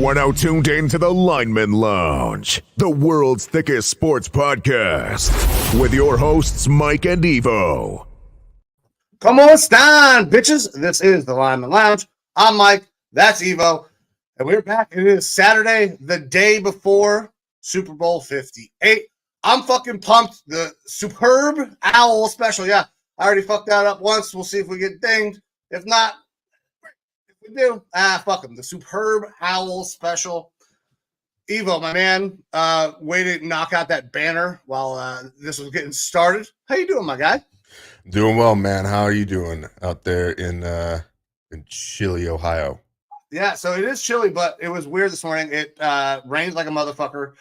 You are now tuned in to the Lineman Lounge, the world's thickest sports podcast, with your hosts, Mike and Evo. Come on, Stein, bitches. This is the Lineman Lounge. I'm Mike. That's Evo. And we're back. It is Saturday, the day before Super Bowl LVIII. I'm fucking pumped. The Superb Owl special. Yeah, I already fucked that up once. We'll see if we get dinged. If not, if we do, fuck them. The Superb Owl special. Evo, my man, way to knock out that banner while this was getting started. How you doing, my guy? Doing well, man. How are you doing out there in chilly Ohio? Yeah, so it is chilly, but it was weird this morning. It rained like a motherfucker,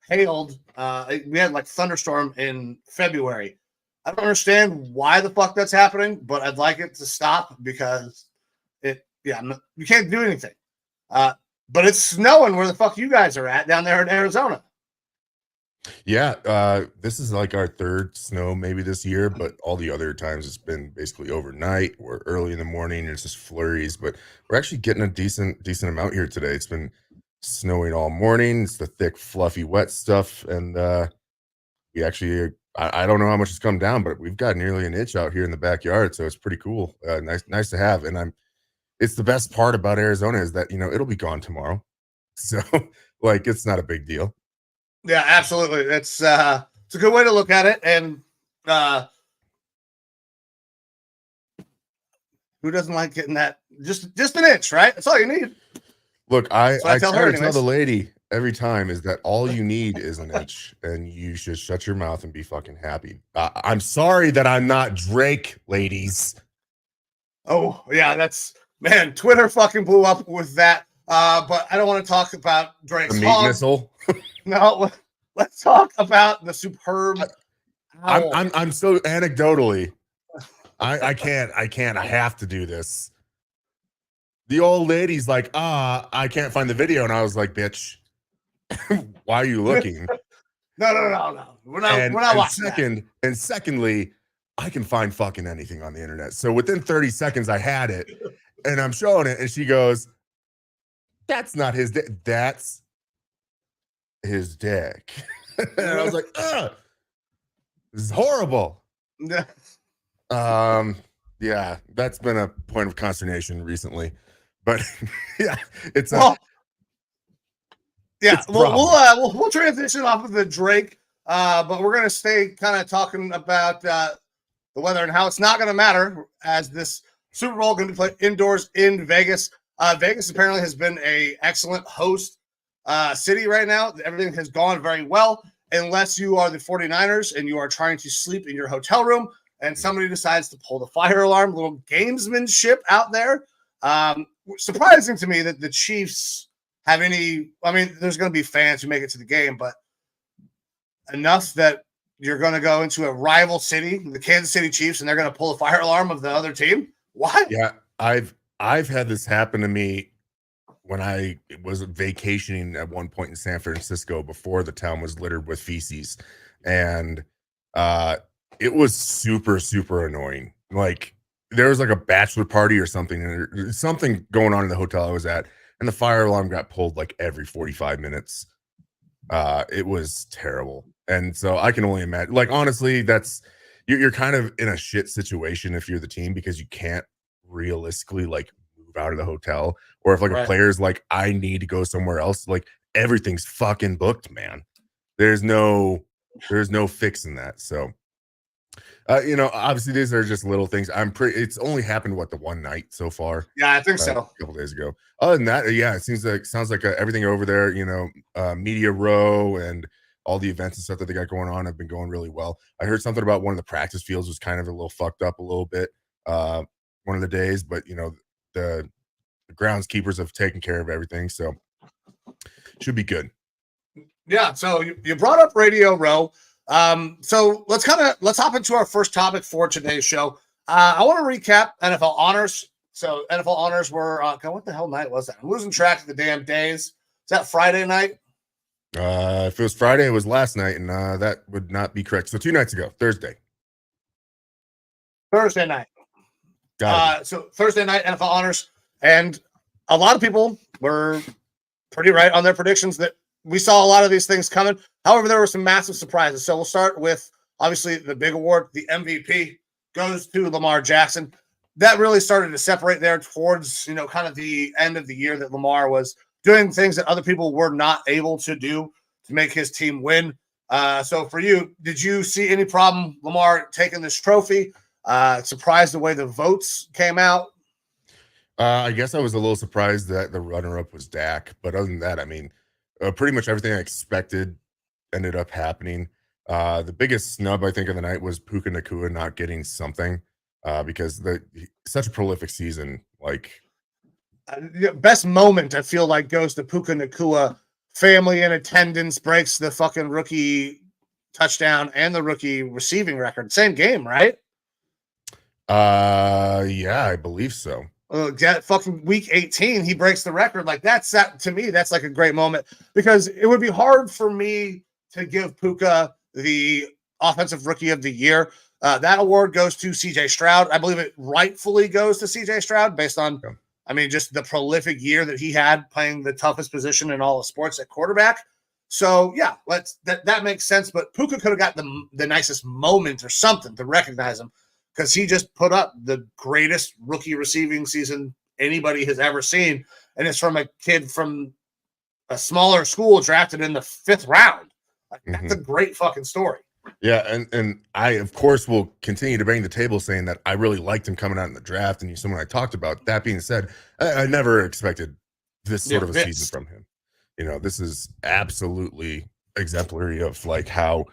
hailed. We had like thunderstorm in February. I don't understand why the fuck that's happening, but I'd like it to stop because you can't do anything. But it's snowing where the fuck you guys are at down there in Arizona. Yeah, this is like our third snow maybe this year, but all the other times it's been basically overnight or early in the morning. And it's just flurries, but we're actually getting a decent amount here today. It's been snowing all morning. It's the thick, fluffy, wet stuff, and we actually I don't know how much has come down, but we've got nearly an inch out here in the backyard, so it's pretty cool. Nice to have, and it's the best part about Arizona is that it'll be gone tomorrow, so like it's not a big deal. Yeah, absolutely. It's a good way to look at it. And who doesn't like getting that just an inch, right? That's all you need. Look, I tell the lady every time is that all you need is an inch, and you should shut your mouth and be fucking happy. I'm sorry that I'm not Drake, ladies. Oh yeah, man. Twitter fucking blew up with that. But I don't want to talk about Drake's the meat missile. No, let's talk about the Superb Owl. I'm so anecdotally. I can't. I have to do this. The old lady's like, I can't find the video, and I was like, bitch, why are you looking? No. We're not watching that. And secondly, I can find fucking anything on the internet. So within 30 seconds, I had it, and I'm showing it, and she goes, "That's not his dick. That's his dick." And I was like, "Ugh, this is horrible." Yeah, that's been a point of consternation recently. But yeah, it's we'll transition off of the Drake, but we're gonna stay kind of talking about the weather and how it's not gonna matter as this Super Bowl going to be played indoors in Vegas. Vegas apparently has been a excellent host city right now. Everything has gone very well, unless you are the 49ers and you are trying to sleep in your hotel room and somebody decides to pull the fire alarm. Little gamesmanship out there. Surprising to me that the Chiefs have any. I mean, there's going to be fans who make it to the game, but enough that you're going to go into a rival city, the Kansas City Chiefs, and they're going to pull the fire alarm of the other team. Why? Yeah, I've had this happen to me when I was vacationing at one point in San Francisco before the town was littered with feces, and it was super annoying. Like there was like a bachelor party or something, and something going on in the hotel I was at, and the fire alarm got pulled like every 45 minutes. It was terrible, and so I can only imagine. Like honestly, you're kind of in a shit situation if you're the team because you can't realistically like move out of the hotel, or if like a player's like, I need to go somewhere else, like everything's fucking booked, man. There's no fixing that. So obviously these are just little things. It's only happened the one night so far. Yeah, I think so. A couple days ago. Other than that, yeah, it sounds like everything over there, Media Row and all the events and stuff that they got going on have been going really well. I heard something about one of the practice fields was kind of a little fucked up a little bit one of the days, but the groundskeepers have taken care of everything, so should be good. Yeah, so you brought up Radio Row. So let's hop into our first topic for today's show. I want to recap NFL honors. So NFL honors were God, what the hell night was that? I'm losing track of the damn days. Is that Friday night? If it was Friday, it was last night, and that would not be correct. So 2 nights ago, Thursday night. So Thursday night NFL honors, and a lot of people were pretty right on their predictions that we saw a lot of these things coming. However, there were some massive surprises. So we'll start with obviously the big award, the MVP goes to Lamar Jackson. That really started to separate there towards, kind of the end of the year that Lamar was doing things that other people were not able to do to make his team win. So for you, did you see any problem Lamar taking this trophy? Surprised the way the votes came out? I guess I was a little surprised that the runner-up was Dak, but other than that, I mean, pretty much everything I expected ended up happening. The biggest snub I think of the night was Puka Nacua not getting something because such a prolific season. Like best moment I feel like goes to Puka Nacua. Family in attendance, breaks the fucking rookie touchdown and the rookie receiving record. Same game, right? Yeah, I believe so. Fucking week 18, he breaks the record. Like to me, that's like a great moment because it would be hard for me to give Puka the offensive rookie of the year. That award goes to CJ Stroud. I believe it rightfully goes to CJ Stroud based on, just the prolific year that he had playing the toughest position in all of sports at quarterback. So yeah, that makes sense. But Puka could have got the nicest moment or something to recognize him because he just put up the greatest rookie receiving season anybody has ever seen. And it's from a kid from a smaller school drafted in the 5th round. Like, that's a great fucking story. Yeah, and I, of course, will continue to bang the table saying that I really liked him coming out in the draft, and he's someone I talked about. That being said, I never expected this sort of a season from him. This is absolutely exemplary of like how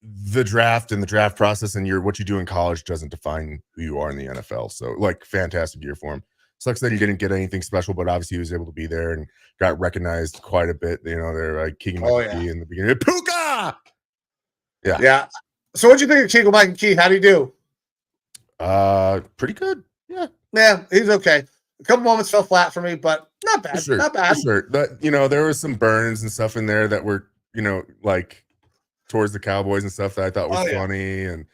the draft and the draft process and what you do in college doesn't define who you are in the NFL. So, like, fantastic year for him. Sucks that he didn't get anything special, but obviously he was able to be there and got recognized quite a bit. They're like kicking in the beginning. Puka! Yeah. So what'd you think of Keegan Mike and Key? How'd he do? Pretty good. Yeah. Yeah, he's okay. A couple moments fell flat for me, but not bad. Sure, not bad. Sure. But there was some burns and stuff in there that were, like towards the Cowboys and stuff that I thought was funny and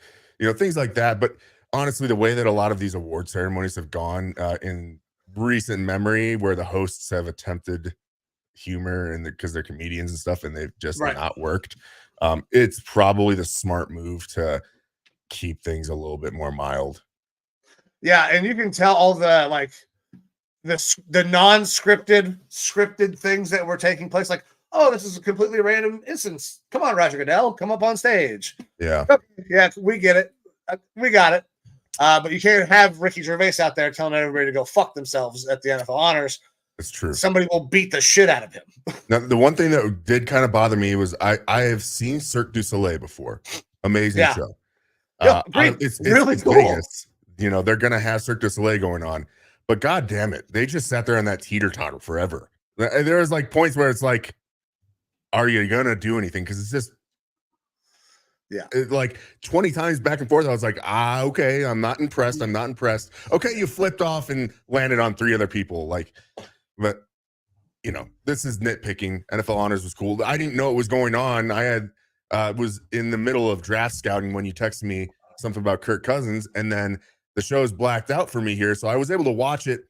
things like that. But honestly, the way that a lot of these award ceremonies have gone in recent memory, where the hosts have attempted humor and because they're comedians and stuff, and they've just not worked. It's probably the smart move to keep things a little bit more mild. Yeah, and you can tell all the the non-scripted, scripted things that were taking place. Like, oh, this is a completely random instance. Come on, Roger Goodell, come up on stage. Yeah, yeah, we get it. We got it. But you can't have Ricky Gervais out there telling everybody to go fuck themselves at the NFL Honors. It's true. Somebody will beat the shit out of him. Now, the one thing that did kind of bother me was I have seen Cirque du Soleil before. Amazing show. It's really cool. Vegas. They're going to have Cirque du Soleil going on. But God damn it, they just sat there on that teeter-totter forever. There was like points where it's like, are you going to do anything? Because it's just, like 20 times back and forth. I was like, okay, I'm not impressed. Okay, you flipped off and landed on 3 other people. But this is nitpicking. NFL Honors was cool. I didn't know it was going on. I had was in the middle of draft scouting when you texted me something about Kirk Cousins, and then the show's blacked out for me here, so I was able to watch it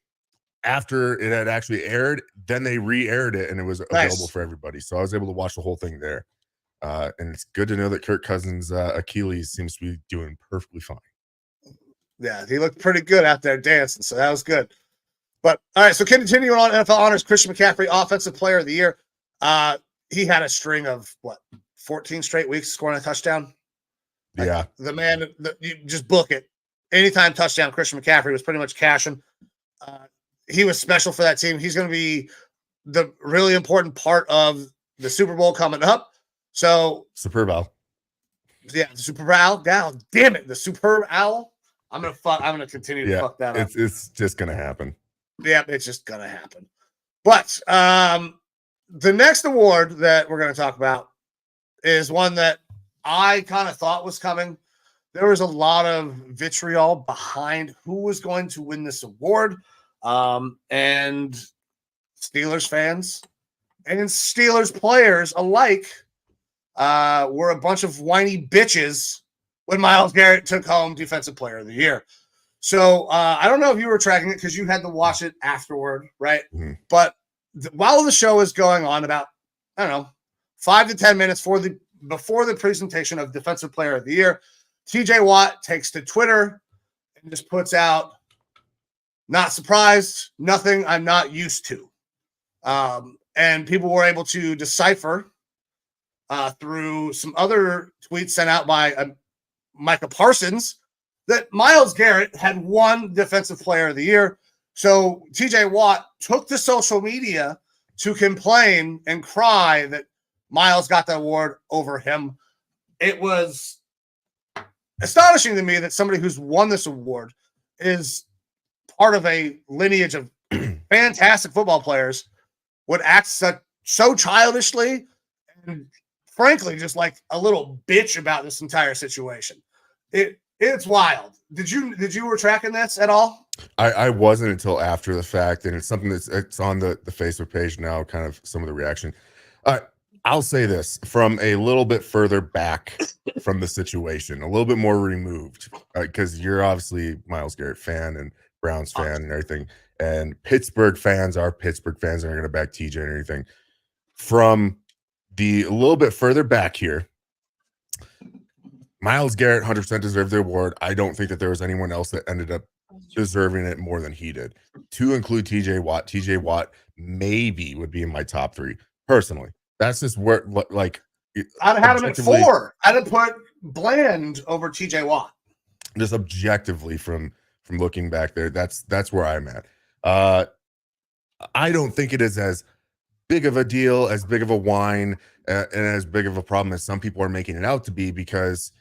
after it had actually aired. Then they re-aired it, and it was available for everybody. So I was able to watch the whole thing there. And it's good to know that Kirk Cousins' Achilles seems to be doing perfectly fine. Yeah, he looked pretty good out there dancing, so that was good. But all right, so continuing on NFL Honors, Christian McCaffrey, Offensive Player of the Year. He had a string of 14 straight weeks scoring a touchdown. Yeah, the man. You just book it. Anytime touchdown, Christian McCaffrey was pretty much cashing. He was special for that team. He's going to be the really important part of the Super Bowl coming up. So Super Bowl. Yeah, the Super Bowl. God damn it, the Super Owl. I'm gonna continue to fuck that up. It's just gonna happen. Yeah, it's just gonna happen. But the next award that we're gonna talk about is one that I kind of thought was coming. There was a lot of vitriol behind who was going to win this award. And Steelers fans and Steelers players alike were a bunch of whiny bitches when Myles Garrett took home Defensive Player of the Year. So I don't know if you were tracking it because you had to watch it afterward, right? Mm-hmm. But while the show is going on, about, I don't know, 5 to 10 minutes before the presentation of Defensive Player of the Year, TJ Watt takes to Twitter and just puts out, "Not surprised, nothing I'm not used to." And people were able to decipher through some other tweets sent out by Micah Parsons that Myles Garrett had won Defensive Player of the Year. So TJ Watt took to social media to complain and cry that Myles got the award over him. It was astonishing to me that somebody who's won this award is part of a lineage of fantastic football players would act so childishly and frankly just like a little bitch about this entire situation. It's wild. Did you were tracking this at all? I wasn't until after the fact, and it's something it's on the Facebook page now, kind of some of the reaction. I'll say this from a little bit further back from the situation, a little bit more removed, because you're obviously Myles Garrett fan and Browns fan and everything, and Pittsburgh fans are Pittsburgh fans and are going to back TJ and everything. From a little bit further back here, Myles Garrett 100% deserved the award. I don't think that there was anyone else that ended up deserving it more than he did, to include TJ Watt. TJ Watt maybe would be in my top 3 personally. That's just where, like, I'd have him at 4. I'd have put Bland over TJ Watt. Just objectively from looking back there, that's where I'm at. I don't think it is as big of a deal, as big of a whine, and as big of a problem as some people are making it out to be, because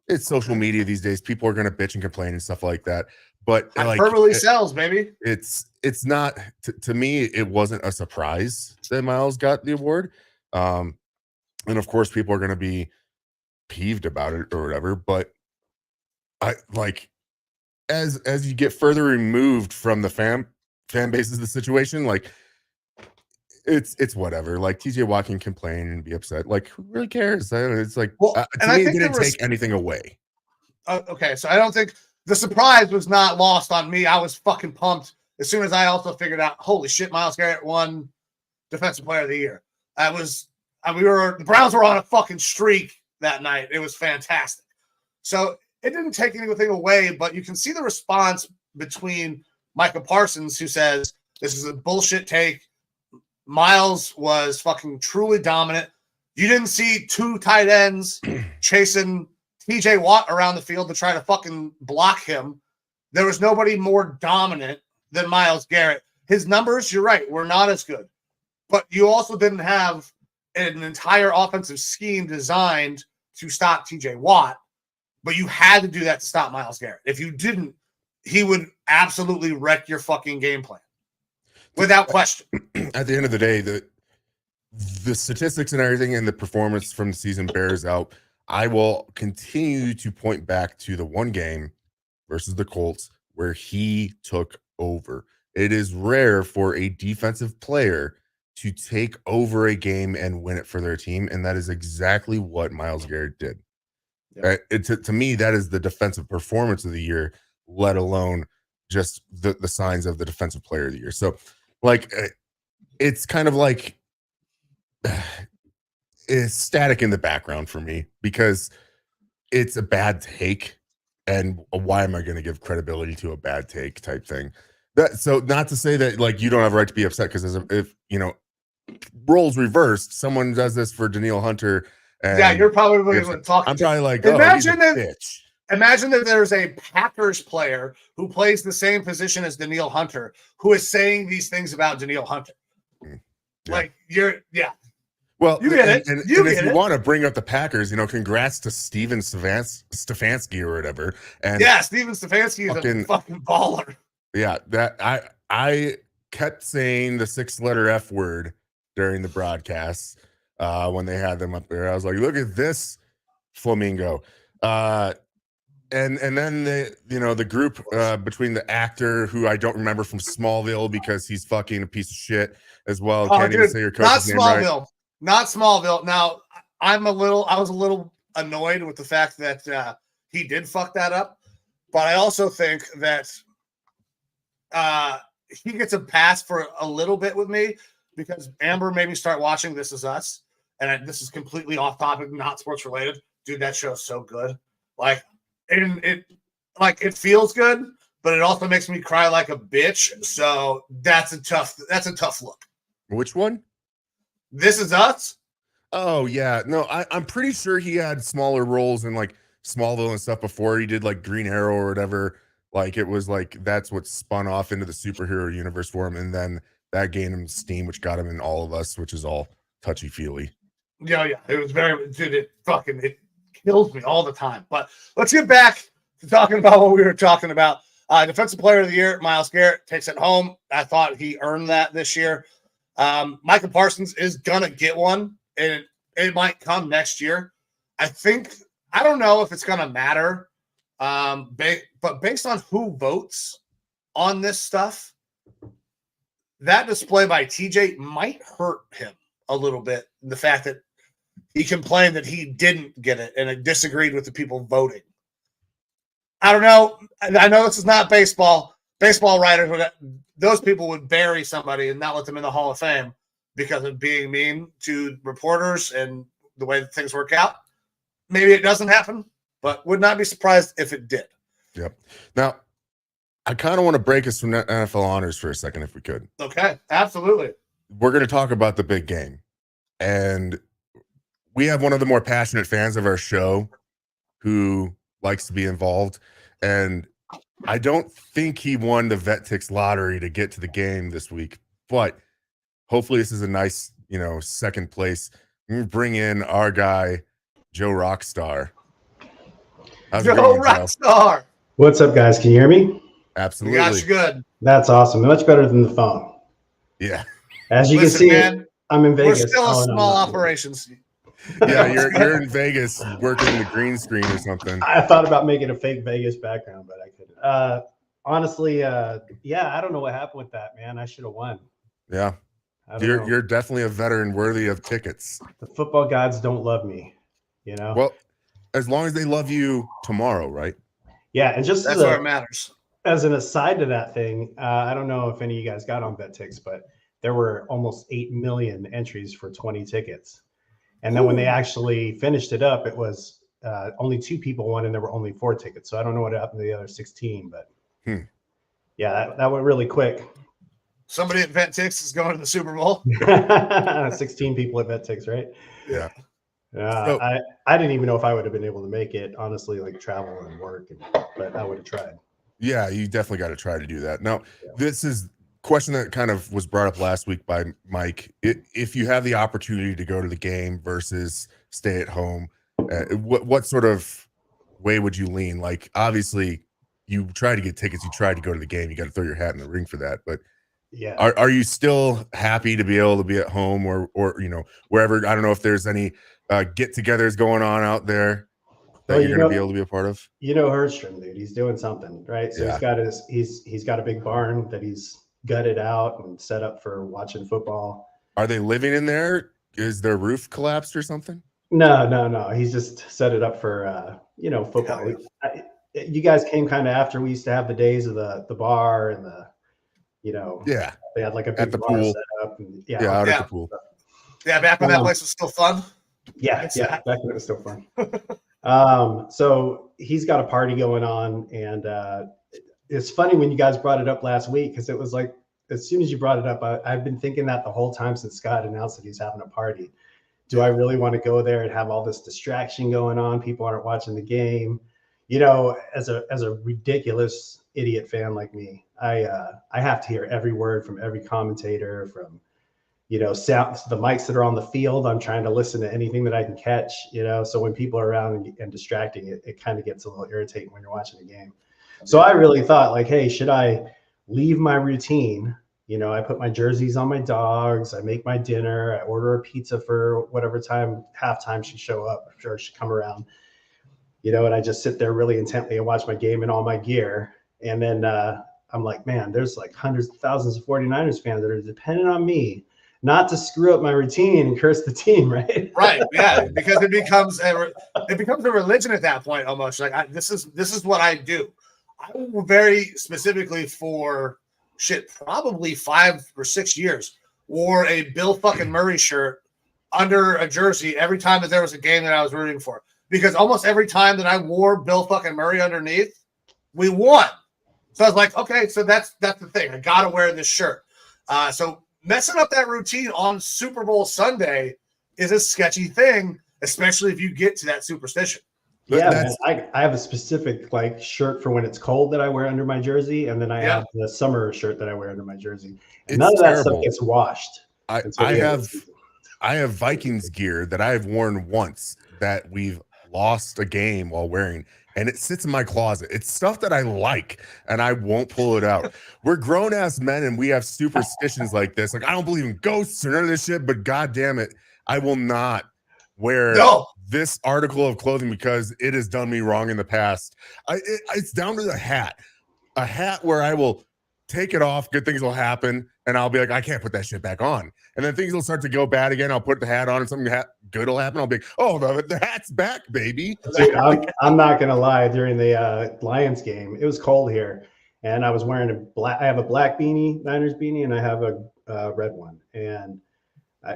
it's social media these days. People are going to bitch and complain and stuff like that. But hyperbole sells, baby. It's not to me. It wasn't a surprise that Myles got the award, and of course, people are going to be peeved about it or whatever. But I like as you get further removed from the fan bases of the situation, like it's whatever. Like TJ Watt can complain and be upset. Like, who really cares? It's like, to me, it didn't take anything away. Okay, so I don't think the surprise was not lost on me. I was fucking pumped as soon as I also figured out, holy shit, Myles Garrett won Defensive Player of the Year. The Browns were on a fucking streak that night. It was fantastic. So it didn't take anything away, but you can see the response between Micah Parsons, who says this is a bullshit take. Myles was fucking truly dominant. You didn't see 2 tight ends chasing TJ Watt around the field to try to fucking block him. There was nobody more dominant than Myles Garrett. His numbers, you're right, were not as good. But you also didn't have an entire offensive scheme designed to stop TJ Watt. But you had to do that to stop Myles Garrett. If you didn't, he would absolutely wreck your fucking game plan. Without question. At the end of the day, the statistics and everything and the performance from the season bears out. I will continue to point back to the one game versus the Colts where he took over. It is rare for a defensive player to take over a game and win it for their team, and that is exactly what Myles Garrett did. Yeah. To me, that is the defensive performance of the year, let alone just the signs of the defensive player of the year. So, like, it's kind of like it's static in the background for me because it's a bad take, and why am I going to give credibility to a bad take type thing? So not to say that like you don't have a right to be upset, because if you know roles reversed, someone does this for Danielle Hunter. And yeah, you're probably talking. I'm probably like, imagine that. Bitch. Imagine that there's a Packers player who plays the same position as Danielle Hunter who is saying these things about Danielle Hunter. Yeah. Like Well, you get it. And if you want to bring up the Packers, congrats to Steven Stefanski or whatever. And yeah, Steven Stefanski is a fucking baller. Yeah, that I kept saying the 6-letter F word during the broadcast when they had them up there. I was like, look at this flamingo. And then the group between the actor who I don't remember from Smallville because he's fucking a piece of shit as well. Can't even say your coach's name right. Not Smallville. Now I was a little annoyed with the fact that he did fuck that up, but I also think that he gets a pass for a little bit with me because Amber made me start watching This Is Us, and this is completely off topic, not sports related. Dude, that show's so good. Like, it feels good, but it also makes me cry like a bitch. So that's a tough look. Which one? This Is Us. Oh yeah, no, I'm pretty sure he had smaller roles in like Smallville and stuff before he did like Green Arrow or whatever. Like it was like that's what spun off into the superhero universe for him, and then that gained him steam, which got him in All of Us, which is all touchy feely. Yeah, it was very, dude. It kills me all the time. But let's get back to talking about what we were talking about. Defensive Player of the Year, Myles Garrett takes it home. I thought he earned that this year. Micah Parsons is gonna get one, and it might come next year. I don't know if it's gonna matter, but based on who votes on this stuff, that display by TJ might hurt him a little bit. The fact that he complained that he didn't get it and it disagreed with the people voting. I don't know. I know this is not baseball. Baseball writers, those people would bury somebody and not let them in the Hall of Fame because of being mean to reporters and the way that things work out. Maybe it doesn't happen, but would not be surprised if it did. Yep. Now, I kind of want to break us from NFL honors for a second, if we could. Okay, absolutely. We're going to talk about the big game. And we have one of the more passionate fans of our show who likes to be involved. And I don't think he won the VetTix lottery to get to the game this week, but hopefully this is a nice, second place. We bring in our guy, Joe Rockstar. How's it going, Rockstar. What's up, guys? Can you hear me? Absolutely. We got you good. That's awesome. Much better than the phone. Yeah. As you can see, man, I'm in Vegas. We're still a small operations. Yeah, you're in Vegas working the green screen or something. I thought about making a fake Vegas background, but I couldn't. Honestly, yeah, I don't know what happened with that, man. I should have won. Yeah. You're definitely a veteran worthy of tickets. The football gods don't love me, Well, as long as they love you tomorrow, right? Yeah, and just that's where it matters. As an aside to that thing, I don't know if any of you guys got on VetTix, but there were almost 8 million entries for 20 tickets. And then when they actually finished it up, it was only 2 people won and there were only 4 tickets. So I don't know what happened to the other 16, but yeah, that went really quick. Somebody at VetTix is going to the Super Bowl. 16 people at VetTix, right? Yeah. So, I didn't even know if I would have been able to make it, honestly, like travel and work, but I would have tried. Yeah, you definitely got to try to do that. Now, This is a question that kind of was brought up last week by Mike. If you have the opportunity to go to the game versus stay at home, what sort of way would you lean? Like, obviously, you try to get tickets, you try to go to the game, you got to throw your hat in the ring for that. But yeah, are you still happy to be able to be at home or wherever? I don't know if there's any get-togethers going on out there that you're going to be able to be a part of. Hurstrom, dude, he's doing something, right? So he's got a big barn that he's gutted out and set up for watching football. Are they living in there? Is their roof collapsed or something? No. He's just set it up for football. You guys came kind of after we used to have the days of the bar and they had like a big at the bar pool set up and out at the pool. Yeah, back when that place was still fun. Yeah, back when it was still fun. So he's got a party going on, and it's funny when you guys brought it up last week because it was like as soon as you brought it up, I've been thinking that the whole time since Scott announced that he's having a party. Do I really want to go there and have all this distraction going on? People aren't watching the game. As a ridiculous idiot fan like me, I have to hear every word from every commentator, from sounds, the mics that are on the field. I'm trying to listen to anything that I can catch, so when people are around and distracting, it kind of gets a little irritating when you're watching a game. So I really thought like, hey, should I leave my routine? I put my jerseys on my dogs, I make my dinner, I order a pizza for whatever time halftime should show up or should come around, and I just sit there really intently and watch my game in all my gear. And then I'm like, man, there's like hundreds of thousands of 49ers fans that are dependent on me not to screw up my routine and curse the team, right? Right, yeah, because it becomes a religion at that point almost. Like this is what I do. I will very specifically for probably 5 or 6 years wore a Bill fucking Murray shirt under a jersey every time that there was a game that I was rooting for. Because almost every time that I wore Bill fucking Murray underneath, we won. So I was like, okay, so that's the thing. I got to wear this shirt. So messing up that routine on Super Bowl Sunday is a sketchy thing, especially if you get to that superstition. Yeah, man, I have a specific like shirt for when it's cold that I wear under my jersey, and then I have the summer shirt that I wear under my jersey. And none of that stuff gets washed. I have Vikings gear that I have worn once that we've lost a game while wearing, and it sits in my closet. It's stuff that I like, and I won't pull it out. We're grown ass men, and we have superstitions like this. Like, I don't believe in ghosts or none of this shit, but god damn it, I will not wear this article of clothing because it has done me wrong in the past. It's down to the hat. A hat where I will take it off, good things will happen, and I'll be like, I can't put that shit back on. And then things will start to go bad again. I'll put the hat on and something good will happen. I'll be like, oh, the hat's back, baby. Dude, I'm not going to lie. During the Lions game, it was cold here, and I was wearing I have a black beanie, Niners beanie, and I have a red one. And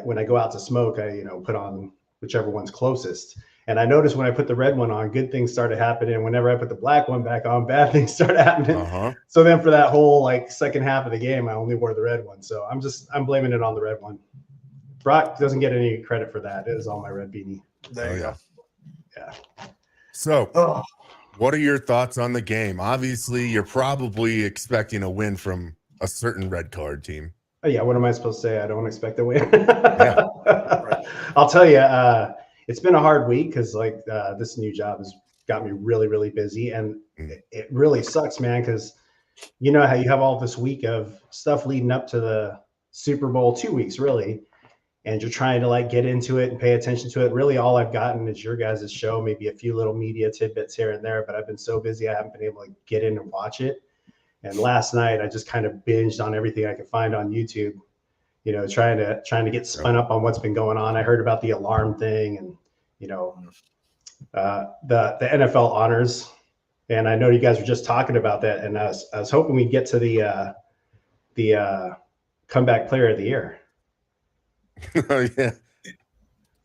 when I go out to smoke, I put on whichever one's closest. And I noticed when I put the red one on, good things started happening. Whenever I put the black one back on, bad things started happening. So then for that whole second half of the game, I only wore the red one. So I'm blaming it on the red one. Brock doesn't get any credit for that. It is on my red beanie. There you go. Yeah. So what are your thoughts on the game? Obviously, you're probably expecting a win from a certain red card team. Oh, yeah. What am I supposed to say? I don't expect a win. I'll tell you, it's been a hard week because this new job has got me really, really busy. And it really sucks, man, because you know how you have all this week of stuff leading up to the Super Bowl, 2 weeks, really. And you're trying to get into it and pay attention to it. Really, all I've gotten is your guys' show, maybe a few little media tidbits here and there. But I've been so busy, I haven't been able to get in and watch it. And last night, I just kind of binged on everything I could find on YouTube. Trying to get spun up on what's been going on. I heard about the alarm thing and, the NFL honors. And I know you guys were just talking about that. And I was hoping we'd get to the comeback player of the year. Oh, yeah.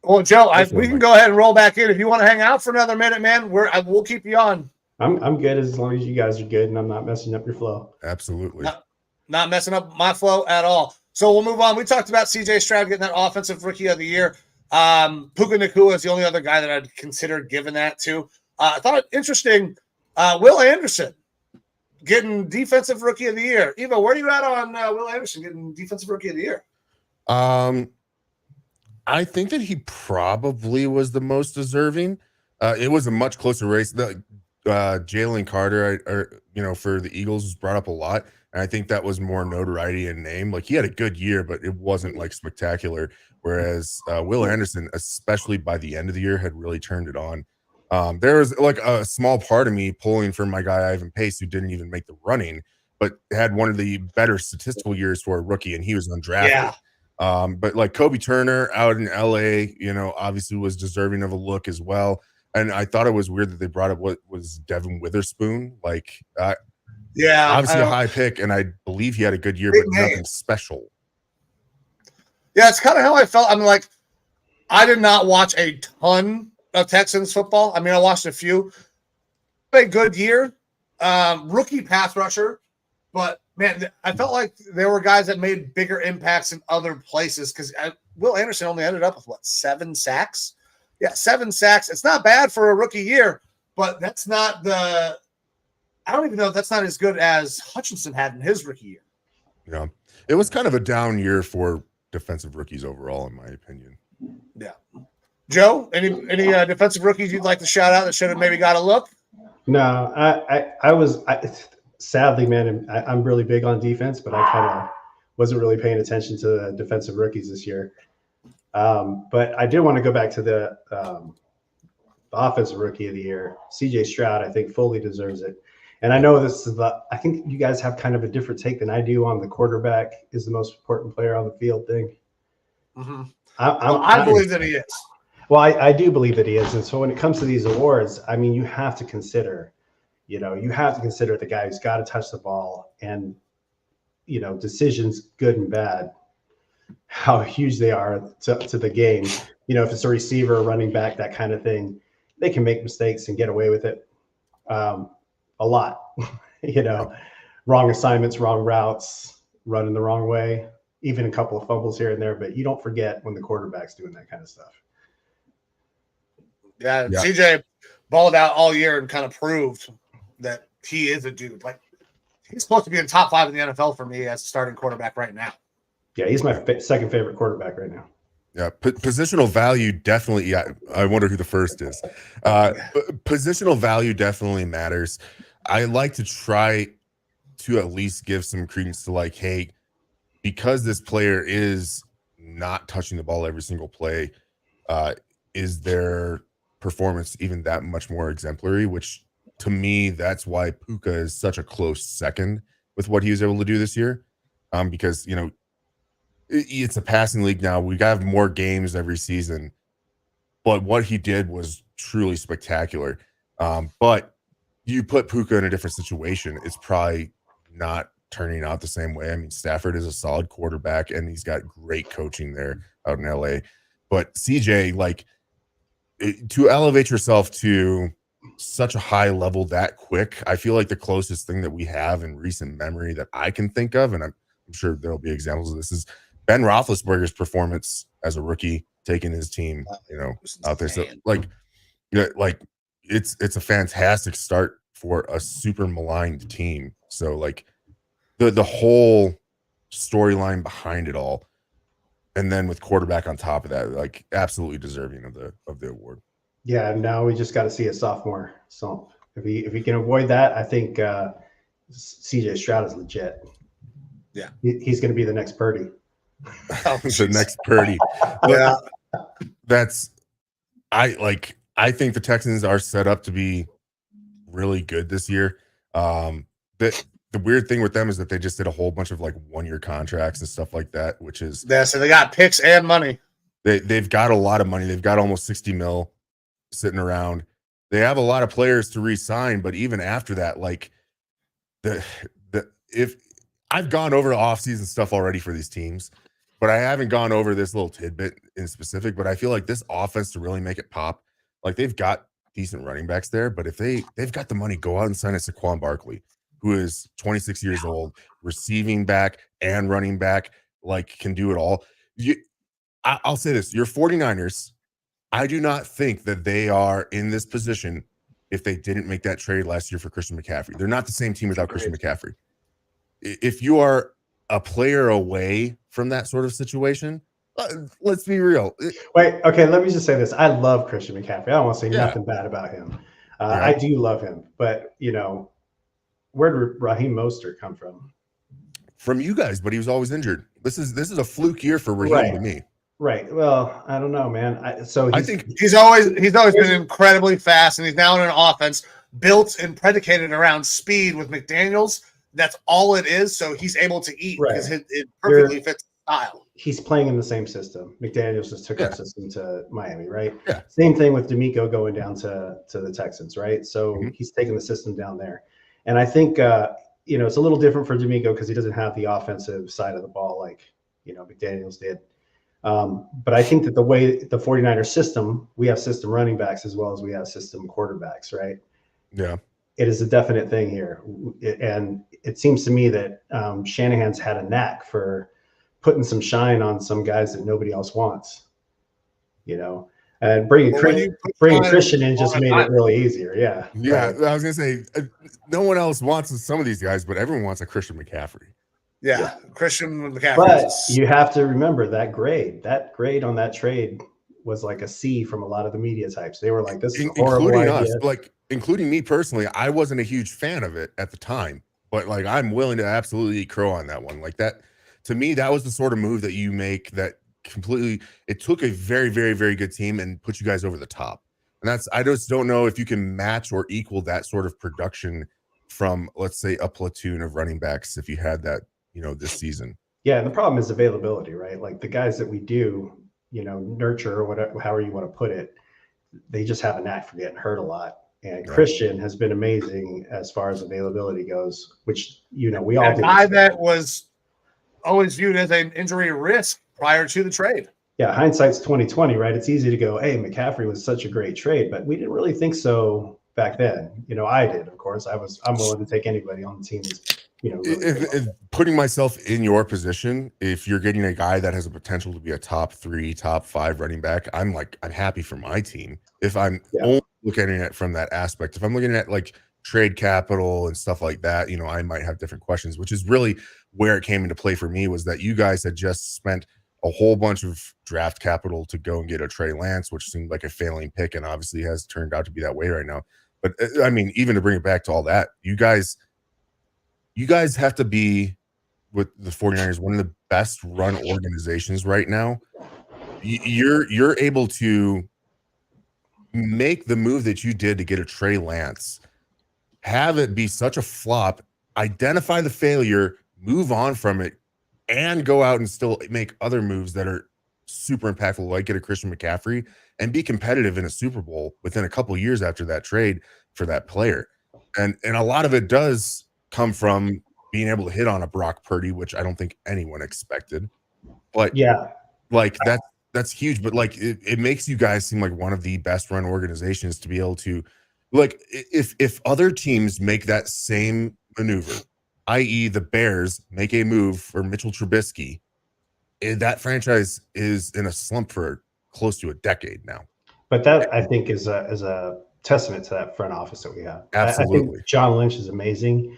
Well, Joe, we can go ahead and roll back in. If you want to hang out for another minute, man, we'll keep you on. I'm good as long as you guys are good and I'm not messing up your flow. Absolutely. Not messing up my flow at all. So we'll move on. We talked about CJ Stroud getting that offensive rookie of the year. Puka Nacua is the only other guy that I'd consider giving that to. I thought it interesting. Will Anderson getting defensive rookie of the year. Evo, where are you at on Will Anderson getting defensive rookie of the year? I think that he probably was the most deserving. It was a much closer race. Jalen Carter, for the Eagles was brought up a lot. And I think that was more notoriety and name. He had a good year, but it wasn't spectacular. Whereas Will Anderson, especially by the end of the year, had really turned it on. There was a small part of me pulling for my guy, Ivan Pace, who didn't even make the running, but had one of the better statistical years for a rookie, and he was undrafted. Yeah. But Kobe Turner out in LA, obviously was deserving of a look as well. And I thought it was weird that they brought up what was Devin Witherspoon. Obviously a high pick, and I believe he had a good year, but nothing special. Yeah, it's kind of how I felt. I did not watch a ton of Texans football. I watched a few. A good year. Rookie pass rusher. But, man, I felt like there were guys that made bigger impacts in other places because Will Anderson only ended up with, 7 sacks? Yeah, 7 sacks. It's not bad for a rookie year, but that's not I don't even know if that's not as good as Hutchinson had in his rookie year. Yeah. It was kind of a down year for defensive rookies overall, in my opinion. Yeah. Joe, any defensive rookies you'd like to shout out that should have maybe got a look? No, I was sadly, man, I'm really big on defense, but I kind of wasn't really paying attention to the defensive rookies this year. But I did want to go back to the offensive rookie of the year. CJ Stroud, I think, fully deserves it. And I know this is I think you guys have kind of a different take than I do on the quarterback is the most important player on the field thing. Mm-hmm. I believe that he is. Well, I do believe that he is. And so when it comes to these awards, you have to consider, the guy who's got to touch the ball and, decisions good and bad. how huge they are to the game. You know, if it's a receiver, running back, that kind of thing, they can make mistakes and get away with it a lot. You know, wrong assignments, wrong routes, running the wrong way, even a couple of fumbles here and there. But you don't forget when the quarterback's doing that kind of stuff. Yeah, CJ balled out all year and kind of proved that he is a dude. Like, he's supposed to be in top 5 in the NFL for me as a starting quarterback right now. Yeah, he's my second favorite quarterback right now. Yeah, positional value definitely. Yeah, I wonder who the first is. Positional value definitely matters. I like to try to at least give some credence to, like, hey, because this player is not touching the ball every single play, is their performance even that much more exemplary? Which, to me, that's why Puka is such a close second with what he was able to do this year. Because, you know, it's a passing league now. We have more games every season, but what he did was truly spectacular. But you put Puka in a different situation, it's probably not turning out the same way. I mean, Stafford is a solid quarterback, and he's got great coaching there out in LA. But CJ, like, to elevate yourself to such a high level that quick, I feel like the closest thing that we have in recent memory that I can think of, and I'm sure there'll be examples of this, is Ben Roethlisberger's performance as a rookie, taking his team, you know, out there. So, like, you know, like it's a fantastic start for a super maligned team. So, like, the whole storyline behind it all, and then with quarterback on top of that, like, absolutely deserving of the award. Yeah, now we just got to see a sophomore slump. If he can avoid that, I think CJ Stroud is legit. Yeah, he's going to be the next Purdy. The next Purdy. Yeah, I think the Texans are set up to be really good this year. The weird thing with them is that they just did a whole bunch of, like, 1-year contracts and stuff like that, which is so they got picks and money. They've got a lot of money. They've got almost 60 mil sitting around. They have a lot of players to re-sign, but even after that, like, if I've gone over the offseason stuff already for these teams, but I haven't gone over this little tidbit in specific. But I feel like this offense, to really make it pop, like, they've got decent running backs there, but if they've got the money, go out and sign a Saquon Barkley, who is 26 years old, receiving back and running back, like, can do it all. I'll say this, your 49ers, I do not think that they are in this position if they didn't make that trade last year for Christian McCaffrey. They're not the same team without Christian McCaffrey. If you are a player away from that sort of situation, let's be real. Wait, okay, let me just say this. I love Christian McCaffrey. I don't want to say nothing bad about him. I do love him, but, you know, where did Raheem Mostert come from? From you guys, but he was always injured. This is a fluke year for Raheem to me. Right. Well, I don't know, man. I think he's always been incredibly fast, and he's now in an offense built and predicated around speed with McDaniels. That's all it is. So he's able to eat because it perfectly fits the style. He's playing in the same system. McDaniels just took our system to Miami, right? Yeah. Same thing with D'Amico going down to the Texans, right? So he's taking the system down there. And I think, you know, it's a little different for D'Amico because he doesn't have the offensive side of the ball like, you know, McDaniels did. But I think that the way the 49ers system, we have system running backs as well as we have system quarterbacks, right? Yeah. It is a definite thing here. And it seems to me that Shanahan's had a knack for putting some shine on some guys that nobody else wants, you know, and bringing Christian in just made it really easier. Yeah. Yeah. Right. I was going to say, no one else wants some of these guys, but everyone wants a Christian McCaffrey. Yeah. Christian McCaffrey. But you have to remember that grade on that trade was like a C from a lot of the media types. They were like, this is horrible idea. Including me personally. I wasn't a huge fan of it at the time, but, like, I'm willing to absolutely eat crow on that one. Like, that, to me, that was the sort of move that you make that completely, it took a very, very, very good team and put you guys over the top. And I just don't know if you can match or equal that sort of production from, let's say, a platoon of running backs if you had that, you know, this season. Yeah, and the problem is availability, right? Like, the guys that we do, you know, nurture or whatever, however you want to put it, they just have a knack for getting hurt a lot. And Christian has been amazing as far as availability goes, which, you know, we all did. A guy that was always viewed as an injury risk prior to the trade. Yeah, hindsight's 2020, right? It's easy to go, hey, McCaffrey was such a great trade, but we didn't really think so back then. I did, of course. I'm willing to take anybody on the team that's, really if putting myself in your position, if you're getting a guy that has a potential to be a top 3, top 5 running back, I'm happy for my team. If I'm only looking at it from that aspect, if I'm looking at like trade capital and stuff like that, I might have different questions, which is really where it came into play for me, was that you guys had just spent a whole bunch of draft capital to go and get a Trey Lance, which seemed like a failing pick, and obviously has turned out to be that way right now. But I mean, even to bring it back to all that, you guys have to be, with the 49ers, one of the best run organizations right now. You're able to make the move that you did to get a Trey Lance, have it be such a flop, identify the failure, move on from it, and go out and still make other moves that are super impactful, like get a Christian McCaffrey and be competitive in a Super Bowl within a couple of years after that trade for that player. And a lot of it does come from being able to hit on a Brock Purdy, which I don't think anyone expected. But that's huge. But it makes you guys seem like one of the best run organizations to be able to, if other teams make that same maneuver, i.e. the Bears make a move for Mitchell Trubisky, that franchise is in a slump for close to a decade now. But that, I think, is a testament to that front office that we have. Absolutely. I think John Lynch is amazing.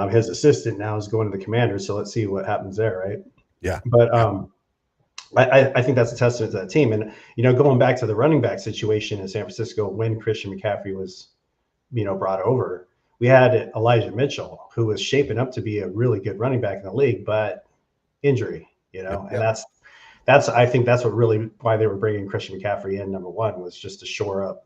His assistant now is going to the Commanders, so let's see what happens there, right? Yeah. But I think that's a testament to that team. And, going back to the running back situation in San Francisco when Christian McCaffrey was, brought over, we had Elijah Mitchell, who was shaping up to be a really good running back in the league, but injury, and I think that's what really why they were bringing Christian McCaffrey in. Number one was just to shore up,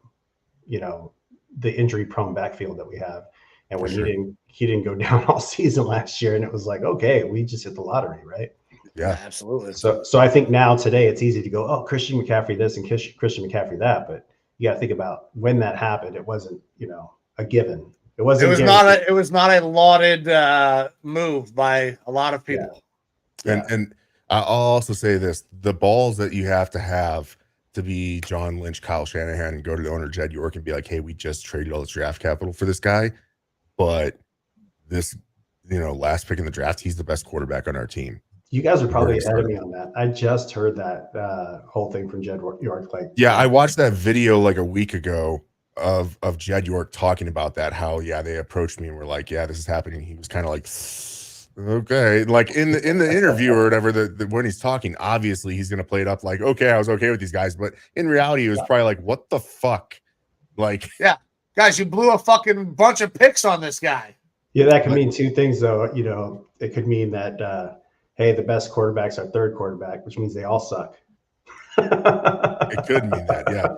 the injury prone backfield that we have. And when he didn't go down all season last year, and it was like, okay, we just hit the lottery, right? Yeah, absolutely. So I think now today it's easy to go, oh, Christian McCaffrey this and Christian McCaffrey that, but you got to think about when that happened. It wasn't, a given. It was not a lauded move by a lot of people. Yeah. And I'll also say this: the balls that you have to be John Lynch, Kyle Shanahan, and go to the owner Jed York and be like, hey, we just traded all this draft capital for this guy, but this, last pick in the draft, he's the best quarterback on our team. You guys are probably ahead of me on that. I just heard that whole thing from Jed York. I watched that video a week ago of Jed York talking about that, how they approached me and were like, yeah, this is happening. He was kind of like, okay, in the interview or whatever, when he's talking, obviously he's gonna play it up like, okay, I was okay with these guys, but in reality it was probably like, what the fuck, guys, you blew a fucking bunch of picks on this guy. Yeah, that could mean two things though. It could mean that hey, the best quarterback's our third quarterback, which means they all suck. It could mean that, yeah.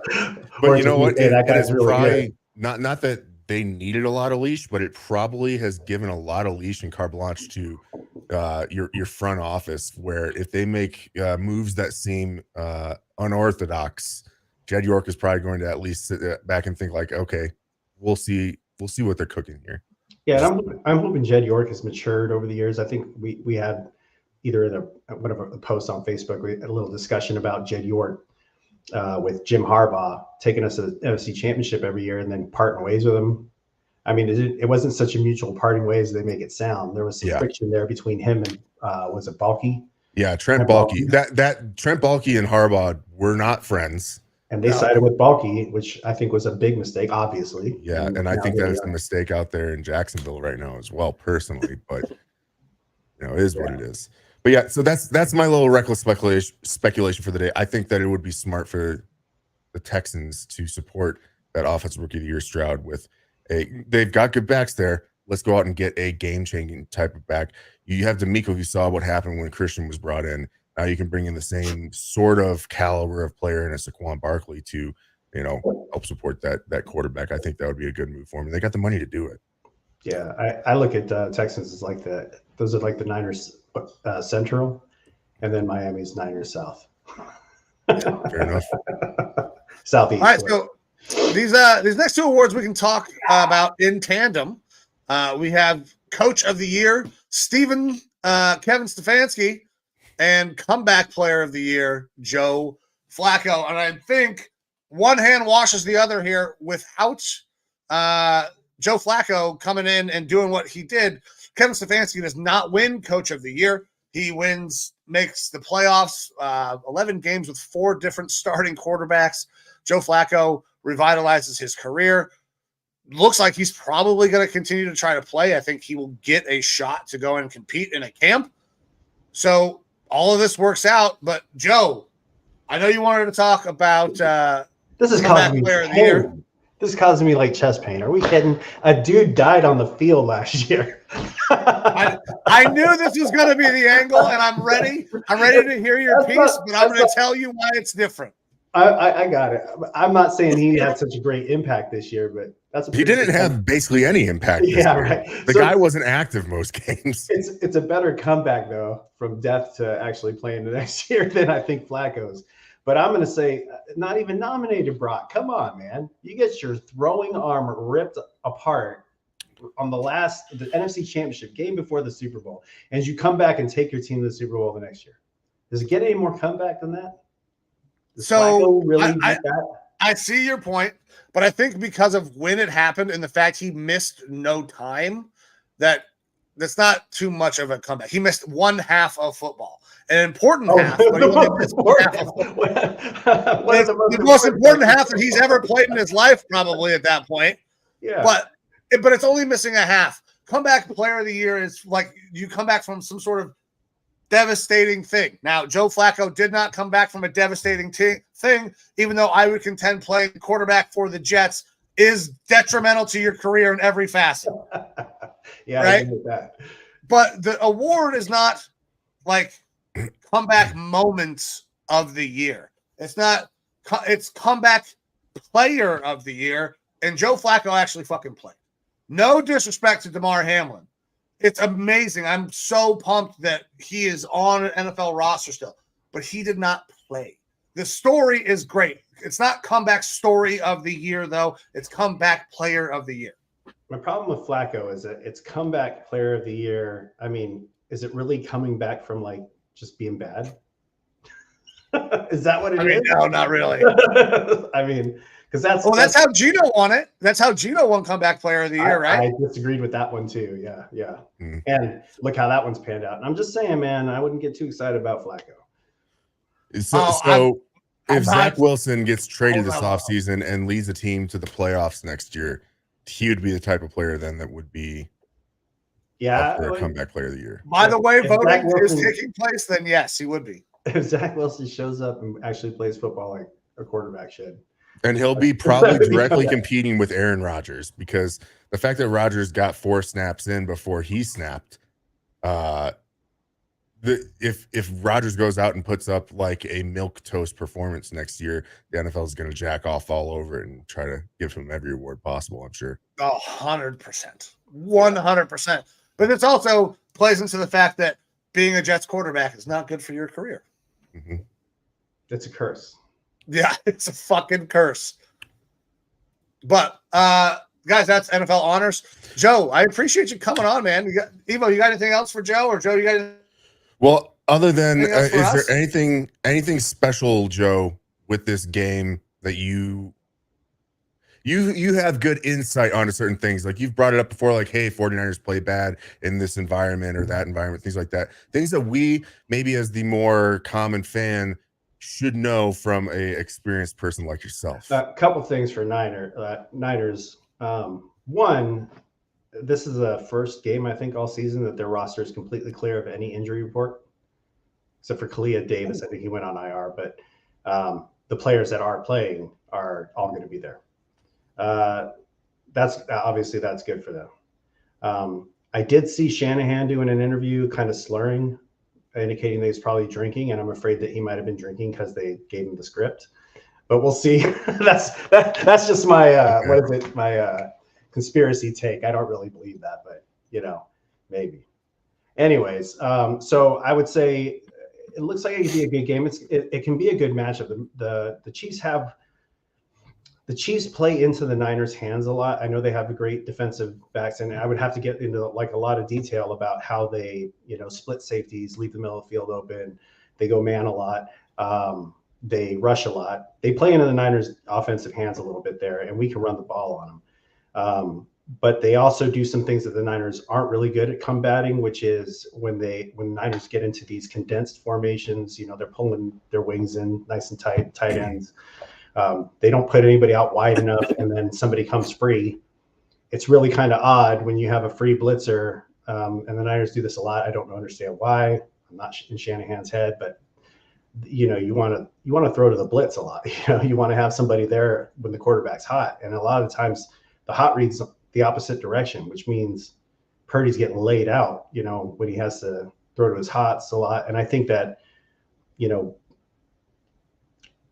But you know what? It's really probably not that they needed a lot of leash, but it probably has given a lot of leash and carte blanche to your front office, where if they make moves that seem unorthodox, Jed York is probably going to at least sit back and think like, okay, we'll see what they're cooking here. Yeah, and I'm hoping Jed York has matured over the years. I think we had either in one of the posts on Facebook, we had a little discussion about Jed York with Jim Harbaugh taking us to the NFC Championship every year and then parting ways with him. I mean, it wasn't such a mutual parting ways as they make it sound. There was some friction there between him and was it Balky? Yeah, Trent Baalke. That Trent Baalke and Harbaugh were not friends. And they sided with Balky, which I think was a big mistake, obviously. Yeah, and I think that is a mistake out there in Jacksonville right now as well, personally. But it is what it is. But yeah, so that's my little reckless speculation for the day. I think that it would be smart for the Texans to support that offensive rookie of the year Stroud with they've got good backs there. Let's go out and get a game-changing type of back. You have D'Amico, you saw what happened when Christian was brought in. Now you can bring in the same sort of caliber of player in a Saquon Barkley to, help support that quarterback. I think that would be a good move for them. They got the money to do it. Yeah, I look at Texans as those are like the Niners Central, and then Miami's Niners South. Fair enough. Southeast. All right, so these next two awards we can talk about in tandem. We have Coach of the Year, Kevin Stefanski, and comeback player of the year, Joe Flacco. And I think one hand washes the other here without Joe Flacco coming in and doing what he did. Kevin Stefanski does not win Coach of the Year. He makes the playoffs, 11 games with 4 different starting quarterbacks. Joe Flacco revitalizes his career. Looks like he's probably going to continue to try to play. I think he will get a shot to go and compete in a camp. So all of this works out. But Joe, I know you wanted to talk about this is causing me pain. This is causing me like chest pain. Are we kidding? A dude died on the field last year. I knew this was going to be the angle, and I'm ready. I'm ready to hear your piece, but I'm going to tell you why it's different. I got it. I'm not saying he had such a great impact this year, but he didn't have basically any impact. This year. Right. The guy wasn't active most games. It's a better comeback though from death to actually playing the next year than I think Flacco's. But I'm going to say, not even nominated, Brock. Come on, man. You get your throwing arm ripped apart on the NFC Championship game before the Super Bowl, and you come back and take your team to the Super Bowl the next year. Does it get any more comeback than that? So I see your point, but I think because of when it happened and the fact he missed no time, that's not too much of a comeback. He missed one half of football, an important half. But he only missed half of football. The most important half that he's ever played in his life, probably at that point. Yeah, but it's only missing a half. Comeback player of the year is like you come back from some sort of devastating thing. Now, Joe Flacco did not come back from a devastating thing, even though I would contend playing quarterback for the Jets is detrimental to your career in every facet. Yeah, right? I agree with that. But the award is not like comeback moments of the year. It's comeback player of the year, and Joe Flacco actually fucking played. No disrespect to DeMar Hamlin. It's amazing. I'm so pumped that he is on an NFL roster still, but he did not play. The story is great. It's not comeback story of the year, though. It's comeback player of the year. My problem with Flacco is that it's comeback player of the year. I mean, is it really coming back from like just being bad? Is that what it is? No, not really. I mean, because that's how Gino won it. That's how Gino won comeback player of the year, right? I disagreed with that one too. Yeah. And look how that one's panned out. And I'm just saying, man, I wouldn't get too excited about Flacco. So if Zach Wilson gets traded this offseason and leads the team to the playoffs next year, he would be the type of player then that would be up for a comeback player of the year. By the way, voting is taking place, then yes, he would be. If Zach Wilson shows up and actually plays football like a quarterback should. And he'll be probably directly competing with Aaron Rodgers, because the fact that Rodgers got 4 snaps in before he snapped, if Rodgers goes out and puts up like a milquetoast performance next year, the NFL is going to jack off all over it and try to give him every award possible, I'm sure. 100%. 100%. But it also plays into the fact that being a Jets quarterback is not good for your career. Mm-hmm. It's a curse. Yeah, it's a fucking curse. But guys, that's NFL honors. Joe, I appreciate you coming on, man. Evo, you got anything else for Joe, or Joe, you got anything? Well, other than is there anything special, Joe, with this game that you have good insight onto certain things? Like you've brought it up before, like, hey, 49ers play bad in this environment or that environment, things like that. Things that we maybe as the more common fan should know from a experienced person like yourself. A couple things for Niners. One, this is the first game, I think, all season that their roster is completely clear of any injury report, except for Kalia Davis. I think he went on IR, but the players that are playing are all going to be there. That's good for them. I did see Shanahan doing an interview kind of slurring, indicating that he's probably drinking, and I'm afraid that he might have been drinking because they gave him the script. But we'll see. That's just my my conspiracy take. I don't really believe that, but maybe. Anyways, so I would say it looks like it could be a good game. It can be a good matchup. The Chiefs have the Chiefs play into the Niners' hands a lot. I know they have a great defensive backs, and I would have to get into like a lot of detail about how they, split safeties, leave the middle of the field open. They go man a lot. They rush a lot. They play into the Niners' offensive hands a little bit there, and we can run the ball on them. But they also do some things that the Niners aren't really good at combating, which is when the Niners get into these condensed formations, they're pulling their wings in nice and tight ends. They don't put anybody out wide enough, and then somebody comes free. It's really kind of odd when you have a free blitzer, and the Niners do this a lot. I don't understand why. I'm not in Shanahan's head, but you want to throw to the blitz a lot. You want to have somebody there when the quarterback's hot, and a lot of the times the hot read's the opposite direction, which means Purdy's getting laid out. When he has to throw to his hots a lot, and I think that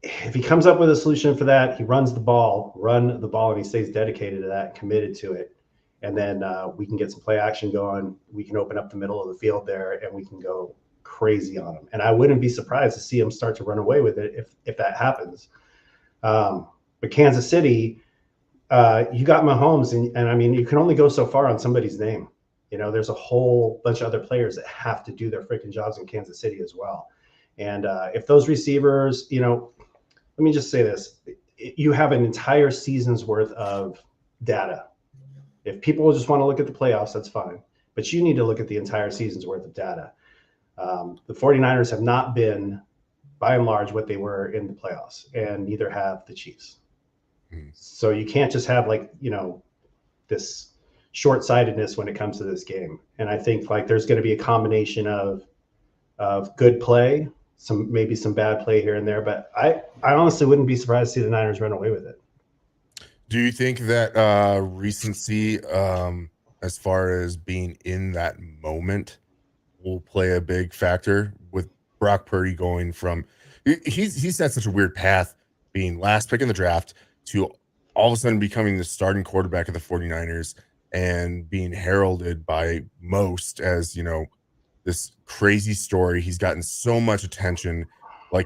if he comes up with a solution for that, he run the ball, and he stays dedicated to that, committed to it. And then we can get some play action going. We can open up the middle of the field there, and we can go crazy on him. And I wouldn't be surprised to see him start to run away with it if that happens. But Kansas City, you got Mahomes, and I mean, you can only go so far on somebody's name. There's a whole bunch of other players that have to do their freaking jobs in Kansas City as well. And if those receivers, let me just say this. You have an entire season's worth of data. If people just want to look at the playoffs, that's fine. But you need to look at the entire season's worth of data. The 49ers have not been, by and large, what they were in the playoffs, and neither have the Chiefs. So you can't just have this short-sightedness when it comes to this game. And I think there's going to be a combination of good play, maybe some bad play here and there, but I honestly wouldn't be surprised to see the Niners run away with it. Do you think that recency, as far as being in that moment, will play a big factor with Brock Purdy going from he's had such a weird path, being last pick in the draft to all of a sudden becoming the starting quarterback of the 49ers and being heralded by most as, this crazy story. He's gotten so much attention.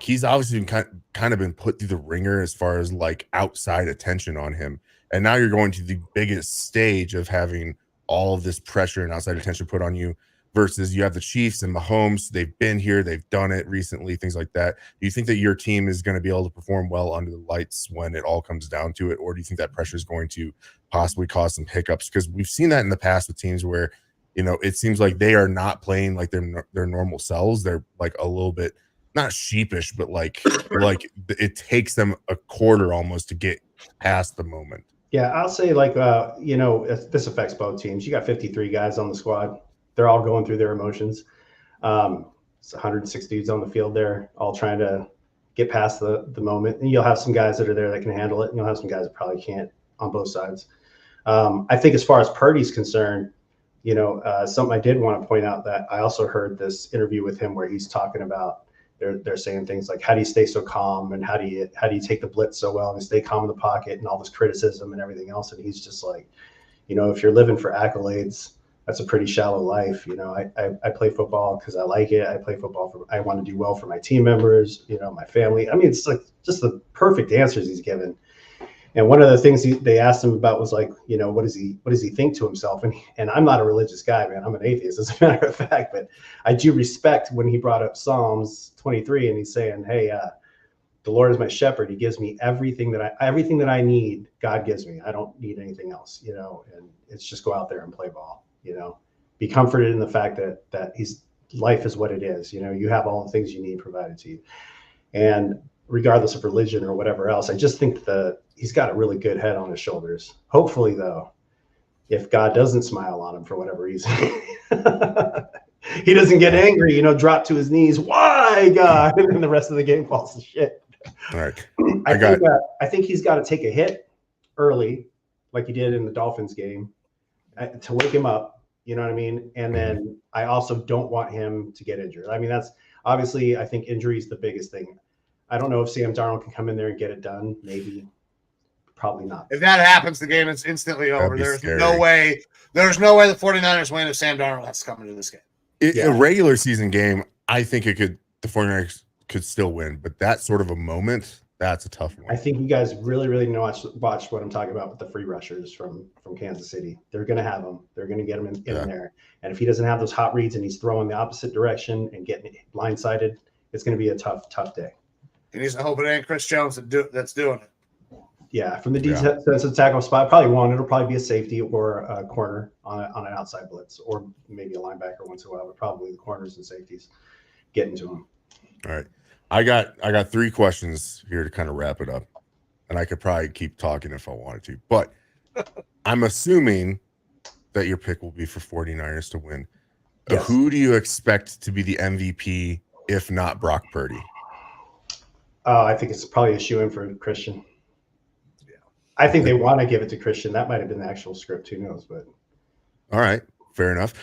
He's obviously been kind of been put through the ringer as far as outside attention on him. And now you're going to the biggest stage of having all of this pressure and outside attention put on you versus you have the Chiefs and Mahomes. They've been here. They've done it recently, things like that. Do you think that your team is going to be able to perform well under the lights when it all comes down to it? Or do you think that pressure is going to possibly cause some hiccups? Because we've seen that in the past with teams where, it seems like they are not playing like their normal selves. They're a little bit not sheepish, but it takes them a quarter almost to get past the moment. Yeah, I'll say this affects both teams. You got 53 guys on the squad. They're all going through their emotions. It's 106 dudes on the field there, all trying to get past the moment. And you'll have some guys that are there that can handle it, and you'll have some guys that probably can't on both sides. I think as far as Purdy's concerned, something I did want to point out that I also heard this interview with him where he's talking about they're saying things like, how do you stay so calm, and how do you take the blitz so well and stay calm in the pocket, and all this criticism and everything else. And he's just like, if you're living for accolades, that's a pretty shallow life. I play football because I like it. I play football I want to do well for my team members, my family. I mean, it's just the perfect answers he's given. And one of the things they asked him about was what does he think to himself? And I'm not a religious guy, man. I'm an atheist, as a matter of fact. But I do respect when he brought up Psalms 23, and he's saying, "Hey, the Lord is my shepherd. He gives me everything that I need. God gives me. I don't need anything else, And it's just go out there and play ball. Be comforted in the fact that life is what it is. You have all the things you need provided to you, and regardless of religion or whatever else, I just think he's got a really good head on his shoulders. Hopefully, though, if God doesn't smile on him for whatever reason, he doesn't get angry, drop to his knees. Why, God? And then the rest of the game falls to shit. All right. I think he's got to take a hit early, like he did in the Dolphins game, to wake him up. You know what I mean? And then I also don't want him to get injured. I mean, that's obviously, I think injury is the biggest thing. I don't know if Sam Darnold can come in there and get it done. Maybe. Probably not. If that happens, the game is instantly over. There's scary. no way the 49ers win if Sam Darnold has to come into this game. A regular season game, I think the 49ers could still win. But that sort of a moment, That's a tough one. I think you guys really, really watch what I'm talking about with the free rushers from Kansas City. They're going to have them. They're going to get him in there. And if he doesn't have those hot reads and he's throwing the opposite direction and getting blindsided, it's going to be a tough day. He needs to hope it ain't Chris Jones that's doing it. Yeah, from the defensive tackle spot, probably won't. It'll probably be a safety or a corner on an outside blitz, or maybe a linebacker once in a while, but probably the corners and safeties getting to him. All right. I got 3 questions here to kind of wrap it up. And I could probably keep talking if I wanted to. But I'm assuming that your pick will be for 49ers to win. Yes. Who do you expect to be the MVP if not Brock Purdy? I think it's probably a shoe-in for Christian. I think they want to give it to Christian. That might have been the actual script. Who knows? But all right, fair enough.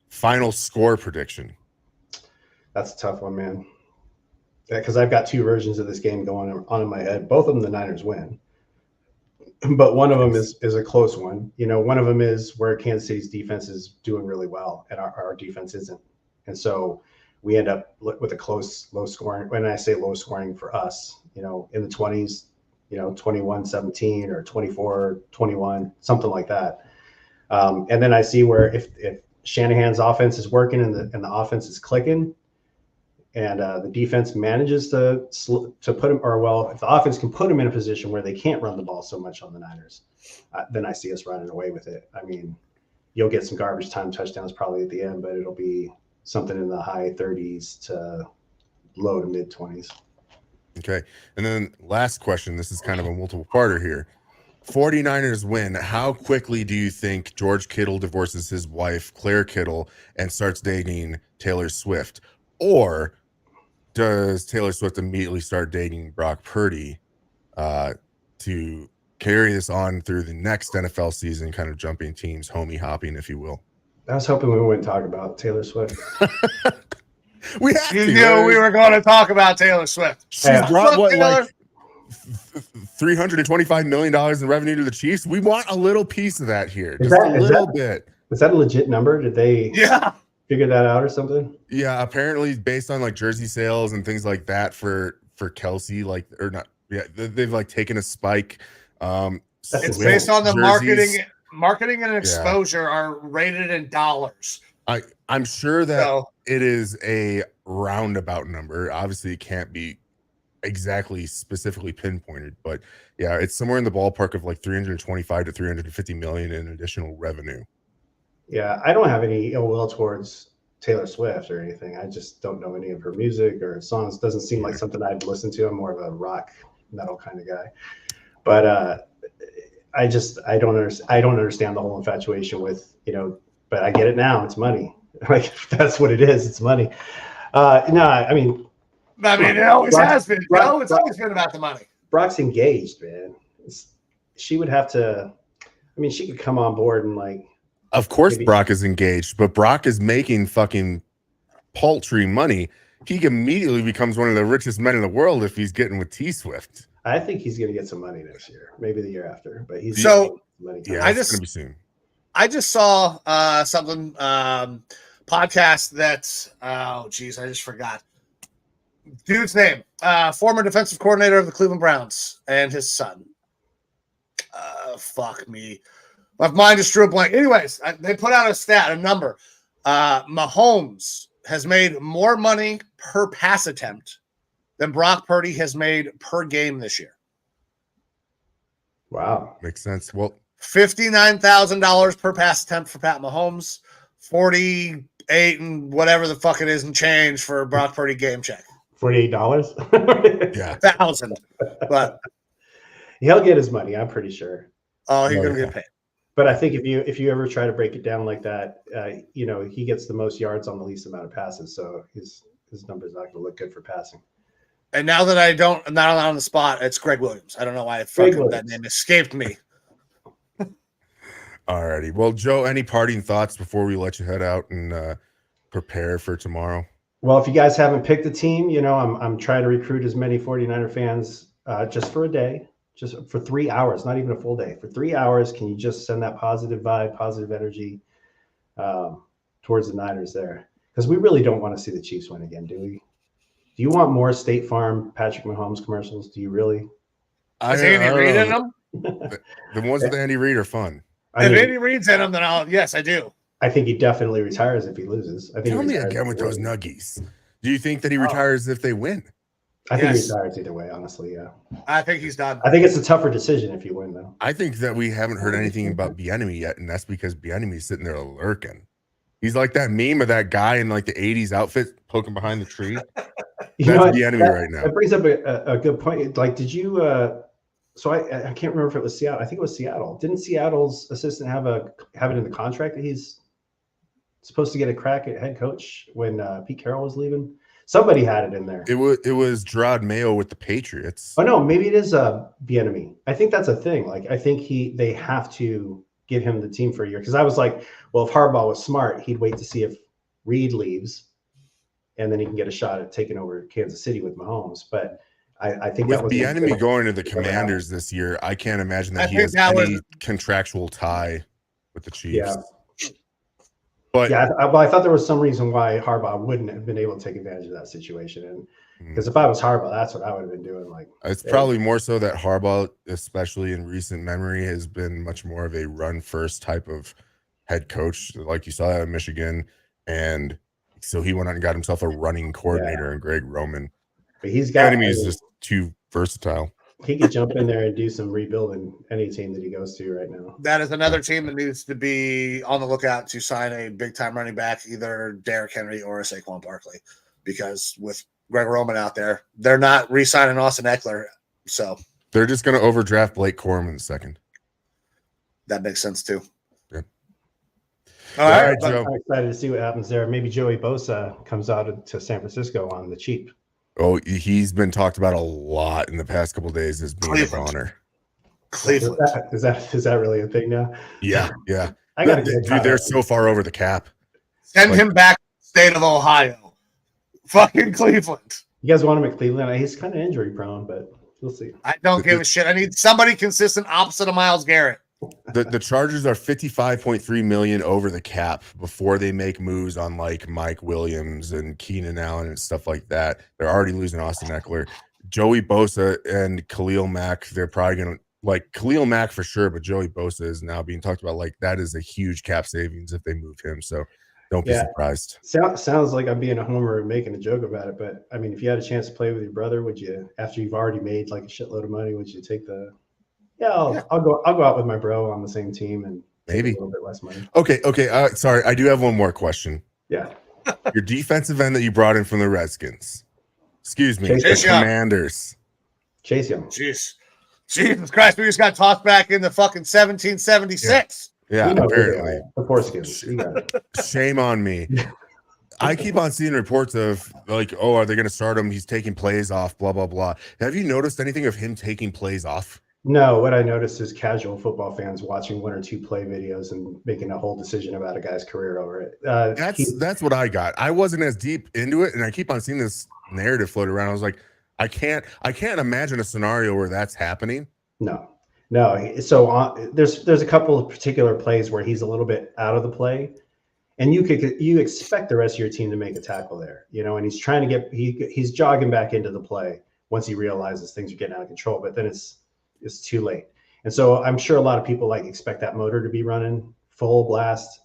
Final score prediction. That's a tough one, man. Because I've got 2 versions of this game going on in my head. Both of them, the Niners win, but one of them is a close one. One of them is where Kansas City's defense is doing really well, and our defense isn't, and so we end up with a close, low scoring. When I say low scoring for us, in the 20s. 21-17 or 24-21, something like that. And then I see where if Shanahan's offense is working and the offense is clicking, and the defense manages to put him, if the offense can put him in a position where they can't run the ball so much on the Niners, then I see us running away with it. I mean, you'll get some garbage time touchdowns probably at the end, but it'll be something in the high 30s to low to mid 20s. Okay. And then last question. This is kind of a multiple parter here. 49ers win. How quickly do you think George Kittle divorces his wife, Claire Kittle, and starts dating Taylor Swift? Or does Taylor Swift immediately start dating Brock Purdy to carry this on through the next NFL season, kind of jumping teams, homie hopping, if you will? I was hoping we wouldn't talk about Taylor Swift. We have You knew we were going to talk about Taylor Swift. She's brought like $325 million in revenue to the Chiefs. We want a little piece of that here. Just a little bit. Is that a legit number? Did they figure that out or something? Yeah, apparently based on like jersey sales and things like that for Kelsey, they've like taken a spike. It's based on the jerseys. Marketing and exposure are rated in dollars. I'm sure that it is a roundabout number. Obviously, it can't be exactly specifically pinpointed, but yeah, it's somewhere in the ballpark of like 325 to 350 million in additional revenue. Yeah, I don't have any ill will towards Taylor Swift or anything. I just don't know any of her music or songs. Doesn't seem like something I'd listen to. I'm more of a rock metal kind of guy. But I don't understand the whole infatuation with, but I get it now. It's money. Like that's what it is. It's money. I mean, it always has been. It's always been about the money. Brock's engaged, man. She would have to. I mean, she could come on board and like. Of course, Brock is engaged, but Brock is making fucking paltry money. He immediately becomes one of the richest men in the world if he's getting with T Swift. I think he's going to get some money next year, maybe the year after. But he's money. Yeah, it's going to be soon. I just saw something podcast that's I just forgot dude's name. Former defensive coordinator of the Cleveland Browns and his son. Fuck me, my mind just drew a blank. Anyways, they put out a number. Mahomes has made more money per pass attempt than Brock Purdy has made per game this year. Wow, makes sense. Well. $59,000 per pass attempt for Pat Mahomes, 48 and whatever the fuck it is in change for Brock Purdy game check. $48. Yeah, 1,000. But he'll get his money. I'm pretty sure. Oh, he's gonna get paid. But I think if you ever try to break it down like that, he gets the most yards on the least amount of passes, so his number's not going to look good for passing. And now that I'm not on the spot, it's Greg Williams. I don't know why that name escaped me. Alrighty. Well, Joe, any parting thoughts before we let you head out and prepare for tomorrow? Well, if you guys haven't picked a team, I'm trying to recruit as many 49er fans just for a day, just for 3 hours, not even a full day. For 3 hours, can you just send that positive vibe, positive energy towards the Niners there? Because we really don't want to see the Chiefs win again, do we? Do you want more State Farm Patrick Mahomes commercials? Do you really? Is Andy Reid in them? The ones with Andy Reid are fun. If Andy Reid's in them, then yes, I do. I think he definitely retires if he loses. I think. Tell me again with those nuggies. Do you think that he retires if they win? I think he retires either way, honestly, yeah. I think he's done. I think it's a tougher decision if you win, though. I think that we haven't heard anything about Bieniemy yet, and that's because Bieniemy's sitting there lurking. He's like that meme of that guy in like the 80s outfit poking behind the tree. That's Bieniemy right now. That brings up a good point. Like, did you so I can't remember if it was Seattle. I think it was Seattle. Didn't Seattle's assistant have it in the contract that he's supposed to get a crack at head coach when Pete Carroll was leaving? Somebody had it in there. It was Gerard Mayo with the Patriots. Oh no, maybe it is Bieniemy. I think that's a thing. Like, I think they have to give him the team for a year, because I was like, well, if Harbaugh was smart, he'd wait to see if Reid leaves, and then he can get a shot at taking over Kansas City with Mahomes. But I think with that was Bieniemy going to the Commanders this year, I can't imagine that he has any contractual tie with the Chiefs. Yeah. But yeah, I thought there was some reason why Harbaugh wouldn't have been able to take advantage of that situation. And because if I was Harbaugh, that's what I would have been doing. Like, it's probably more so that Harbaugh, especially in recent memory, has been much more of a run first type of head coach, like you saw at Michigan. And so he went out and got himself a running coordinator in Greg Roman. But he's got is just too versatile. He could jump in there and do some rebuilding any team that he goes to right now. That is another team that needs to be on the lookout to sign a big-time running back, either Derrick Henry or a Saquon Barkley, because with Greg Roman out there, they're not re-signing Austin Eckler, so they're just going to overdraft Blake Corum in the second. That makes sense too. Yeah. All right, Joe. I'm excited to see what happens there. Maybe Joey Bosa comes out to San Francisco on the cheap. Oh, he's been talked about a lot in the past couple of days as being a goner. Cleveland. Is that really a thing now? Yeah. I got dude, they're so far over the cap. Send him back to the state of Ohio. Fucking Cleveland. You guys want him at Cleveland? He's kind of injury prone, but we'll see. I don't give a shit. I need somebody consistent opposite of Myles Garrett. The Chargers are $55.3 million over the cap before they make moves on like Mike Williams and Keenan Allen and stuff like that. They're already losing Austin Eckler, Joey Bosa, and Khalil Mack. They're probably gonna like Khalil Mack for sure, but Joey Bosa is now being talked about like that is a huge cap savings if they move him. So don't be surprised. Sounds like I'm being a homer and making a joke about it, but I mean, if you had a chance to play with your brother, would you, after you've already made like a shitload of money, would you take the? I'll go out with my bro on the same team and maybe a little bit less money. Okay. Sorry, I do have one more question. Yeah. Your defensive end that you brought in from the Redskins. Excuse me, Chase the Commanders. Chase Young. Jesus Christ, we just got tossed back into fucking 1776. Yeah, apparently. The foreskins. Shame on me. I keep on seeing reports of like, oh, are they going to start him? He's taking plays off, blah, blah, blah. Have you noticed anything of him taking plays off? No, what I noticed is casual football fans watching one or two play videos and making a whole decision about a guy's career over it. That's what I got. I wasn't as deep into it, and I keep on seeing this narrative float around. I was like, I can't imagine a scenario where that's happening. No. So there's a couple of particular plays where he's a little bit out of the play, and you expect the rest of your team to make a tackle there, and he's trying to he's jogging back into the play once he realizes things are getting out of control, but then it's too late. And so I'm sure a lot of people expect that motor to be running full blast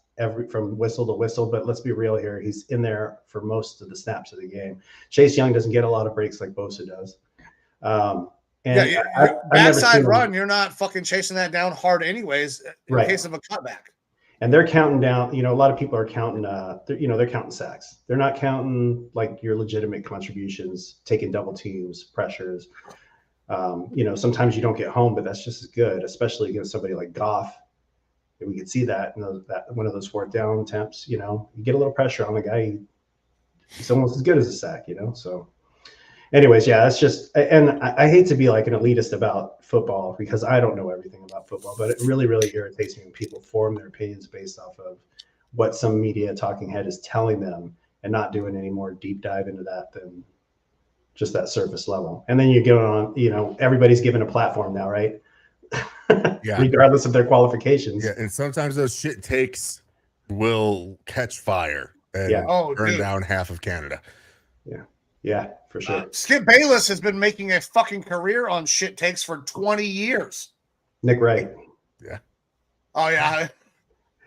from whistle to whistle, but let's be real here. He's in there for most of the snaps of the game. Chase Young doesn't get a lot of breaks like Bosa does. Backside run, you're not fucking chasing that down hard anyways in case of a cutback. And they're counting down, a lot of people are counting, they're counting sacks. They're not counting like your legitimate contributions, taking double teams, pressures. Sometimes you don't get home, but that's just as good, especially against somebody like Goff. We could see that in that one of those fourth down attempts. You get a little pressure on the guy. He's almost as good as a sack. So, anyways, that's just. And I hate to be like an elitist about football because I don't know everything about football, but it really, really irritates me when people form their opinions based off of what some media talking head is telling them and not doing any more deep dive into that than just that surface level. And then you get on, everybody's given a platform now, right? Yeah. Regardless of their qualifications. Yeah. And sometimes those shit takes will catch fire and burn down half of Canada. Yeah. Yeah, for sure. Skip Bayless has been making a fucking career on shit takes for 20 years. Nick Wright. Yeah. Oh, yeah.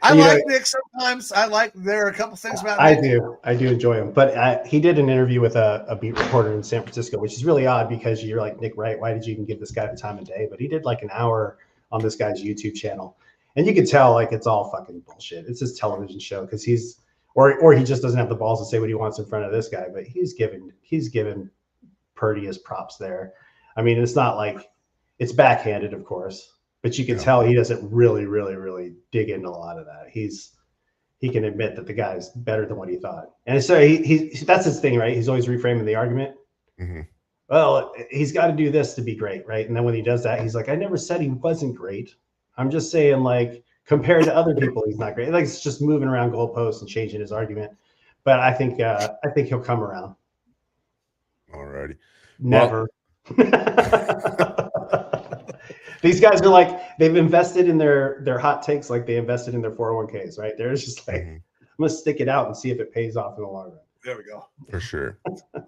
I like Nick sometimes. There are a couple things about Nick. I do enjoy him. But he did an interview with a beat reporter in San Francisco, which is really odd because you're like, Nick Wright, why did you even give this guy the time of day? But he did like an hour on this guy's YouTube channel. And you could tell like it's all fucking bullshit. It's his television show because or he just doesn't have the balls to say what he wants in front of this guy. But he's given Purdy his props there. I mean, it's not like it's backhanded, of course, but you can tell he doesn't really, really, really dig into a lot of that. He can admit that the guy's better than what he thought. And so that's his thing, right? He's always reframing the argument. Mm-hmm. Well, he's got to do this to be great, right? And then when he does that, he's like, I never said he wasn't great. I'm just saying, like, compared to other people, he's not great. Like, it's just moving around goalposts and changing his argument. But I think he'll come around. Alrighty. Never. These guys are like, they've invested in their hot takes like they invested in their 401ks, right? They're just like, I'm going to stick it out and see if it pays off in the long run. There we go. For sure. All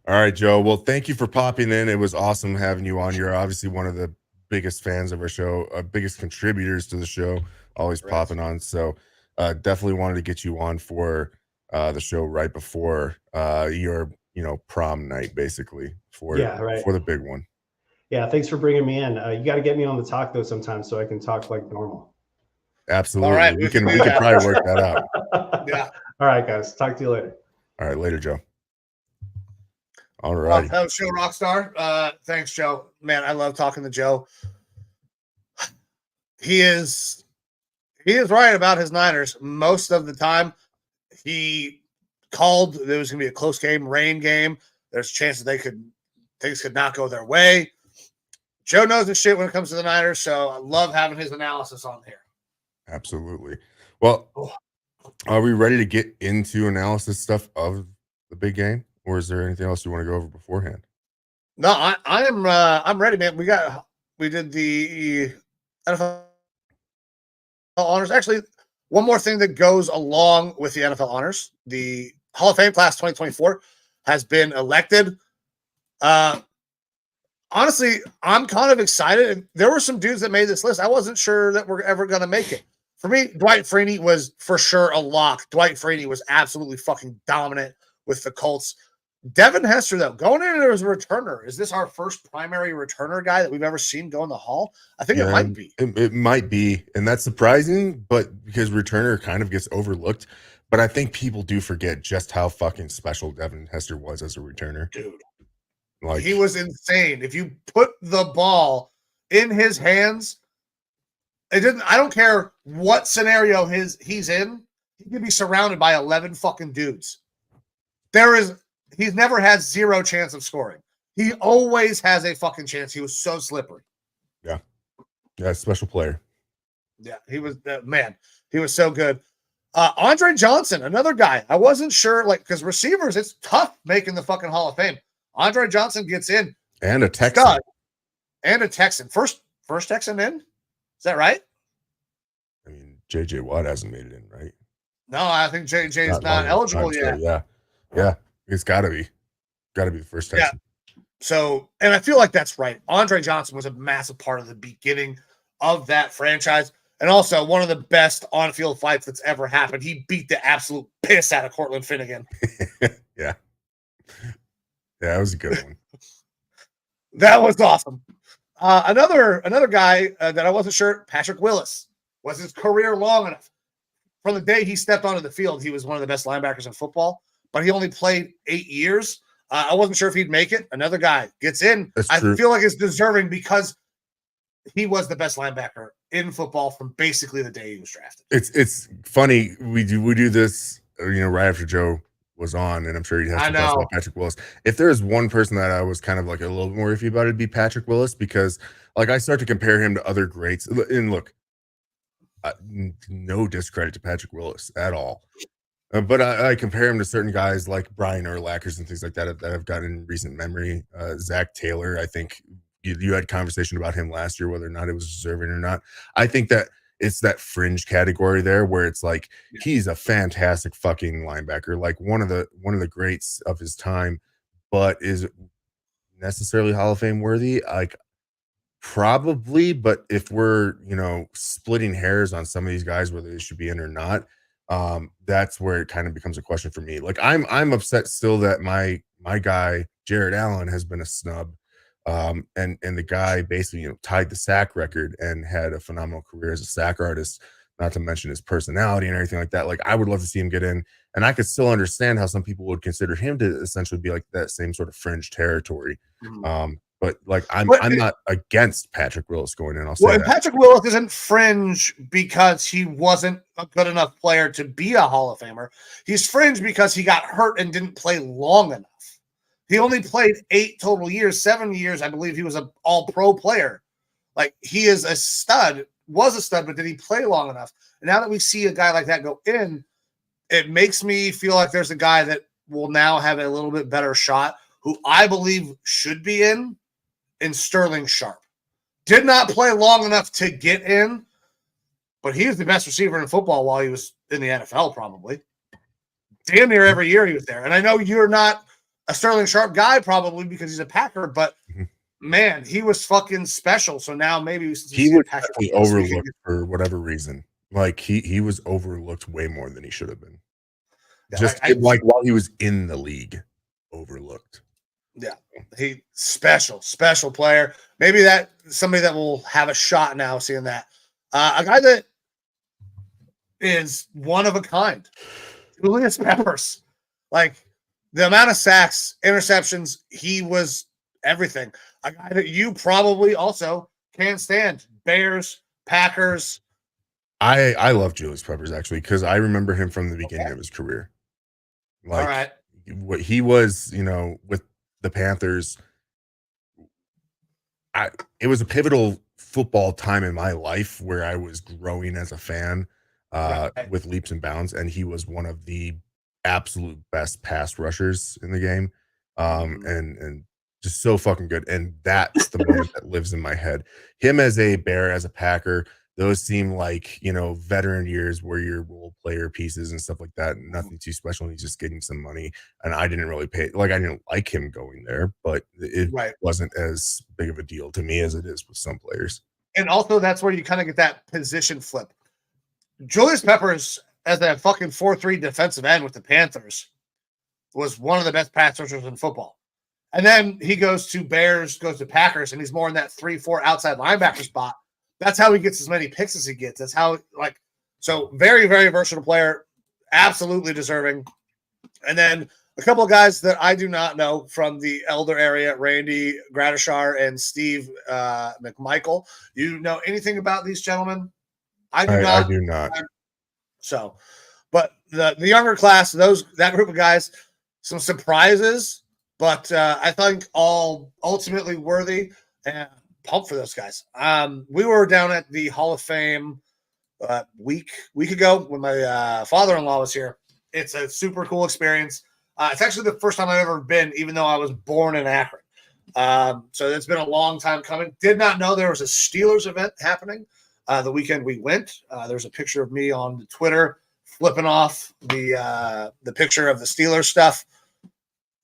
right, Joe. Well, thank you for popping in. It was awesome having you on. You're obviously one of the biggest fans of our show, biggest contributors to the show, always popping on. So definitely wanted to get you on for the show right before your prom night, basically for the big one. Yeah, thanks for bringing me in. You got to get me on the talk though sometimes so I can talk like normal. Absolutely. All right, we can probably work that out. Yeah. All right, guys. Talk to you later. All right, later, Joe. All right. That was Joe Rockstar. Thanks, Joe. Man, I love talking to Joe. He is right about his Niners most of the time. He called there was going to be a close game, rain game. There's a chance that things could not go their way. Joe knows his shit when it comes to the Niners, so I love having his analysis on here. Absolutely. Well, are we ready to get into analysis stuff of the big game, or is there anything else you want to go over beforehand? No, I'm ready, man. We did the NFL honors. Actually, one more thing that goes along with the NFL honors: the Hall of Fame class 2024 has been elected. Honestly, I'm kind of excited. There were some dudes that made this list. I wasn't sure that we're ever going to make it. For me, Dwight Freeney was for sure a lock. Dwight Freeney was absolutely fucking dominant with the Colts. Devin Hester, though, going in there as a returner. Is this our first primary returner guy that we've ever seen go in the Hall? I think it might be. It might be, and that's surprising, but because returner kind of gets overlooked. But I think people do forget just how fucking special Devin Hester was as a returner. Dude. Like, he was insane. If you put the ball in his hands, I don't care what scenario he's in, he could be surrounded by 11 fucking dudes. He's never had zero chance of scoring. He always has a fucking chance. He was so slippery. Yeah, special player. Yeah, he was he was so good. Andre Johnson, another guy. I wasn't sure, because receivers, it's tough making the fucking Hall of Fame. Andre Johnson gets in. And a Texan. First Texan in? Is that right? I mean, J.J. Watt hasn't made it in, right? No, I think J.J. is not eligible yet. Yeah. It's got to be. Got to be the first Texan. Yeah. So, and I feel like that's right. Andre Johnson was a massive part of the beginning of that franchise. And also one of the best on-field fights that's ever happened. He beat the absolute piss out of Cortland Finnegan. Yeah. Yeah, that was a good one. That was awesome. Another guy that I wasn't sure, Patrick Willis. Was his career long enough? From the day he stepped onto the field, he was one of the best linebackers in football, but he only played 8 years. I wasn't sure if he'd make it. Another guy gets in. I feel like it's deserving because he was the best linebacker in football from basically the day he was drafted. It's funny. We do this, right after Joe was on, and I'm sure he has to talk about Patrick Willis. If there is one person that I was kind of like a little more iffy about, it'd be Patrick Willis, because I start to compare him to other greats. And look, no discredit to Patrick Willis at all. But I compare him to certain guys like Brian Urlachers and things like that have gotten in recent memory. Zach Taylor, I think you had conversation about him last year, whether or not it was deserving or not. I think that it's that fringe category there where it's like he's a fantastic fucking linebacker, like one of the greats of his time. but is it necessarily Hall of Fame worthy? Like, probably, but if we're, splitting hairs on some of these guys, whether they should be in or not, that's where it kind of becomes a question for me. Like, I'm upset still that my guy Jared Allen has been a snub. And the guy basically, tied the sack record and had a phenomenal career as a sack artist, not to mention his personality and everything like that. Like, I would love to see him get in, and I could still understand how some people would consider him to essentially be like that same sort of fringe territory. But like, I'm not against Patrick Willis going in. I'll say and that. Patrick Willis isn't fringe because he wasn't a good enough player to be a Hall of Famer. He's fringe because he got hurt and didn't play long enough. He only played 8 total years, 7 years. I believe he was an all-pro player. Like, he is a stud, was a stud, but did he play long enough? And now that we see a guy like that go in, it makes me feel like there's a guy that will now have a little bit better shot, who I believe should be in Sterling Sharp. Did not play long enough to get in, but he was the best receiver in football while he was in the NFL, probably. Damn near every year he was there. And I know you're not a Sterling Sharp guy, probably because he's a Packer, but man, he was fucking special. So now maybe he was definitely overlooked for whatever reason. Like, he was overlooked way more than he should have been. Just like while he was in the league, overlooked. Yeah, he special player. Maybe that somebody that will have a shot now seeing that. A guy that is one of a kind. Julius Peppers. Like, the amount of sacks, interceptions, he was everything. A guy that you probably also can't stand. Bears, Packers. I love Julius Peppers, actually, because I remember him from the beginning of his career. Like, all right. What he was, with the Panthers, it was a pivotal football time in my life where I was growing as a fan with leaps and bounds, and he was one of the absolute best pass rushers in the game, and just so fucking good. And that's the moment that lives in my head. Him as a Bear, as a Packer, those seem like, veteran years where you're role player pieces and stuff like that. Nothing too special. And he's just getting some money. And I didn't really I didn't like him going there, but it wasn't as big of a deal to me as it is with some players. And also, that's where you kind of get that position flip. Julius Peppers, as a fucking 4-3 defensive end with the Panthers, was one of the best pass rushers in football. And then he goes to Bears, goes to Packers, and he's more in that 3-4 outside linebacker spot. That's how he gets as many picks as he gets. That's how, so very, very versatile player, absolutely deserving. And then a couple of guys that I do not know from the Elder area, Randy Gradishar and Steve McMichael. You know anything about these gentlemen? I do not. So, but the younger class, that group of guys, some surprises, but I think all ultimately worthy. And pumped for those guys. We were down at the Hall of Fame week ago when my father-in-law was here. It's a super cool experience. It's actually the first time I've ever been, even though I was born in Akron. So it's been a long time coming. Did not know there was a Steelers event happening the weekend we went. There's a picture of me on Twitter flipping off the picture of the Steelers stuff.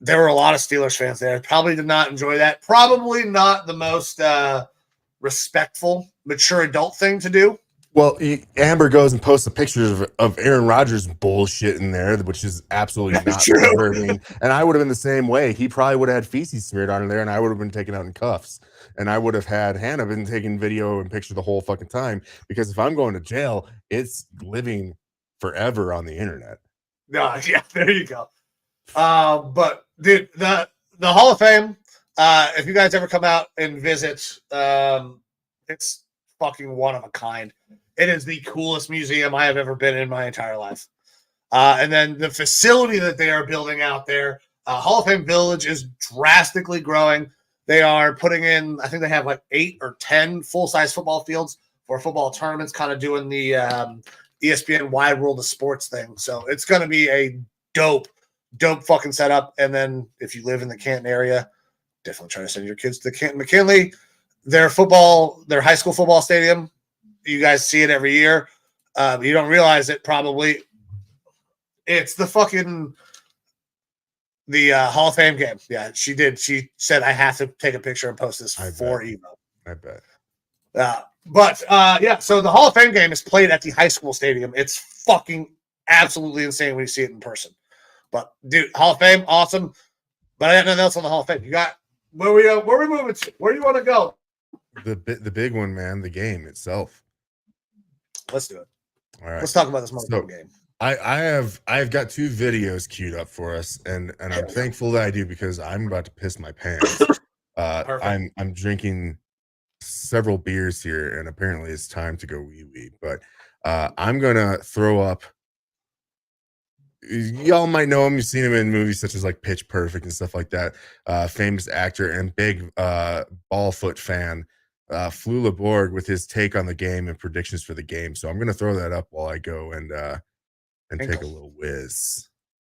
There were a lot of Steelers fans there. Probably did not enjoy that. Probably not the most respectful, mature adult thing to do. Well, Amber goes and posts the pictures of Aaron Rodgers bullshit in there, which is absolutely not deserving. And I would have been the same way. He probably would have had feces smeared on there, and I would have been taken out in cuffs. And I would have had Hannah been taking video and picture the whole fucking time. Because if I'm going to jail, it's living forever on the internet. Yeah, there you go. But dude, the Hall of Fame, if you guys ever come out and visit, it's fucking one of a kind. It is the coolest museum I have ever been in my entire life. And then the facility that they are building out there, Hall of Fame Village, is drastically growing. They are putting in, I think they have 8 or 10 full-size football fields for football tournaments, kind of doing the ESPN Wide World of Sports thing. So it's going to be a dope fucking setup. And then if you live in the Canton area, definitely try to send your kids to Canton McKinley. Their high school football stadium, you guys see it every year. You don't realize it probably. It's the fucking The Hall of Fame game. Yeah, she did. She said, I have to take a picture and post this for Evo. I bet. Yeah, so the Hall of Fame game is played at the high school stadium. It's fucking absolutely insane when you see it in person. But dude, Hall of Fame, awesome. But I got nothing else on the Hall of Fame. You got where we moving to? Where do you want to go? The big one, man, the game itself. Let's do it. All right. Let's talk about this motherfucking game. I've got 2 videos queued up for us, and I'm thankful that I do because I'm about to piss my pants. I'm drinking several beers here, and apparently it's time to go wee. But I'm gonna throw up. Y'all might know him. You've seen him in movies such as like Pitch Perfect and stuff like that. Famous actor and big ballfoot fan. Flula Borg with his take on the game and predictions for the game. So I'm gonna throw that up while I go and take a little whiz.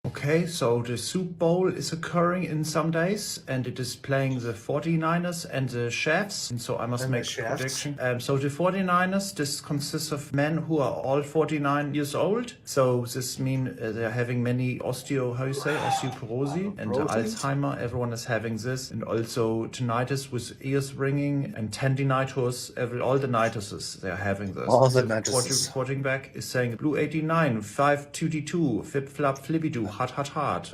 Okay, so the Super Bowl is occurring in some days, and it is playing the 49ers and the Chiefs, and so I must make a prediction. So the 49ers, this consists of men who are all 49 years old, so this means they're having many osteoporosis, and Alzheimer, everyone is having this, and also tinnitus with ears ringing, and tendinitis, all the nituses, they're having this. All the nituses. Quarterback is saying, Blue 89, 5-2-2, flip-flop, flippy-doo, hard.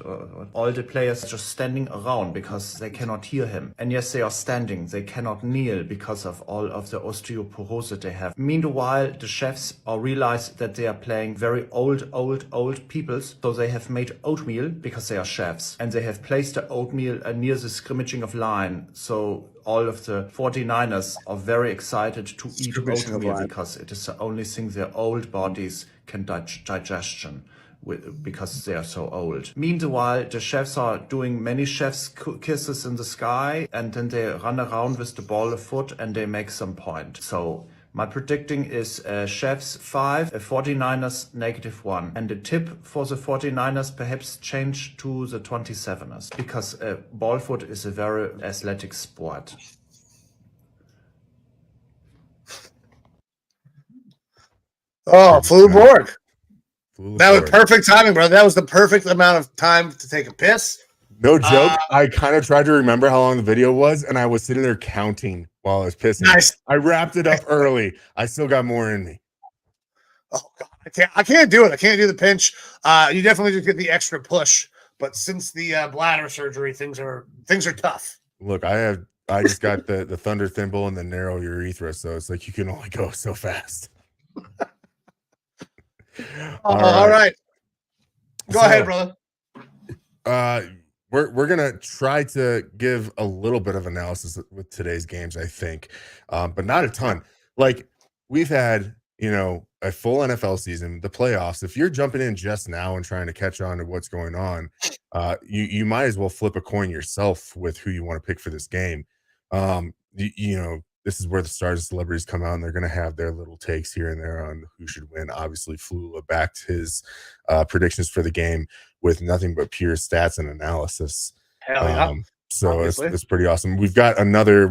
All the players are just standing around because they cannot hear him. And yes, they are standing. They cannot kneel because of all of the osteoporosis they have. Meanwhile, the chefs realize that they are playing very old people. So they have made oatmeal because they are chefs. And they have placed the oatmeal near the scrimmaging of line. So all of the 49ers are very excited to eat oatmeal because it is the only thing their old bodies can digestion. Because they are so old. Meanwhile, the chefs are doing many chef's kisses in the sky, and then they run around with the ball of foot and they make some point. So my predicting is chefs 5, 49ers -1. And the tip for the 49ers perhaps change to the 27ers because ball foot is a very athletic sport. Oh, Flula Borg. That was perfect timing, brother. That was the perfect amount of time to take a piss. No joke. I kind of tried to remember how long the video was, and I was sitting there counting while I was pissing. Nice. I wrapped it up early. I still got more in me. Oh God, I can't do it. I can't do the pinch. You definitely just get the extra push. But since the bladder surgery, things are tough. Look, I just got the thunder thimble and the narrow urethra, so it's like you can only go so fast. All right. Go ahead, brother. We're gonna try to give a little bit of analysis with today's games, I think, but not a ton. Like we've had, a full NFL season, the playoffs. If you're jumping in just now and trying to catch on to what's going on, you might as well flip a coin yourself with who you want to pick for this game. This is where the stars and celebrities come out, and they're going to have their little takes here and there on who should win. Obviously, Flula backed his predictions for the game with nothing but pure stats and analysis. Hell yeah. So it's pretty awesome. We've got another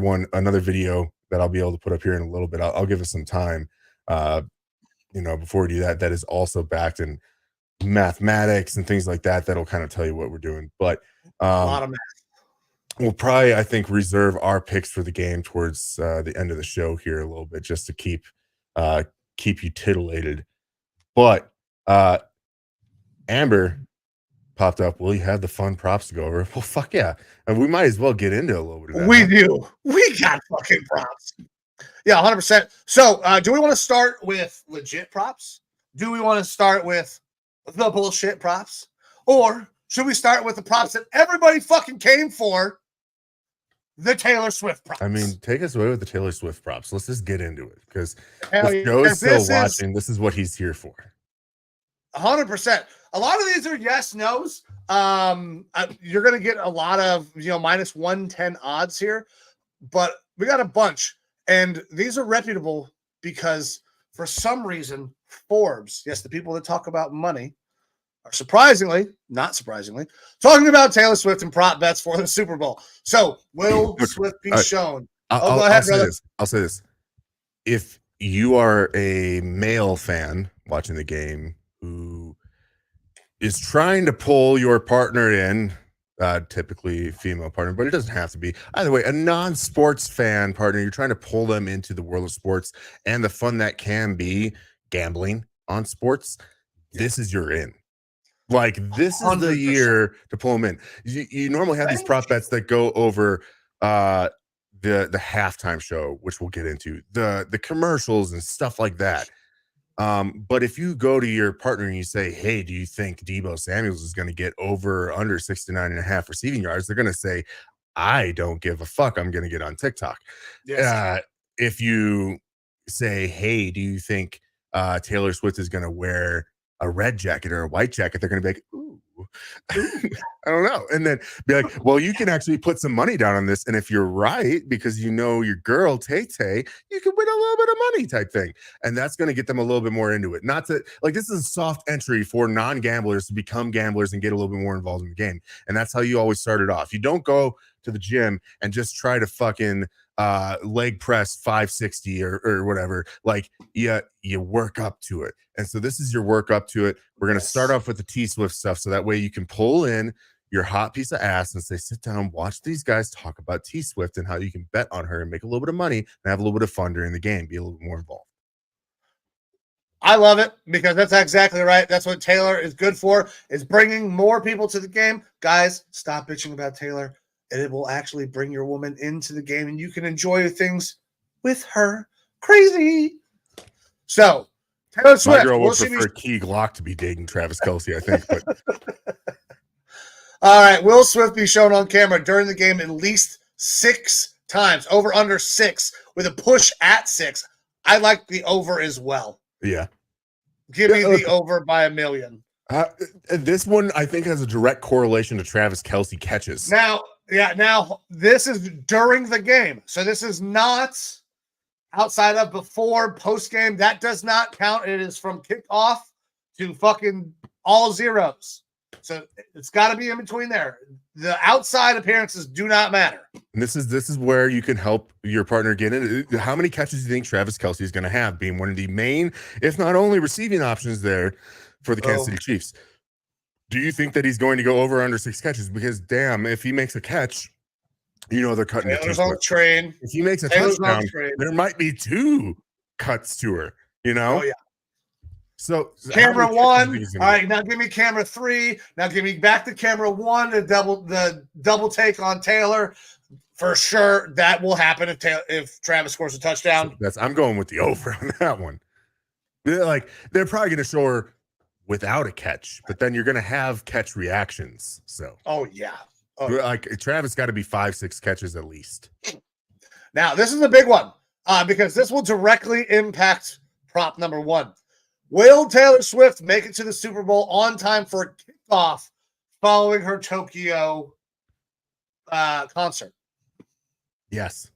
video that I'll be able to put up here in a little bit. I'll give it some time. Before we do that, that is also backed in mathematics and things like that. That'll kind of tell you what we're doing. But a lot of math. We'll probably, I think, reserve our picks for the game towards the end of the show here a little bit, just to keep you titillated. But Amber popped up. Will you have the fun props to go over? Well, fuck yeah, and we might as well get into a little bit of that. We do. We got fucking props. Yeah, 100%. So, do we want to start with legit props? Do we want to start with the bullshit props, or should we start with the props that everybody fucking came for? The Taylor Swift props. I mean, take us away with the Taylor Swift props. Let's just get into it because if Joe's still watching, this is what he's here for. 100%. A lot of these are yes, nos. You're going to get a lot of, minus 110 odds here, but we got a bunch. And these are reputable because for some reason, Forbes, yes, the people that talk about money, are not surprisingly, talking about Taylor Swift and prop bets for the Super Bowl. So, will Swift be shown? Go ahead, brother. I'll say this. If you are a male fan watching the game who is trying to pull your partner in typically female partner, but it doesn't have to be. Either way, a non-sports fan partner, you're trying to pull them into the world of sports and the fun that can be gambling on sports. This is your in. Like, this is the 100%. year to pull them in. You normally have these prop bets that go over the halftime show, which we'll get into, the commercials and stuff like that. But if you go to your partner and you say, hey, do you think Deebo Samuels is going to get over or under 69.5 receiving yards? They're going to say, I don't give a fuck. I'm going to get on TikTok. Yes. If you say, hey, do you think Taylor Swift is going to wear a red jacket or a white jacket? They're going to be like, ooh, I don't know. And then be like, well, you can actually put some money down on this. And if you're right, because you know your girl, Tay-Tay, you can win a little bit of money type thing. And that's going to get them a little bit more into it. Not to, like, this is a soft entry for non-gamblers to become gamblers and get a little bit more involved in the game. And that's how you always start it off. You don't go to the gym and just try to fucking leg press 560 or whatever. Like, you work up to it. And so this is your work up to it. We're going to start off with the T-Swift stuff, so that way you can pull in your hot piece of ass and say, sit down, watch these guys talk about T-Swift and how you can bet on her and make a little bit of money and have a little bit of fun during the game, be a little bit more involved. I love it, because that's exactly right. That's what Taylor is good for, is bringing more people to the game. Guys, stop bitching about Taylor. And it will actually bring your woman into the game, and you can enjoy things with her. Crazy. So, Taylor Swift. My girl would prefer Key Glock to be dating Travis Kelce, I think. But all right, will Swift be shown on camera during the game at least 6 times? Over under 6 with a push at 6. I like the over as well. Yeah. Give me the over by 1 million. This one, I think, has a direct correlation to Travis Kelce catches. Now, this is during the game. So this is not outside of before, post game. That does not count. It is from kickoff to fucking all zeros. So it's got to be in between there. The outside appearances do not matter. And this is where you can help your partner get in. How many catches do you think Travis Kelce is going to have, being one of the main, if not only, receiving options there for the Kansas City Chiefs? Do you think that he's going to go over or under 6 catches? Because damn, if he makes a catch, you know they're cutting it. Taylor's on the train. If he makes a touchdown, there might be 2 cuts to her. You know? Oh yeah. So camera 1. All right, now give me camera 3. Now give me back to camera 1. The double take on Taylor. For sure, that will happen if Travis scores a touchdown. So I'm going with the over on that one. They're probably going to show her without a catch, but then you're going to have catch reactions. So, like Travis got to be 5-6 catches at least. Now, this is a big one because this will directly impact prop number 1. Will Taylor Swift make it to the Super Bowl on time for a kickoff following her Tokyo concert? Yes,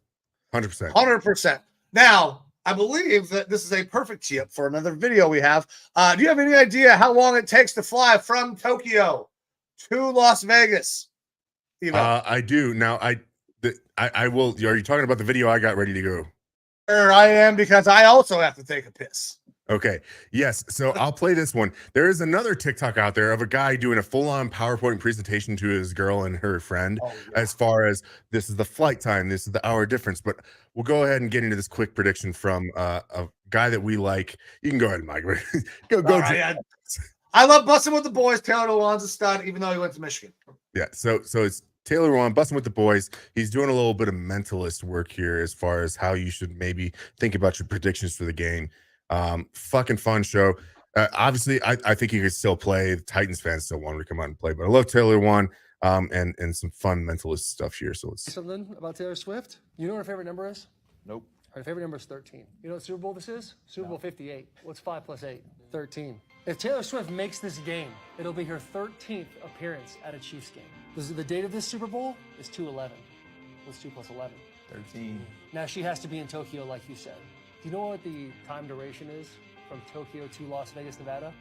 100%. 100%. Now, I believe that this is a perfect tee up for another video we have. Do you have any idea how long it takes to fly from Tokyo to Las Vegas? I do. Now, I will. Are you talking about the video I got ready to go? Sure, I am, because I also have to take a piss. Okay. Yes. So I'll play this one. There is another TikTok out there of a guy doing a full-on PowerPoint presentation to his girl and her friend, as far as this is the flight time, this is the hour difference. But we'll go ahead and get into this quick prediction from a guy that we like. You can go ahead, Mike. go. Right, I love busting with the boys. Taylor Lewan's a stud, even though he went to Michigan. Yeah. So it's Taylor Lewan busting with the boys. He's doing a little bit of mentalist work here as far as how you should maybe think about your predictions for the game. Fucking fun show. Obviously, I think he could still play. The Titans fans still want to come out and play, but I love Taylor Lewan, and some fun mentalist stuff here. So let's something about Taylor Swift. You know what her favorite number is? Nope. Her favorite number is 13. You know what Super Bowl this is? Super Bowl 58. What's 5 plus 8? 13. If Taylor Swift makes this game, it'll be her 13th appearance at a Chiefs game. The date of this Super Bowl is 2/11. What's 2 plus 11? 13. Now she has to be in Tokyo, like you said. Do you know what the time duration is from Tokyo to Las Vegas, Nevada?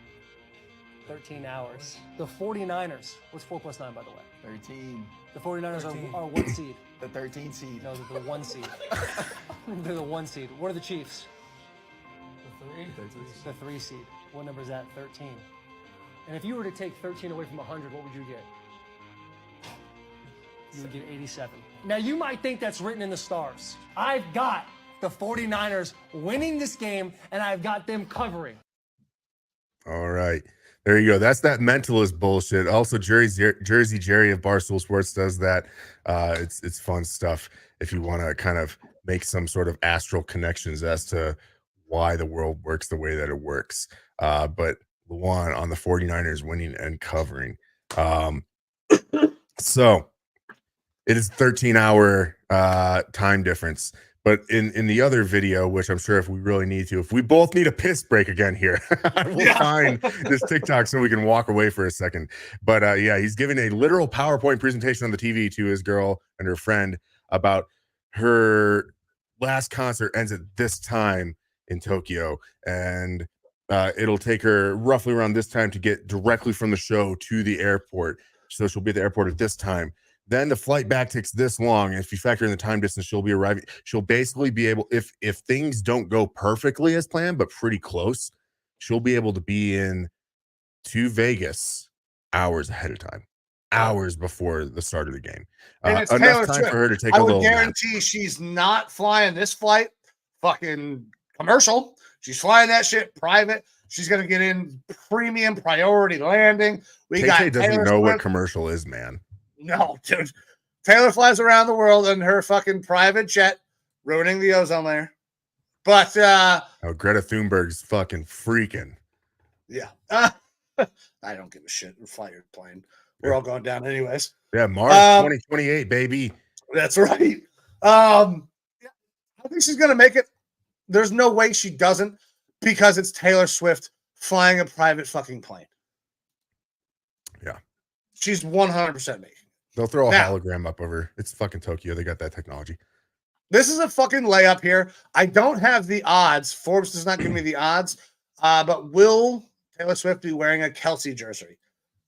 13 hours. The 49ers, what's 4 plus 9, by the way? 13. The 49ers are what seed? The 13 seed. No, they're the 1 seed. They're the 1 seed. What are the Chiefs? The 3 seed. What number is that? 13. And if you were to take 13 away from 100, what would you get? you would get 87. Now, you might think that's written in the stars. I've got the 49ers winning this game, and I've got them covering. All right. There you go. That's that mentalist bullshit. Also, Jersey Jerry of Barstool Sports does that. It's fun stuff if you want to kind of make some sort of astral connections as to why the world works the way that it works. But Luan on the 49ers winning and covering. So it is 13-hour time difference. But in the other video, which I'm sure if we really need to, if we both need a piss break again here, we'll find this TikTok so we can walk away for a second. But yeah, he's giving a literal PowerPoint presentation on the TV to his girl and her friend about her last concert ends at this time in Tokyo. And it'll take her roughly around this time to get directly from the show to the airport. So she'll be at the airport at this time. Then the flight back takes this long. And if you factor in the time distance, she'll be arriving. She'll basically be able, if things don't go perfectly as planned, but pretty close, she'll be able to be in to Vegas hours ahead of time, hours before the start of the game. And it's enough Taylor time Swift. for her to take I a would little nap. guarantee she's not flying this flight fucking commercial. She's flying that shit private. She's going to get in premium priority landing. We got KK doesn't Taylor know what Swift. Commercial is, man. No, dude. Taylor flies around the world in her fucking private jet, ruining the ozone layer. But Oh, Greta Thunberg's fucking freaking. yeah, I don't give a shit. Fly your plane. We're all going down anyways. Yeah, March 2028, baby. That's right. I think she's gonna make it. There's no way she doesn't, because it's Taylor Swift flying a private fucking plane. Yeah, she's 100% making. They'll throw a Now, hologram up over. It's fucking Tokyo. They got that technology. This is a fucking layup here. I don't have the odds. Forbes does not give me the odds. But will Taylor Swift be wearing a Kelsey jersey?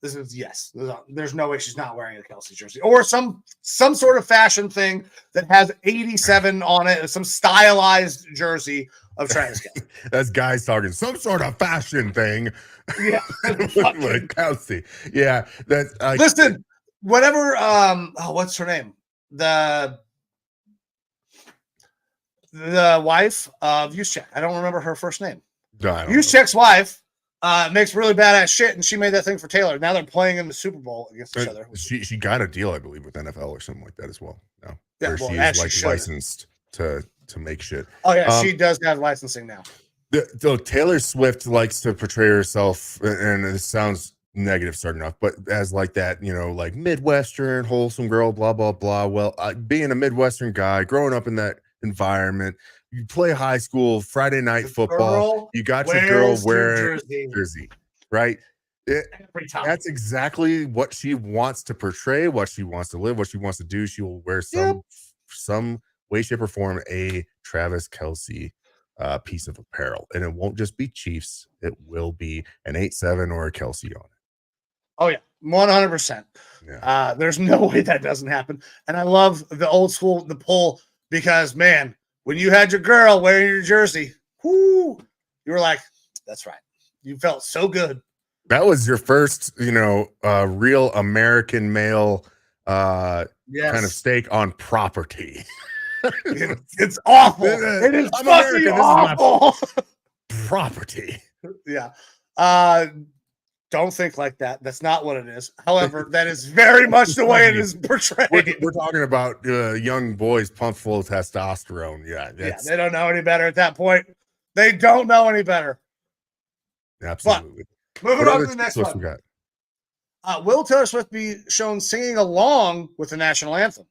This is yes. There's no way she's not wearing a Kelsey jersey, or some sort of fashion thing that has 87 on it, some stylized jersey of Travis Kelce. That's guys talking some sort of fashion thing. Yeah, like Kelsey. Yeah, that's listen. Whatever. What's her name? The wife of Juszczyk. I don't remember her first name. Juszczyk's wife makes really badass shit, and she made that thing for Taylor. Now they're playing in the Super Bowl against each other. She got a deal, I believe, with NFL or something like that as well. No, yeah, where she is like licensed to make shit. Oh yeah, she does have licensing now. Taylor Swift likes to portray herself, and it sounds negative starting off, but as like that, like Midwestern wholesome girl, blah blah blah. Well, being a Midwestern guy, growing up in that environment, you play high school Friday night football. You got your girl wearing jersey, right? That's exactly what she wants to portray, what she wants to live, what she wants to do. She will wear some way, shape, or form a Travis Kelce piece of apparel, and it won't just be Chiefs. It will be an 8-7 or a Kelce on it. Oh yeah, 100%. Yeah. There's no way that doesn't happen. And I love the old school, the pull, because man, when you had your girl wearing your jersey, you were like, that's right. You felt so good. That was your first, real American male kind of stake on property. It's awful. It is fucking awful. This is my property. Yeah. Don't think like that. That's not what it is. However, that is very much the way it is portrayed. We're talking about young boys pumped full of testosterone. Yeah, they don't know any better at that point. They don't know any better. Absolutely. But moving on to the next one. We got? Will Taylor Swift be shown singing along with the national anthem?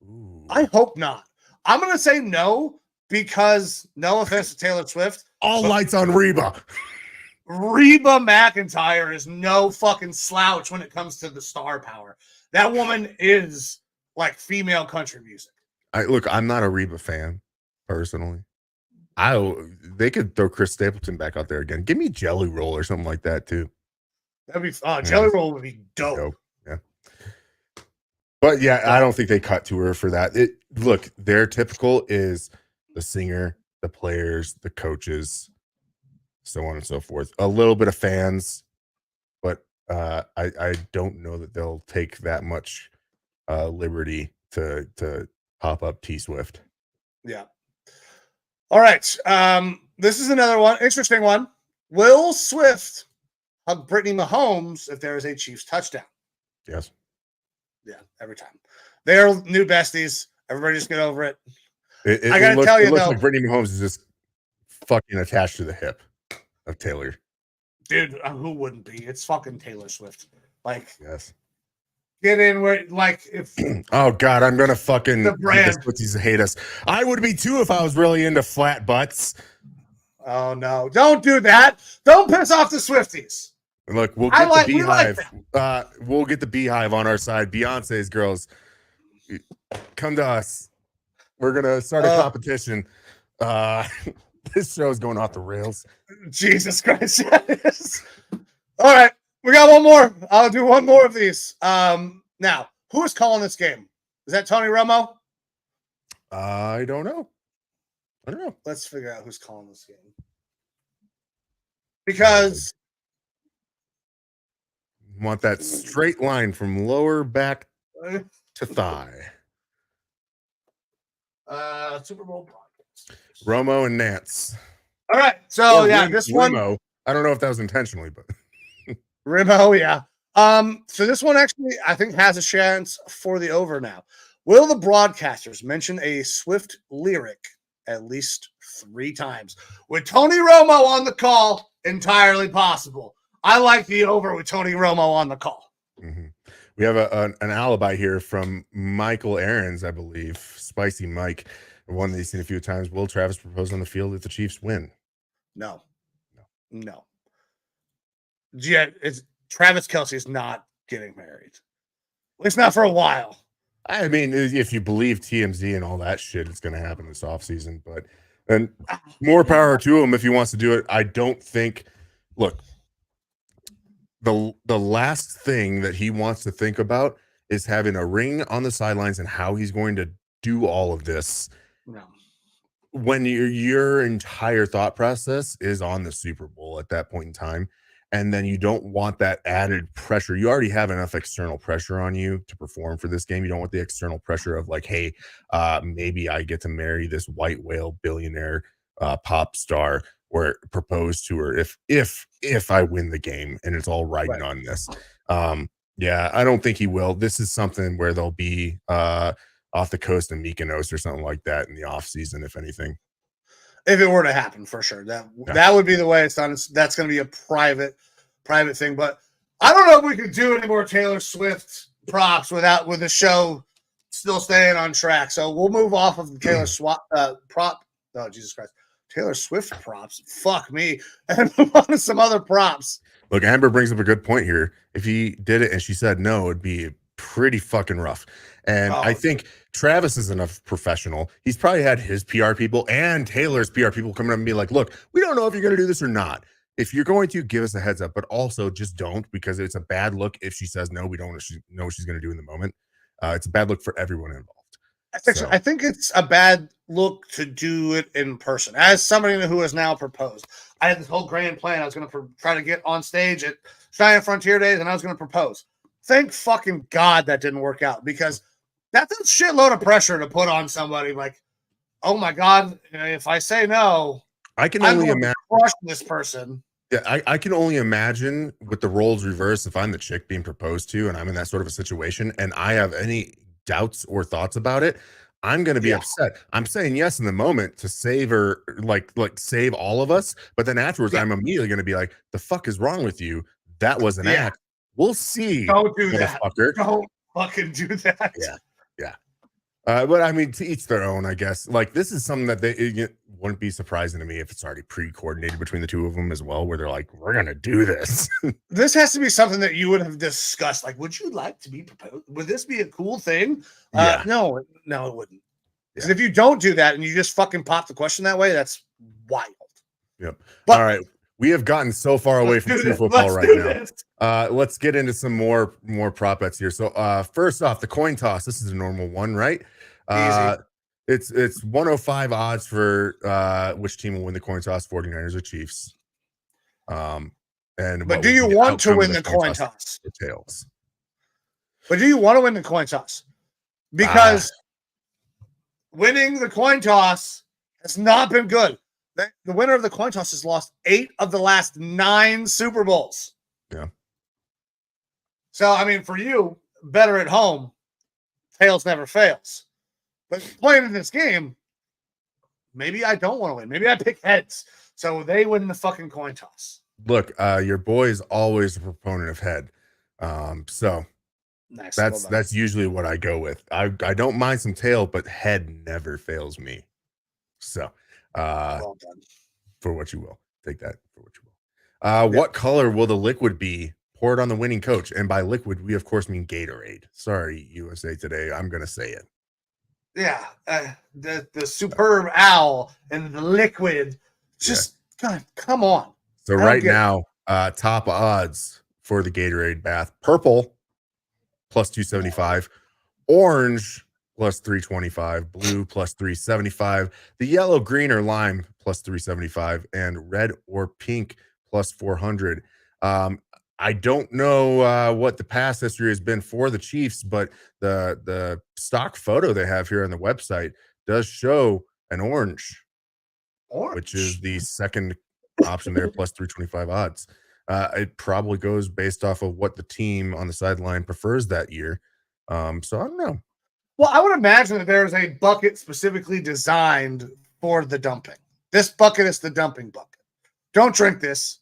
Ooh. I hope not. I'm going to say no, because no offense to Taylor Swift. All lights on Reba. Reba McEntire is no fucking slouch when it comes to the star power. That woman is like female country music. I'm not a Reba fan personally. They could throw Chris Stapleton back out there again. Give me Jelly Roll or something like that too. That'd be Jelly Roll would be dope. Yeah. But yeah, I don't think they cut to her for that. Look, their typical is the singer, the players, the coaches, so on and so forth. A little bit of fans, but I don't know that they'll take that much liberty to pop up T Swift. Yeah. All right. This is another one, interesting one. Will Swift hug Brittany Mahomes if there is a Chiefs touchdown? Yes. Yeah, every time. They're new besties. Everybody just get over it. I gotta tell you, it looks though, like Brittany Mahomes is just fucking attached to the hip of Taylor. dude, who wouldn't be? It's fucking Taylor Swift. Like, Yes. get in where, like, if Oh God, I'm gonna fucking the brand. the Swifties hate us. I would be too if I was really into flat butts. Oh no, don't do that. Don't piss off the Swifties. Look, we'll get the we like beehive. We'll get the beehive on our side. Beyonce's girls, come to us. We're gonna start a competition. This show is going off the rails. Jesus Christ. Yes. All right. We got one more. I'll do one more of these. Now, who is calling this game? Is that Tony Romo? I don't know. Let's figure out who's calling this game. Because Want that straight line from lower back to thigh. Super Bowl broadcast. Romo and Nance. All right. So Or yeah, Rim- this one. Rimo. I don't know if that was intentionally, but Rimo, yeah. So this one actually, I think, has a chance for the over now. Will the broadcasters mention a Swift lyric at least 3 times? With Tony Romo on the call, entirely possible. I like the over with Tony Romo on the call. mm-hmm. We have an alibi here from Michael Aarons, I believe. Spicy Mike, one that he's seen a few times. Will Travis propose on the field if the Chiefs win? No. Yeah, Travis Kelce is not getting married. At least not for a while. I mean, if you believe TMZ and all that shit, it's going to happen this offseason. But and more power to him if he wants to do it. I don't think. Look, the last thing that he wants to think about is having a ring on the sidelines and how he's going to do all of this. No. When your entire thought process is on the Super Bowl at that point in time, and then you don't want that added pressure. You already have enough external pressure on you to perform for this game. You don't want the external pressure of like, hey, maybe I get to marry this white whale billionaire pop star or propose to her if I win the game and it's all riding on this. Yeah, I don't think he will. This is something where they'll be off the coast of Mykonos or something like that in the off season, if anything. If it were to happen, for sure, that would be the way it's done. That's going to be a private thing. But I don't know if we could do any more Taylor Swift props with the show still staying on track. So we'll move off of the Taylor prop. Oh, Jesus Christ. Taylor Swift props. Fuck me. And move on to some other props. Look, Amber brings up a good point here. If he did it and she said no, it'd be pretty fucking rough. And I think Travis is enough professional. He's probably had his PR people and Taylor's PR people coming up and be like, look, we don't know if you're going to do this or not. If you're going to, give us a heads up, but also just don't, because it's a bad look if she says no. We don't know what she's going to do in the moment. It's a bad look for everyone involved. I think it's a bad look to do it in person. As somebody who has now proposed, I had this whole grand plan. I was going to try to get on stage at Cheyenne Frontier Days, and I was going to propose. Thank fucking God that didn't work out, because that's a shitload of pressure to put on somebody. Like, oh my God, if I say no, I can only imagine crush this person. Yeah, I can only imagine with the roles reversed, if I'm the chick being proposed to and I'm in that sort of a situation and I have any doubts or thoughts about it, I'm going to be upset. I'm saying yes in the moment to save her, like save all of us. But then afterwards, I'm immediately going to be like, the fuck is wrong with you? That was an act. We'll see. Don't do that. Don't fucking do that. Yeah. But I mean, to each their own, I guess. Like, this is something that it wouldn't be surprising to me if it's already pre-coordinated between the two of them as well, where they're like, we're going to do this. This has to be something that you would have discussed. Like, would you like to be proposed? Would this be a cool thing? No, it wouldn't. Because if you don't do that and you just fucking pop the question that way, that's wild. Yep. But, all right. We have gotten so far away from true football right now. Let's get into some more prop bets here. So first off, the coin toss. This is a normal one, right? Easy. It's 105 odds for which team will win the coin toss, 49ers or Chiefs. But do you want to win the coin toss? The tails. But do you want to win the coin toss? because winning the coin toss has not been good. The winner of the coin toss has lost 8 of the last 9 Super Bowls. Yeah. So, I mean, for you, better at home, tails never fails. But playing in this game, maybe I don't want to win. Maybe I pick heads. So they win the fucking coin toss. Look, your boy is always a proponent of head. So Nice. that's usually what I go with. I don't mind some tail, but head never fails me. So well done. for what you will. Take that for what you will. What color will the liquid be poured on the winning coach? And by liquid, we of course mean Gatorade. Sorry, USA Today. I'm gonna say it. Yeah, the superb owl and the liquid. Just God, come on. So right now, top odds for the Gatorade bath: purple plus 275, orange plus 325, blue plus 375, the yellow, green, or lime plus 375, and red or pink plus 400. I don't know what the past history has been for the Chiefs, but the stock photo they have here on the website does show an orange, which is the second option there, plus 325 odds. It probably goes based off of what the team on the sideline prefers that year. So I don't know. Well, I would imagine that there is a bucket specifically designed for the dumping. This bucket is the dumping bucket. Don't drink this.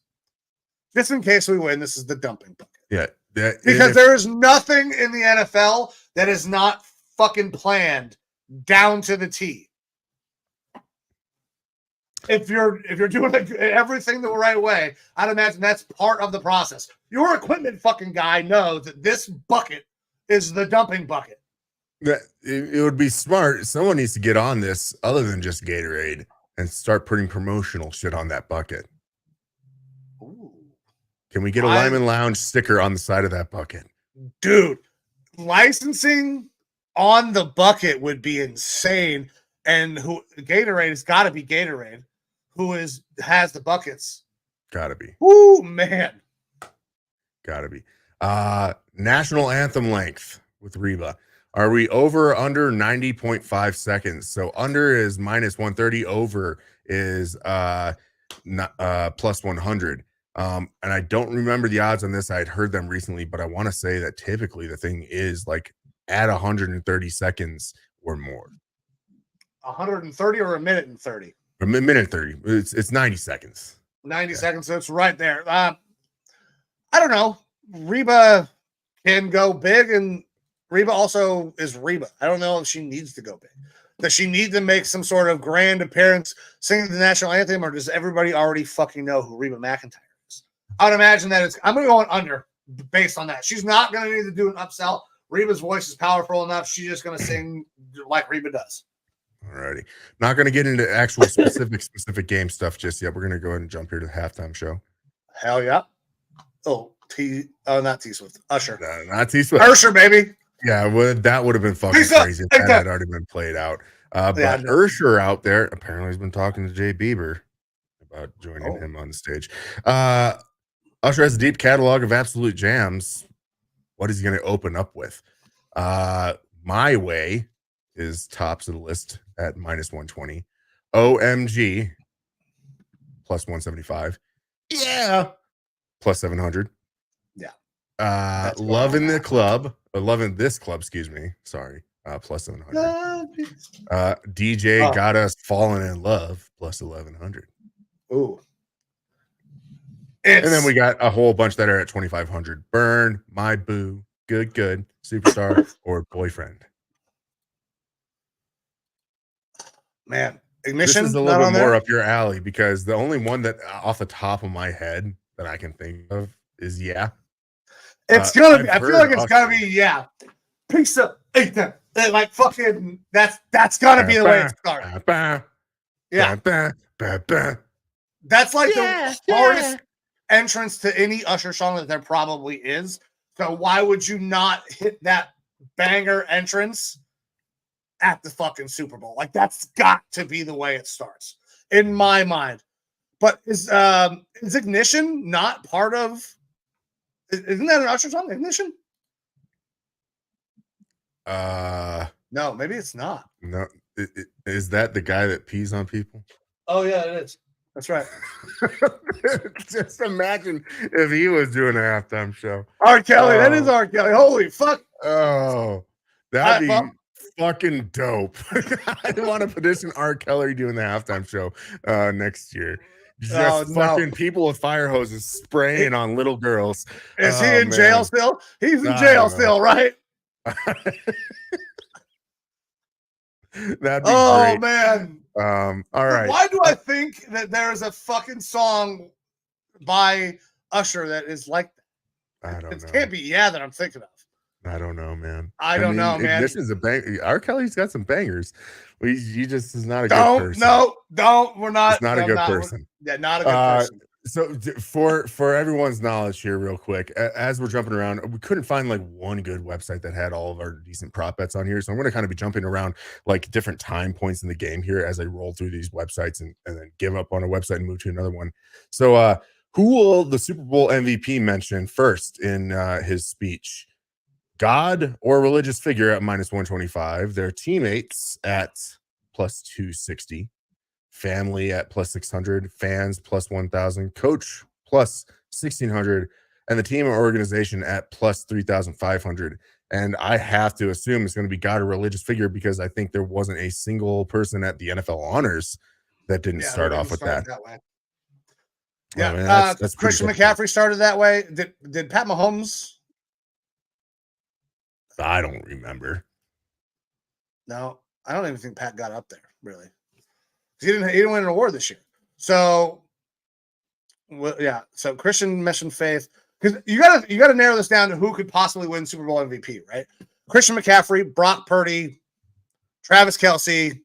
Just in case we win, this is the dumping bucket. Yeah. Because there is nothing in the NFL that is not fucking planned down to the T. If you're doing everything the right way, I'd imagine that's part of the process. Your equipment fucking guy knows that this bucket is the dumping bucket. It would be smart. Someone needs to get on this other than just Gatorade and start putting promotional shit on that bucket. Ooh. Can we get a Lineman Lounge sticker on the side of that bucket? Dude, licensing on the bucket would be insane. And Gatorade has got to be Gatorade, has the buckets. Gotta be. Ooh, man. Gotta be. National anthem length with Reba. Are we over or under 90.5 seconds? So under is minus 130, over is plus 100. And I don't remember the odds on this. I had heard them recently, but I want to say that typically the thing is like at 130 seconds or more. 130 or a minute and 30? A minute 30. It's 90 seconds. 90 seconds, so it's right there. I don't know. Reba can go big, and Reba also is Reba. I don't know if she needs to go big. Does she need to make some sort of grand appearance singing the national anthem, or does everybody already fucking know who Reba McEntire is? I would imagine that I'm going to go under based on that. She's not going to need to do an upsell. Reba's voice is powerful enough. She's just going to sing like Reba does. Alrighty. Not going to get into actual specific game stuff just yet. We're going to go ahead and jump here to the halftime show. Hell yeah. Oh, not T Swift. Usher. No, not T Swift. Usher, baby. Yeah, that would have been fucking crazy if that had already been played out. But Usher out there apparently has been talking to Jay Bieber about joining him on the stage. Usher has a deep catalog of absolute jams. What is he going to open up with? My Way is tops of the list at minus 120. OMG plus 175. Yeah. Plus 700. Yeah. Loving this club, excuse me. Sorry. Plus 700. DJ Got Us Falling in Love plus 1100. Ooh. And then we got a whole bunch that are at 2500. Burn, My Boo, Good, Superstar, or Boyfriend. Man, Ignition. This is a little bit more up your alley because the only one that off the top of my head that I can think of is Yeah. It's gonna be. I feel like it's gonna be Yeah. Pizza, eat them. Like fucking. That's gotta be the way it starts. Yeah. That's like the hardest entrance to any Usher song that there probably is. So why would you not hit that banger entrance at the fucking Super Bowl? Like that's got to be the way it starts in my mind. But is Ignition not part of? Isn't that an Usher song? Ignition? No, maybe it's not. No, is that the guy that pees on people? Oh yeah, it is. That's right. Just imagine if he was doing a halftime show. R. Kelly, that is R. Kelly. Holy fuck. Oh, that'd be well, fucking dope. I want to petition R. Kelly doing the halftime show next year. Just fucking people with fire hoses spraying on little girls. Is he in jail still? He's in jail still, right? That'd be great. Man. All right. Why do I think that there is a fucking song by Usher that is like that? I don't know. It can't be that I'm thinking of. I don't know, man. I don't know, man. This is a bang. R. Kelly's got some bangers. He just is not a good person. Don't. We're not. He's not a good person. Yeah, not a good person. So for everyone's knowledge here, real quick, as we're jumping around, we couldn't find like one good website that had all of our decent prop bets on here. So I'm going to kind of be jumping around like different time points in the game here as I roll through these websites and then give up on a website and move to another one. So who will the Super Bowl MVP mention first in his speech? God or religious figure at -125, their teammates at +260, family at +600, fans +1,000, coach +1,600, and the team or organization at +3,500. And I have to assume it's going to be God or religious figure because I think there wasn't a single person at the NFL honors that didn't start off with that. Way. Yeah, man, that's Christian McCaffrey started that way. Did Pat Mahomes? I don't remember. No, I don't even think Pat got up there, really. He didn't win an award this year. So, So Christian mentioned faith because you gotta narrow this down to who could possibly win Super Bowl MVP, right? Christian McCaffrey, Brock Purdy, Travis Kelce,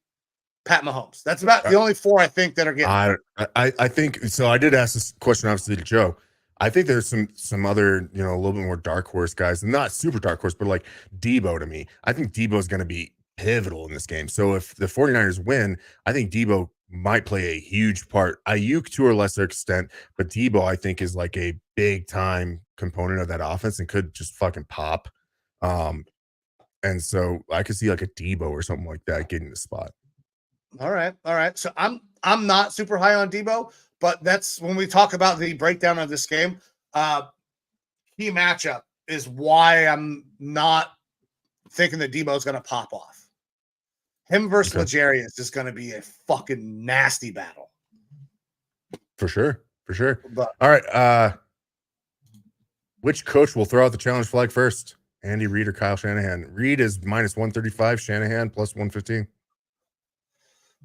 Pat Mahomes. That's about the only four I think that are getting. I think so. I did ask this question obviously to Joe. I think there's some other, a little bit more dark horse guys, not super dark horse, but like Debo to me. I think Debo is going to be pivotal in this game. So if the 49ers win, I think Debo might play a huge part. Ayuk to a lesser extent, but Debo I think is like a big time component of that offense and could just fucking pop. And so I could see like a Debo or something like that getting the spot. All right. So I'm not super high on Debo. But that's when we talk about the breakdown of this game. Key matchup is why I'm not thinking that Debo is going to pop off. Him versus L'Jarius is going to be a fucking nasty battle. For sure. But, all right. Which coach will throw out the challenge flag first? Andy Reid or Kyle Shanahan? Reid is -135. Shanahan +115.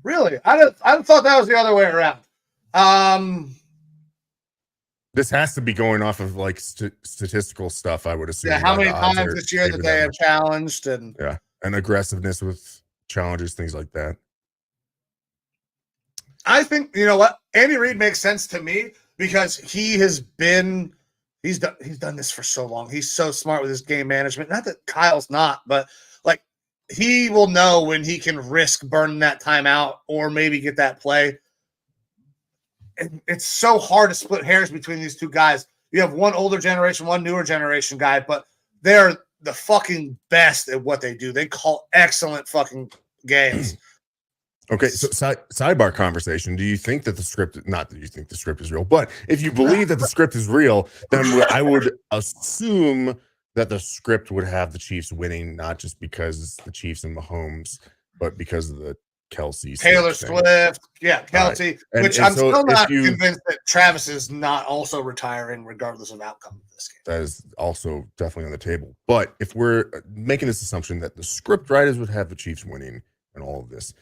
Really? I thought that was the other way around. This has to be going off of like statistical stuff, I would assume. Yeah, how many times this year that they have challenged and aggressiveness with challenges, things like that. I think you know what, Andy Reid makes sense to me because he's done this for so long. He's so smart with his game management. Not that Kyle's not, but like he will know when he can risk burning that timeout or maybe get that play. It's so hard to split hairs between these two guys. You have one older generation, one newer generation guy, but they're the fucking best at what they do. They call excellent fucking games. Okay, so sidebar conversation. Do you think that the script, not that you think the script is real, but if you believe that the script is real, then I would assume that the script would have the Chiefs winning, not just because it's the Chiefs and Mahomes, but because of the Kelce, Taylor Swift, Kelce, right. which I'm still not convinced that Travis is not also retiring regardless of outcome of this game. That is also definitely on the table. But if we're making this assumption that the script writers would have the Chiefs winning and all of this,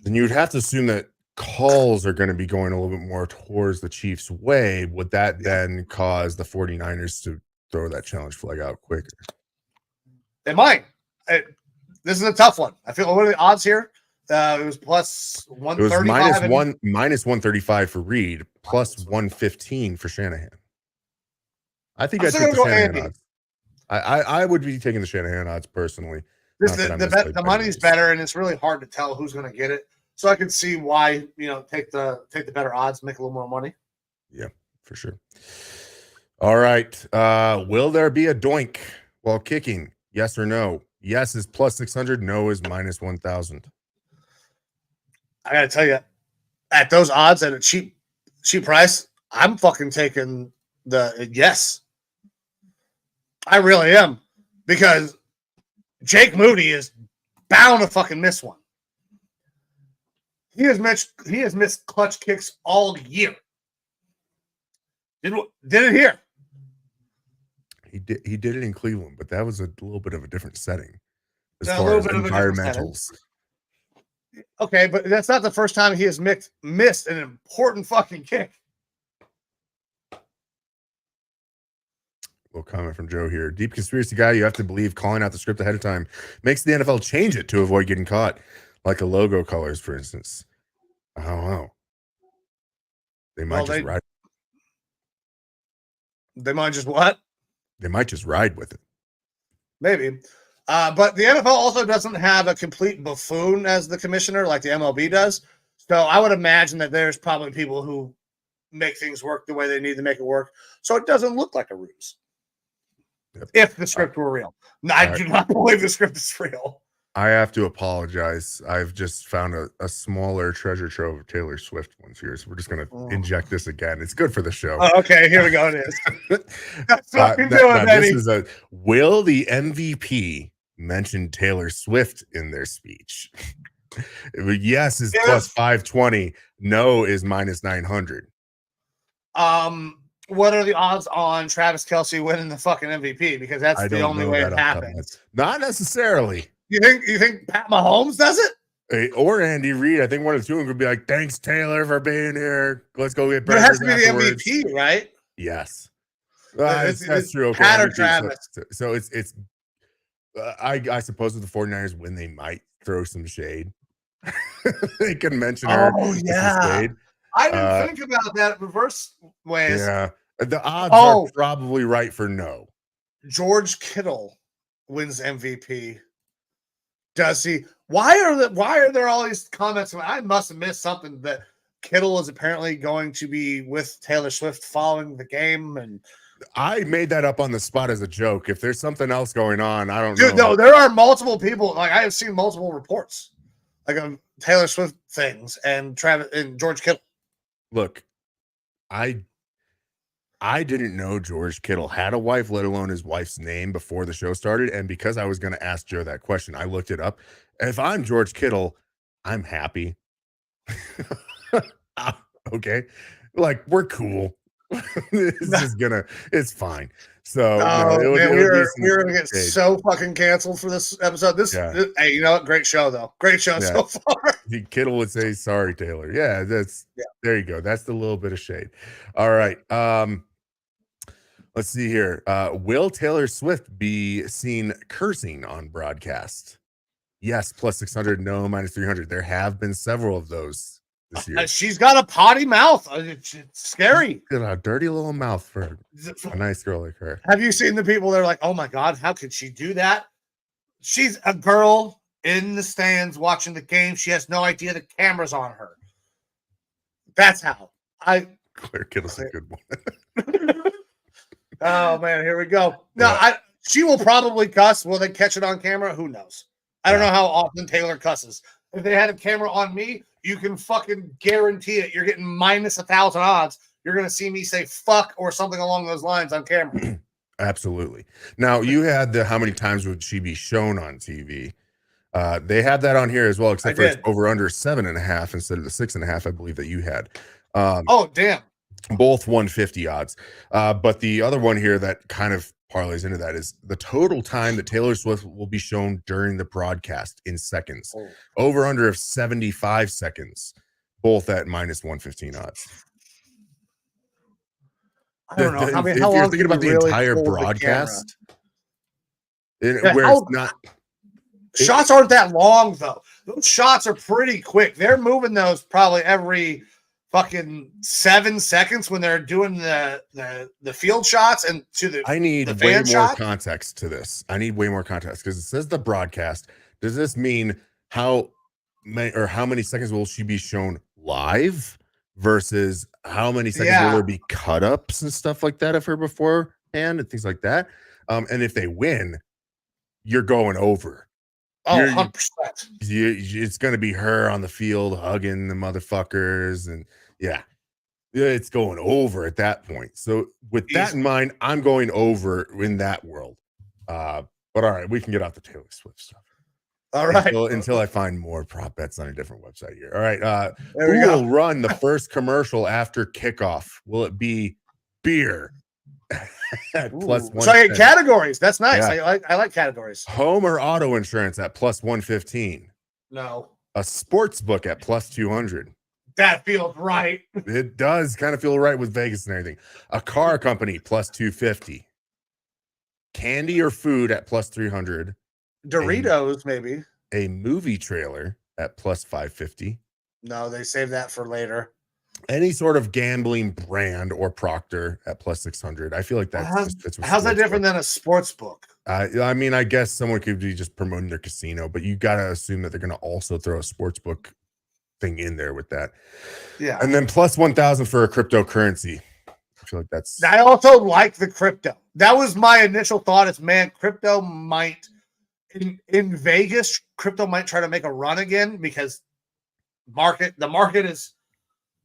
then you would have to assume that calls are going to be going a little bit more towards the Chiefs' way. Would that then cause the 49ers to throw that challenge flag out quicker? It might. This is a tough one. I feel, what are the odds here? It was +135. It was -135 for Reid, +115 for Shanahan. I think I'd take the Shanahan odds. I would be taking the Shanahan odds personally. The money's better, and it's really hard to tell who's going to get it. So I can see why take the better odds, make a little more money. Yeah, for sure. All right. Will there be a doink while kicking? Yes or no? Yes is plus 600. No is minus 1,000. I gotta tell you, at those odds at a cheap price, I'm fucking taking the yes. I really am, because Jake Moody is bound to fucking miss one. He has missed clutch kicks all year. Did it here. He did it in Cleveland, but that was a little bit of a different setting as A far little as bit of a different setting. environmentals. Okay, but that's not the first time he has missed an important fucking kick. Little comment from Joe here. Deep conspiracy guy, you have to believe calling out the script ahead of time makes the NFL change it to avoid getting caught, like the logo colors, for instance. I don't know. They might ride. They might just what? They might just ride with it. Maybe. But the NFL also doesn't have a complete buffoon as the commissioner like the MLB does. So I would imagine that there's probably people who make things work the way they need to make it work, so it doesn't look like a ruse. Yep. If the script were real. No, I do not believe the script is real. I have to apologize. I've just found a smaller treasure trove of Taylor Swift ones here, so we're just going to inject this again. It's good for the show. Oh, okay, here we go. It is. That's what you're doing, Eddie. This is will the MVP mention Taylor Swift in their speech? Yes is plus 520. No is minus 900. What are the odds on Travis Kelce winning the fucking MVP? Because that's the only way it happens. Not necessarily. You think Pat Mahomes does it? Or Andy Reid? I think one of the two of them could be like, "Thanks, Taylor, for being here. Let's go get." But it has to be the MVP, right? Yes, that's true. Okay, Pat or Travis. So it's. I suppose with the 49ers win, they might throw some shade. They can mention her. Oh yeah, I didn't think about that reverse ways. Yeah, the odds are probably right for no. George Kittle wins MVP. Does he? Why are there all these comments? I must have missed something that Kittle is apparently going to be with Taylor Swift following the game, and I made that up on the spot as a joke. If there's something else going on, I don't know. Dude, no, there are multiple people. Like I have seen multiple reports, like on Taylor Swift things and Travis and George Kittle. Look, I didn't know George Kittle had a wife, let alone his wife's name before the show started. And because I was going to ask Joe that question, I looked it up. If I'm George Kittle, I'm happy. Okay. Like, we're cool. It's fine. So we're gonna get so fucking canceled for this episode. Hey, you know what? Great show though. Great show so far. Kittle would say sorry, Taylor. Yeah, there you go. That's the little bit of shade. All right. Let's see here. Will Taylor Swift be seen cursing on broadcast? Yes, plus 600. No, minus 300. There have been several of those this year. She's got a potty mouth. It's scary. Got a dirty little mouth for a nice girl like her. Have you seen the people that are like, oh my God, how could she do that? She's a girl in the stands watching the game. She has no idea the camera's on her. That's how. Claire Kittle's a good one. Oh man, here we go. No, she will probably cuss. Will they catch it on camera? Who knows? I don't know how often Taylor cusses. If they had a camera on me, you can fucking guarantee it. You're getting minus 1,000 odds. You're going to see me say fuck or something along those lines on camera. Absolutely. Now, you had the how many times would she be shown on TV? They have that on here as well, except for it's over under 7.5 instead of the 6.5, I believe that you had. Oh, damn. Both 150 odds. But the other one here that kind of parlays into that is the total time that Taylor Swift will be shown during the broadcast in seconds. Over under of 75 seconds, both at minus 115 odds. I don't know. If you're thinking about the entire broadcast, where it's not. Shots aren't that long, though. Those shots are pretty quick. They're moving those probably every fucking 7 seconds when they're doing the field shots and to the. I need way more context to this. I need way more context because it says the broadcast. Does this mean how many seconds will she be shown live versus how many seconds will there be cut ups and stuff like that of her beforehand and things like that? And if they win, you're going over. Oh, You're- 100%. It's going to be her on the field hugging the motherfuckers. And yeah, it's going over at that point. So with that in mind, I'm going over in that world. But all right, we can get off the Taylor Swift stuff. All right. Until I find more prop bets on a different website here. All right. There we Who go. will run the first commercial after kickoff? Will it be beer at plus So I get 110? categories. That's nice. Yeah. I like categories. Home or auto insurance at plus 115? No. A sports book at plus 200? That feels right. It does kind of feel right with Vegas and everything. A car company plus 250. Candy or food at plus 300. Doritos, maybe. A movie trailer at plus 550. No, they save that for later. Any sort of gambling brand or Proctor at plus 600. I feel like that's How's that different than a sports book? I mean, I guess someone could be just promoting their casino, but you got to assume that they're going to also throw a sports book thing in there with that. Yeah. And then plus 1,000 for a cryptocurrency. I feel like that's. I also like the crypto. That was my initial thought is, man, crypto might, in Vegas, crypto might try to make a run again because the market is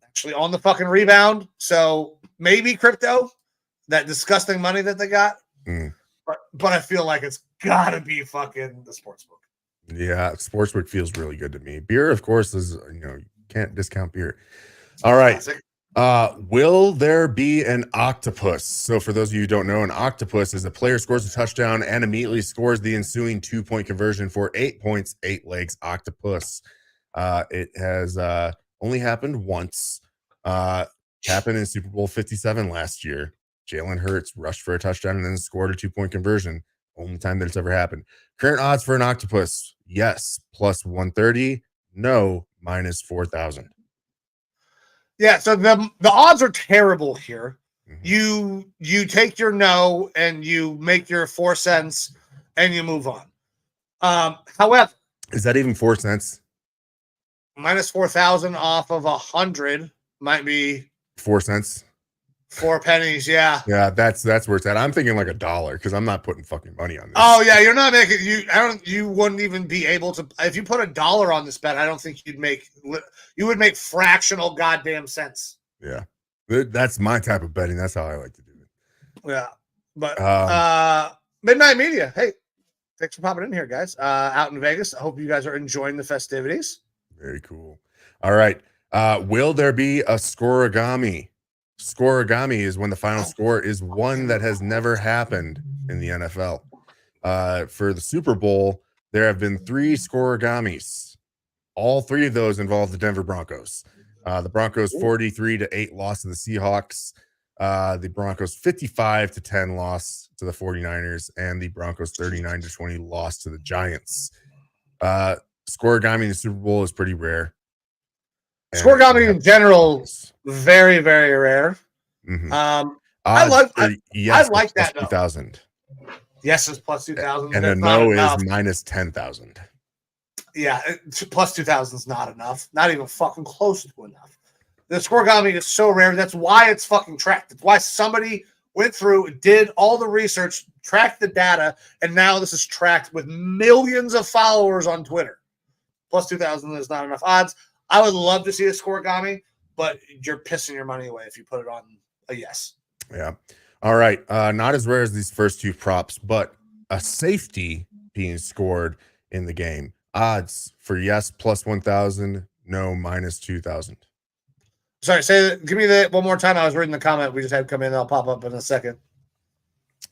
actually on the fucking rebound. So maybe crypto, that disgusting money that they got. But I feel like it's got to be fucking the sportsbook. Yeah, sportsbook feels really good to me. Beer, of course, is, you can't discount beer. All right. Will there be an octopus? So for those of you who don't know, an octopus is a player scores a touchdown and immediately scores the ensuing 2-point conversion for 8 points, 8 legs octopus. It has only happened once. Happened in Super Bowl 57 last year. Jalen Hurts rushed for a touchdown and then scored a 2-point conversion. Only time that it's ever happened. Current odds for an octopus: yes, plus 130. No, minus 4,000. Yeah, so the odds are terrible here. Mm-hmm. You take your no and you make your 4 cents and you move on. However, is that even 4 cents? Minus 4,000 off of 100 might be 4 cents. 4 pennies, yeah. Yeah, that's where it's at. I'm thinking like $1 because I'm not putting fucking money on this. Oh yeah, you're not making you wouldn't even be able to if you put $1 on this bet. I don't think you would make fractional goddamn sense. Yeah, that's my type of betting. That's how I like to do it. Yeah, but Midnight Media. Hey, thanks for popping in here, guys. Out in Vegas. I hope you guys are enjoying the festivities. Very cool. All right, will there be a scoregami? Scoregami is when the final score is one that has never happened in the NFL. For the Super Bowl, there have been 3 scoregamis. All 3 of those involve the Denver Broncos. The Broncos 43-8 loss to the Seahawks. The Broncos 55-10 loss to the 49ers, and the Broncos 39-20 loss to the Giants. Scoregami in the Super Bowl is pretty rare. Scoregami in general, very, very rare. Mm-hmm. I like that. 2,000. Yes is plus 2,000, and a no is minus 10,000. Yeah, plus 2,000 is not enough. Not even fucking close to enough. The scoregami is so rare. That's why it's fucking tracked. That's why somebody went through, did all the research, tracked the data, and now this is tracked with millions of followers on Twitter. Plus 2,000 is not enough odds. I would love to see a scoregami, but you're pissing your money away if you put it on a yes. Yeah. All right. Not as rare as these first 2 props, but a safety being scored in the game. Odds for yes, plus 1,000. No, minus 2,000. Sorry, give me that one more time. I was reading the comment we just had come in. I'll pop up in a second.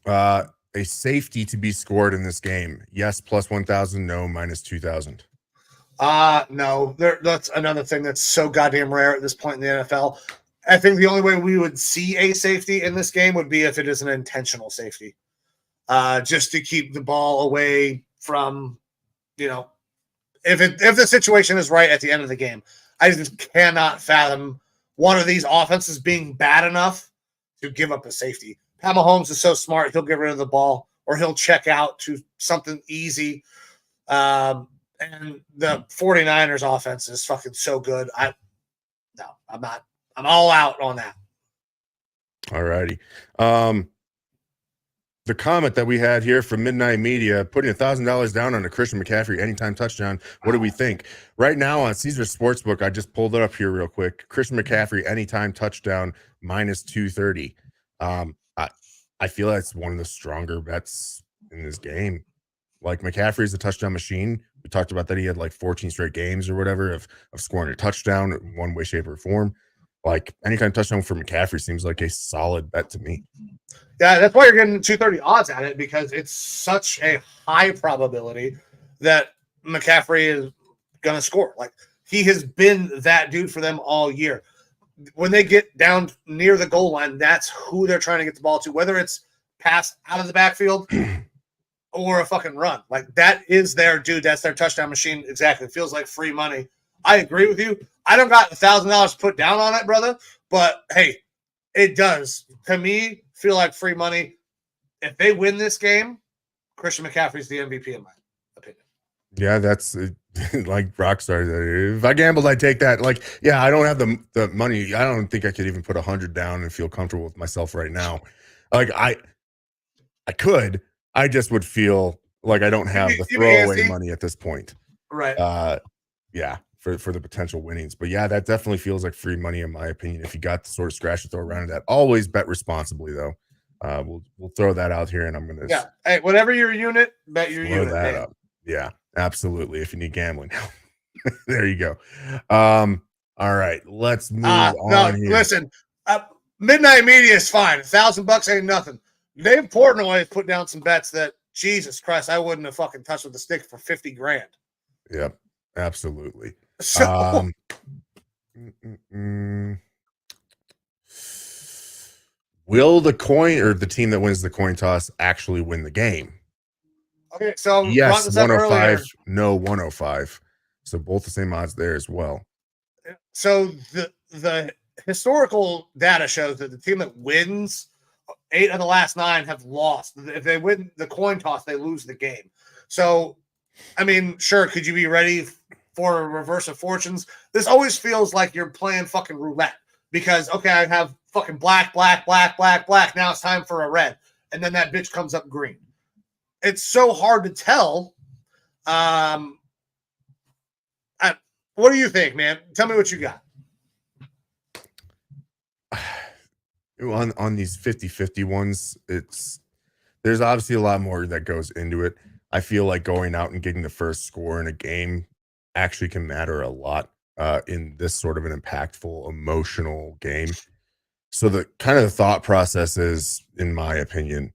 A safety to be scored in this game. Yes, plus 1,000. No, minus 2,000. No, that's another thing that's so goddamn rare at this point in the NFL. I think the only way we would see a safety in this game would be if it is an intentional safety, just to keep the ball away from, if the situation is right at the end of the game. I just cannot fathom one of these offenses being bad enough to give up a safety. Pat Mahomes is so smart; he'll get rid of the ball or he'll check out to something easy. And the 49ers offense is fucking so good. I'm not. I'm all out on that. All righty. the comment that we had here from Midnight Media, putting $1,000 down on a Christian McCaffrey anytime touchdown. What do we think? Right now on Caesar Sportsbook, I just pulled it up here real quick. Christian McCaffrey anytime touchdown -230. I feel that's one of the stronger bets in this game. Like, McCaffrey is a touchdown machine. We talked about that. He had like 14 straight games or whatever of scoring a touchdown in one way, shape, or form. Like, anytime touchdown for McCaffrey seems like a solid bet to me. Yeah, that's why you're getting 230 odds at it, because it's such a high probability that McCaffrey is going to score. Like, he has been that dude for them all year. When they get down near the goal line, that's who they're trying to get the ball to, whether it's pass out of the backfield or a fucking run. Like, that is their dude. That's their touchdown machine. Exactly. It feels like free money. I agree with you. I don't got $1,000 put down on it, brother, but hey, it does, to me, feel like free money. If they win this game, Christian McCaffrey's the MVP in my opinion. Yeah, that's like Rockstar. If I gambled, I'd take that. Like, yeah, I don't have the money. I don't think I could even put 100 down and feel comfortable with myself right now. Like, I could. I just would feel like I don't have the throwaway money at this point. Right. Yeah, for the potential winnings. But yeah, that definitely feels like free money in my opinion. If you got the sort of scratch to throw around that, always bet responsibly though. We'll throw that out here, and I'm gonna Hey, whatever your unit, bet your unit. That up. Yeah, absolutely. If you need gambling, there you go. All right, let's move on here. Listen, Midnight Media is fine. $1,000 ain't nothing. Dave Portnoy has put down some bets that, Jesus Christ, I wouldn't have fucking touched with the stick for $50,000. Yep, absolutely. So, will the coin or the team that wins the coin toss actually win the game? Okay, so yes, 105, no 105. So both the same odds there as well. So the historical data shows that the team that wins 8 of the last 9 have lost. If they win the coin toss, they lose the game. So, I mean, sure, could you be ready for a reverse of fortunes? This always feels like you're playing fucking roulette because, okay, I have fucking black. Now it's time for a red. And then that bitch comes up green. It's so hard to tell. What do you think, man? Tell me what you got. On these 50-50 ones, there's obviously a lot more that goes into it. I feel like going out and getting the first score in a game actually can matter a lot in this sort of an impactful, emotional game. So the kind of the thought process is, in my opinion,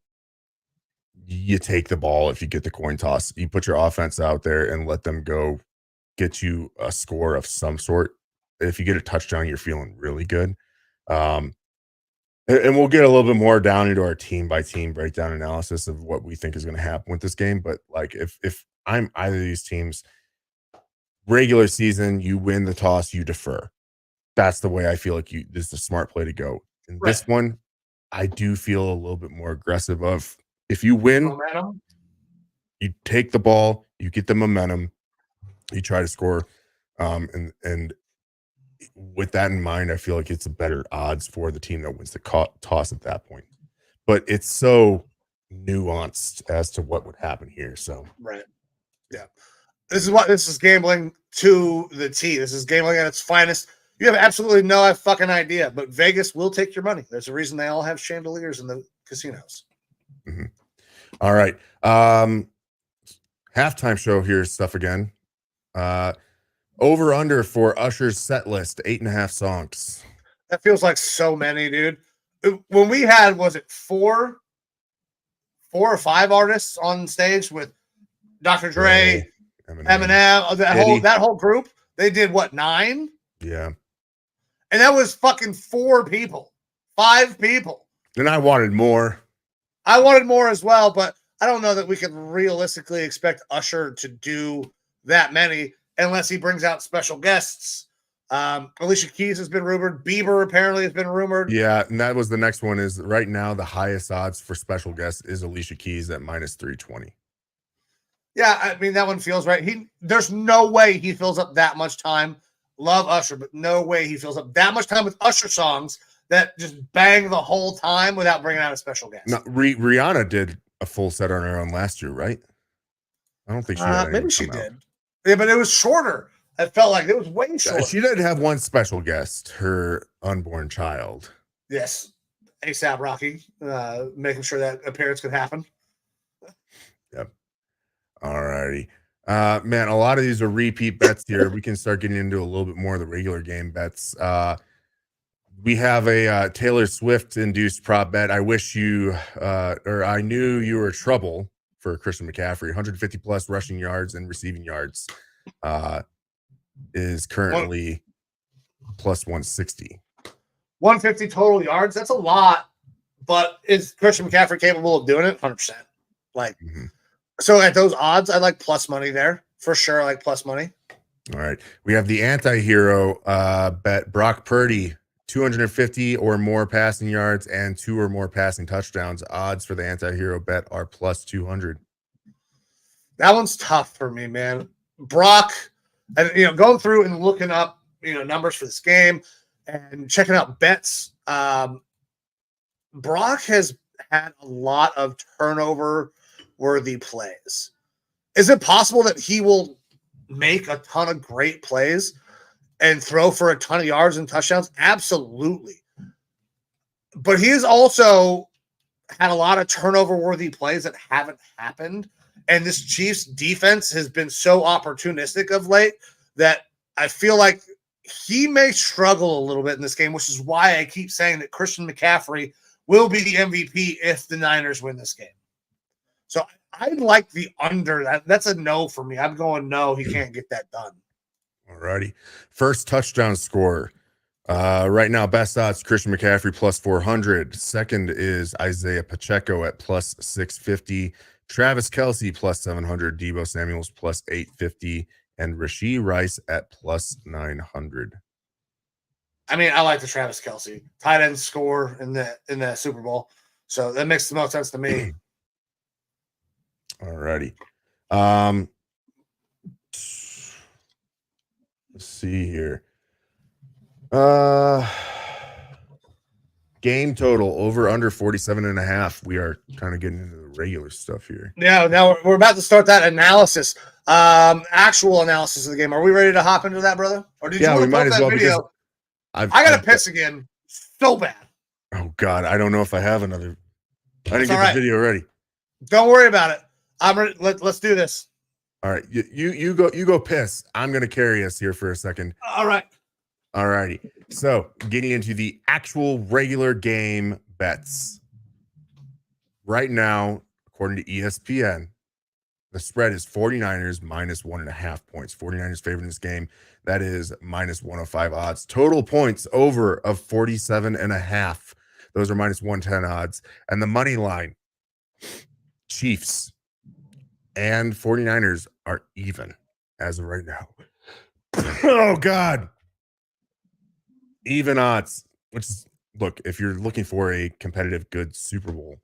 you take the ball if you get the coin toss. You put your offense out there and let them go get you a score of some sort. If you get a touchdown, you're feeling really good. And we'll get a little bit more down into our team by team breakdown analysis of what we think is going to happen with this game. But like, if I'm either of these teams, regular season, you win the toss, you defer. That's the way I feel like this is a smart play to go. In this one, I do feel a little bit more aggressive of, if you win, momentum. You take the ball, you get the momentum, you try to score. And with that in mind, I feel like it's a better odds for the team that wins the toss at that point. But it's so nuanced as to what would happen here. So Yeah. This is gambling to the T. This is gambling at its finest. You have absolutely no fucking idea, but Vegas will take your money. There's a reason they all have chandeliers in the casinos. Mm-hmm. All right. Halftime show here stuff again. Over under for Usher's set list, 8.5 songs. That feels like so many, dude. When we had, was it four or 5 artists on stage with Dr. Dre, Eminem, that whole group? They did what, 9? Yeah. And that was fucking 4 people, 5 people. And I wanted more. I wanted more as well, but I don't know that we can realistically expect Usher to do that many unless he brings out special guests. Alicia Keys has been rumored. Bieber apparently has been rumored. Yeah, and that was the next one. Is right now the highest odds for special guests is Alicia Keys at -320. Yeah, I mean, that one feels right. There's no way he fills up that much time. Love Usher, but no way he fills up that much time with Usher songs that just bang the whole time without bringing out a special guest. No, Rihanna did a full set on her own last year, right? I don't think she had Maybe she come out. did. Yeah, but it was shorter. It felt like it was way shorter. She did have one special guest, her unborn child. Yes. ASAP Rocky, making sure that appearance could happen. Yep. All righty. Man, a lot of these are repeat bets here. We can start getting into a little bit more of the regular game bets. We have a Taylor Swift induced prop bet. I wish you, or I knew you were trouble for Christian McCaffrey. 150 plus rushing yards and receiving yards is currently plus 160. 150 total yards. That's a lot, but is Christian McCaffrey capable of doing it? 100%. Like, so at those odds, I like plus money there for sure. I like plus money. All right. We have the anti-hero bet. Brock Purdy, 250 or more passing yards and 2 or more passing touchdowns. Odds for the anti-hero bet are plus 200. That one's tough for me, man. Brock, and going through and looking up, numbers for this game and checking out bets. Brock has had a lot of turnover-worthy plays. Is it possible that he will make a ton of great plays and throw for a ton of yards and touchdowns? Absolutely. But he has also had a lot of turnover-worthy plays that haven't happened. And this Chiefs defense has been so opportunistic of late that I feel like he may struggle a little bit in this game, which is why I keep saying that Christian McCaffrey will be the MVP if the Niners win this game. So I'd like the under. That's a no for me. I'm going no. He can't get that done. All righty. First touchdown scorer. Right now, best odds, Christian McCaffrey plus 400. Second is Isaiah Pacheco at plus 650. Travis Kelce plus 700. Deebo Samuels plus 850. And Rashee Rice at plus 900. I mean, I like the Travis Kelce tight end score in the Super Bowl. So that makes the most sense to me. All righty. Let's see here. Game total over under 47.5. We are kind of getting into the regular stuff here. Yeah, now we're about to start that analysis. Actual analysis of the game. Are we ready to hop into that, brother? Or did you want to might put as that well video? I gotta piss again. So bad. Oh God, I don't know if I have another. I didn't get right. the video ready. Don't worry about it. I'm ready. Let's do this. All right, you go piss. I'm gonna carry us here for a second. All right. All righty. So getting into the actual regular game bets. Right now, according to ESPN, the spread is 49ers minus 1.5 points. 49ers favored in this game. That is minus 105 odds. Total points over of 47.5. Those are minus 110 odds. And the money line, Chiefs and 49ers are even as of right now. Oh, God. Even odds, which is, look, if you're looking for a competitive, good Super Bowl,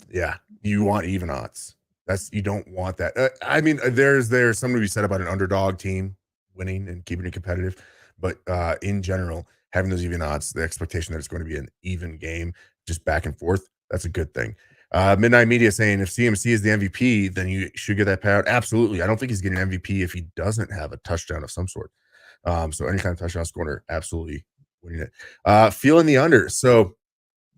yeah, you want even odds. You don't want that. I mean, there's something to be said about an underdog team winning and keeping it competitive, but in general, having those even odds, the expectation that it's going to be an even game, just back and forth, that's a good thing. Midnight Media saying if CMC is the MVP, then you should get that payout. Absolutely. I don't think he's getting MVP if he doesn't have a touchdown of some sort. So any kind of touchdown scorer, absolutely winning it. Feeling the under. So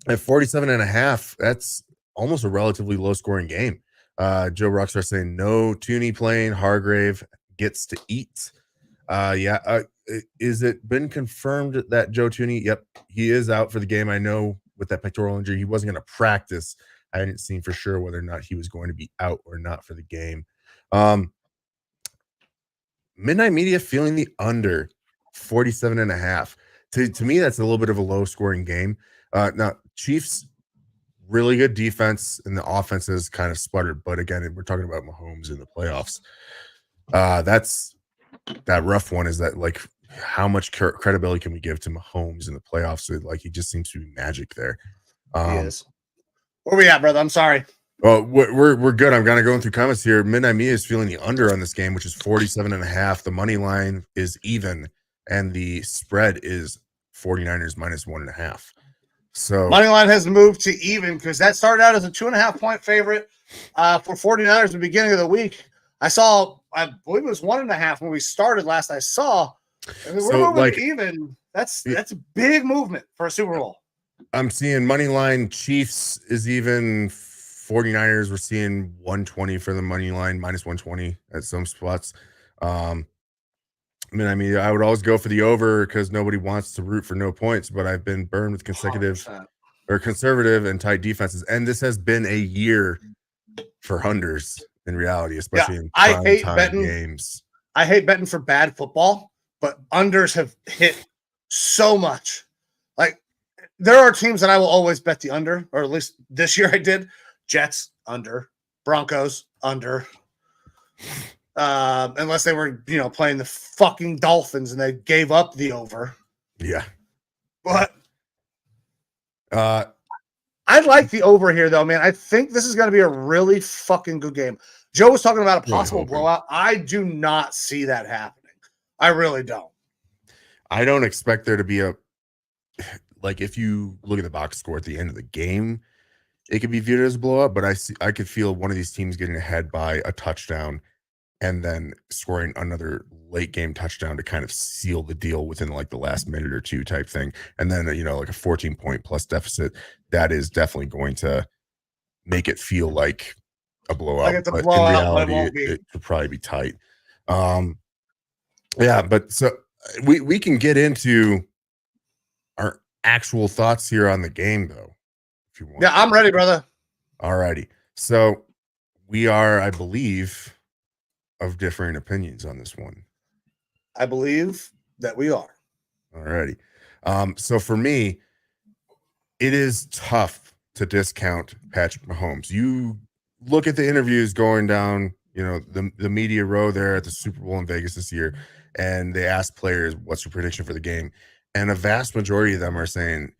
at 47.5, that's almost a relatively low scoring game. Joe Rockstar saying no Tooney playing. Hargrave gets to eat. Is it been confirmed that Joe Tooney? Yep, he is out for the game. I know with that pectoral injury, he wasn't going to practice. I hadn't seen for sure whether or not he was going to be out or not for the game. Midnight Media feeling the under 47.5. To me, that's a little bit of a low scoring game. Now, Chiefs, really good defense, and the offense is kind of sputtered. But again, we're talking about Mahomes in the playoffs. That's that rough one. Is that like how much credibility can we give to Mahomes in the playoffs? Like he just seems to be magic there. He is. Where we at, brother? I'm sorry. Well, we're good. I'm kind of going through comments here. Midnight Media is feeling the under on this game, which is 47.5. The money line is even, and the spread is 49ers minus 1.5. So money line has moved to even because that started out as a 2.5-point favorite for 49ers at the beginning of the week. I believe it was 1.5 when we started last. I saw. We're moving to even. That's a big movement for a Super Bowl. I'm seeing money line Chiefs is even. 49ers, we're seeing 120 for the money line, minus 120 at some spots. I would always go for the over because nobody wants to root for no points, but I've been burned with conservative and tight defenses. And this has been a year for unders in reality, especially in prime time games. I hate betting for bad football, but unders have hit so much. Like, there are teams that I will always bet the under, or at least this year I did. Jets under, Broncos under, unless they were playing the fucking Dolphins and they gave up the over. Yeah, but I like the over here though, man. I think this is going to be a really fucking good game. Joe was talking about a possible blowout. I do not see that happening. I really don't. I don't expect there to be if you look at the box score at the end of the game, it could be viewed as a blowout, but I could feel one of these teams getting ahead by a touchdown and then scoring another late game touchdown to kind of seal the deal within the last minute or two type thing. And then, a 14-point plus deficit, that is definitely going to make it feel like a blowout. Like it's a blowout, in reality, but it won't be. It could probably be tight. But so we can get into our actual thoughts here on the game though. If you want. Yeah, I'm ready, brother. All righty. So we are, I believe, of differing opinions on this one. I believe that we are. All righty. So for me, it is tough to discount Patrick Mahomes. You look at the interviews going down, the media row there at the Super Bowl in Vegas this year, and they ask players, what's your prediction for the game? And a vast majority of them are saying,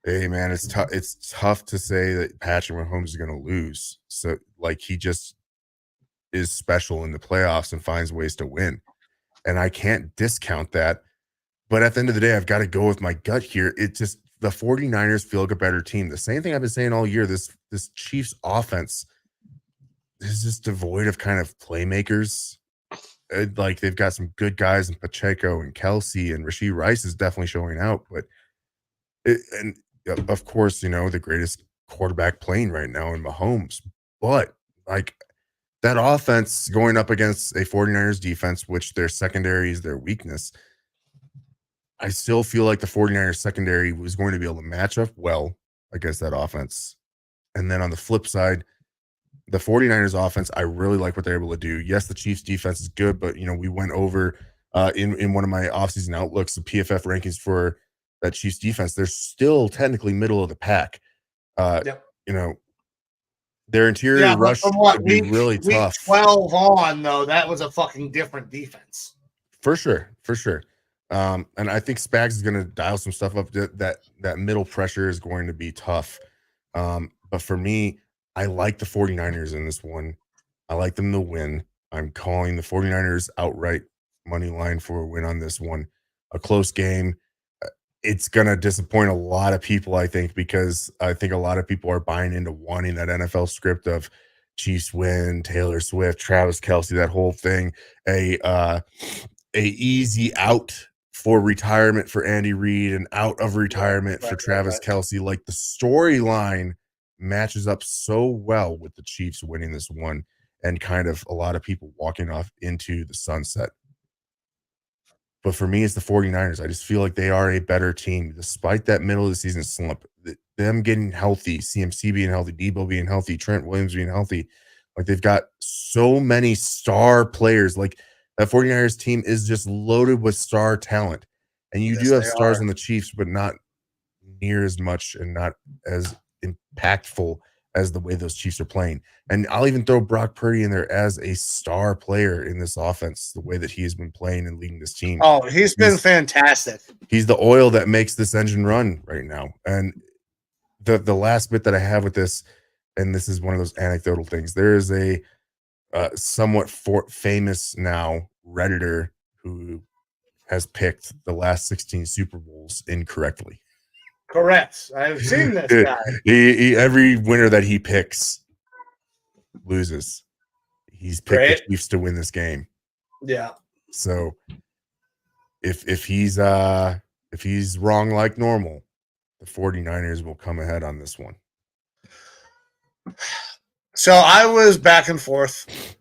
hey man, it's tough. It's tough to say that Patrick Mahomes is going to lose. So he just is special in the playoffs and finds ways to win, and I can't discount that. But at the end of the day, I've got to go with my gut here. It just the 49ers feel like a better team. The same thing I've been saying all year. This Chiefs offense is just devoid of kind of playmakers. They've got some good guys in Pacheco and Kelsey, and Rashee Rice is definitely showing out, but. Of course, the greatest quarterback playing right now in Mahomes. But, that offense going up against a 49ers defense, which their secondary is their weakness, I still feel like the 49ers secondary was going to be able to match up well against that offense. And then on the flip side, the 49ers offense, I really like what they're able to do. Yes, the Chiefs defense is good, but, we went over in one of my offseason outlooks, the PFF rankings for that Chiefs defense, they're still technically middle of the pack. Yep. Their interior rush would be really tough. 12 on though, that was a fucking different defense. For sure. And I think Spags is going to dial some stuff up. That middle pressure is going to be tough. But for me, I like the 49ers in this one. I like them to win. I'm calling the 49ers outright money line for a win on this one. A close game. It's going to disappoint a lot of people, I think, because I think a lot of people are buying into wanting that NFL script of Chiefs win, Taylor Swift, Travis Kelce, that whole thing, a easy out for retirement for Andy Reid and out of retirement for Travis Kelce. The storyline matches up so well with the Chiefs winning this one and kind of a lot of people walking off into the sunset. But for me, it's the 49ers. I just feel like they are a better team. Despite that middle of the season slump, them getting healthy, CMC being healthy, Debo being healthy, Trent Williams being healthy. They've got so many star players. That 49ers team is just loaded with star talent. And you do have stars on the Chiefs, but not near as much and not as impactful as the way those Chiefs are playing. And I'll even throw Brock Purdy in there as a star player in this offense, the way that he has been playing and leading this team. Oh, he's been fantastic. He's the oil that makes this engine run right now. And the last bit that I have with this, and this is one of those anecdotal things, there is a somewhat famous now Redditor who has picked the last 16 Super Bowls incorrectly. Correct. I've seen this guy. Every winner that he picks loses. He's picked Great. the Chiefs to win this game. Yeah. So if he's wrong like normal, the 49ers will come ahead on this one. So I was back and forth,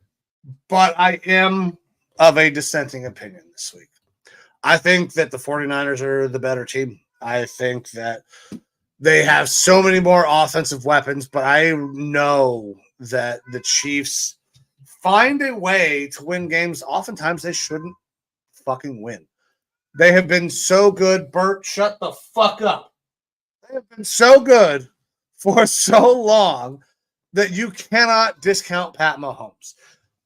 but I am of a dissenting opinion this week. I think that the 49ers are the better team. I think that they have so many more offensive weapons, but I know that the Chiefs find a way to win games. Oftentimes they shouldn't fucking win. They have been so good. Bert, shut the fuck up. They have been so good for so long that you cannot discount Pat Mahomes.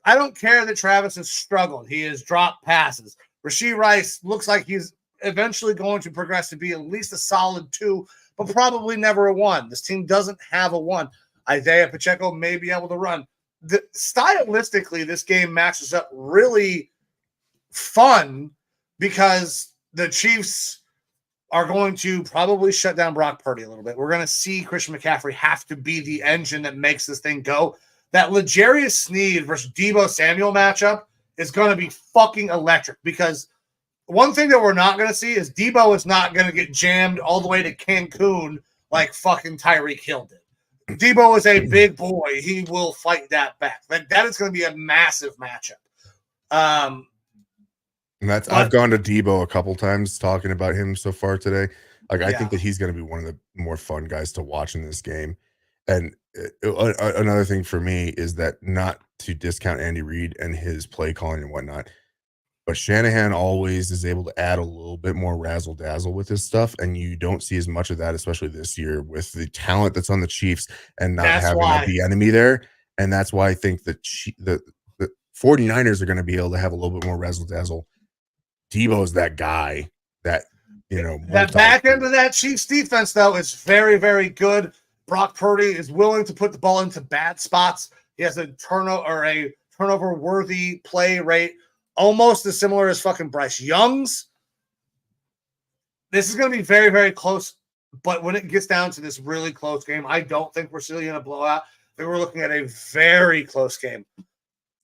I don't care that Travis has struggled. He has dropped passes. Rashee Rice looks like he's eventually going to progress to be at least a solid 2, but probably never a 1. This team doesn't have a 1. Isaiah Pacheco may be able to run. Stylistically, this game matches up really fun because the Chiefs are going to probably shut down Brock Purdy a little bit. We're going to see Christian McCaffrey have to be the engine that makes this thing go. That L'Jarius Sneed versus Deebo Samuel matchup is going to be fucking electric because one thing that we're not going to see is Deebo is not going to get jammed all the way to Cancun like fucking Tyreek Hill did. Deebo is a big boy. He will fight that back. That is going to be a massive matchup. I've gone to Deebo a couple times talking about him so far today. Like I think that he's going to be one of the more fun guys to watch in this game. And another thing for me is that not to discount Andy Reid and his play calling and whatnot, but Shanahan always is able to add a little bit more razzle dazzle with his stuff, and you don't see as much of that, especially this year with the talent that's on the Chiefs and not having the enemy there. And that's why I think that the 49ers are going to be able to have a little bit more razzle dazzle. Debo's that guy that, that back end of that Chiefs defense, though, is very, very good. Brock Purdy is willing to put the ball into bad spots. He has a turnover worthy play rate, almost as similar as fucking Bryce Young's. This is going to be very, very close. But when it gets down to this really close game, I don't think we're seeing a blowout. I think we're looking at a very close game.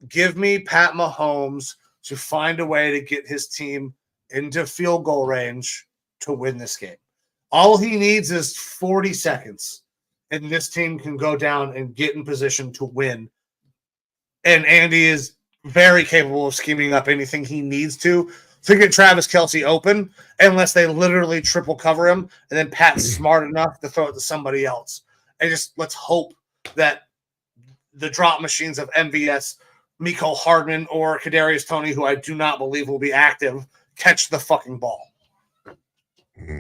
Give me Pat Mahomes to find a way to get his team into field goal range to win this game. All he needs is 40 seconds, and this team can go down and get in position to win. And Andy is very capable of scheming up anything he needs to get Travis Kelce open, unless they literally triple cover him, and then Pat's smart enough to throw it to somebody else. And just let's hope that the drop machines of MVS, Mecole Hardman, or Kadarius Toney, who I do not believe will be active, catch the fucking ball. Mm-hmm.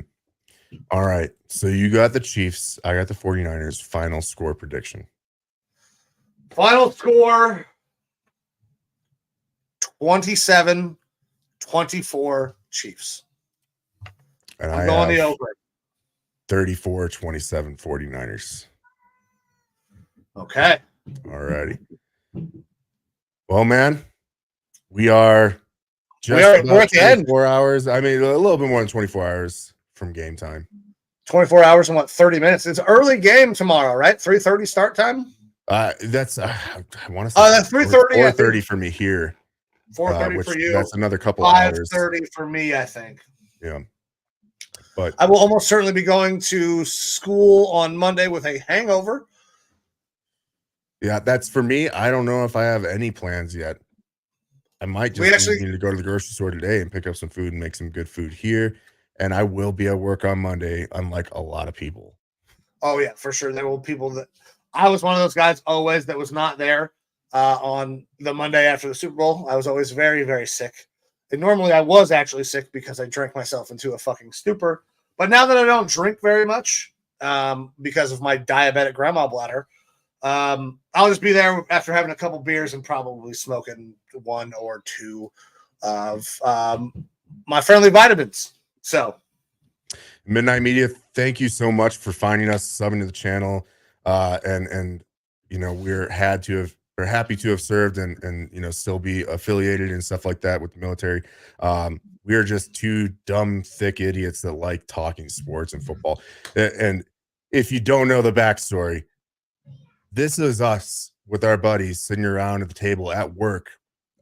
All right. So you got the Chiefs. I got the 49ers. Final score prediction. Final score 27-24 Chiefs. And I'm going the over. 34-27 49ers. Okay. All righty. Well, man, we're at the end. 4 hours. I mean, a little bit more than 24 hours from game time. 24 hours and 30 minutes. It's early game tomorrow, right? 3:30 start time. That's I want to say that's 3:30. 4:30 for me here. 4:30 for you. That's another couple hours. 5:30 for me, I think. Yeah. But I will almost certainly be going to school on Monday with a hangover. Yeah, that's for me. I don't know if I have any plans yet. I might just need to go to the grocery store today and pick up some food and make some good food here. And I will be at work on Monday, unlike a lot of people. Oh, yeah, for sure. There will be people that I was one of those guys always that was not there on the Monday after the Super Bowl. I was always very, very sick. And normally I was actually sick because I drank myself into a fucking stupor. But now that I don't drink very much because of my diabetic grandma bladder, I'll just be there after having a couple beers and probably smoking 1 or 2 of my friendly vitamins. So, Midnight Media, thank you so much for finding us, subbing to the channel, and we're happy to have served and still be affiliated and stuff like that with the military. We are just two dumb, thick idiots that like talking sports and football. And if you don't know the backstory, this is us with our buddies sitting around at the table at work,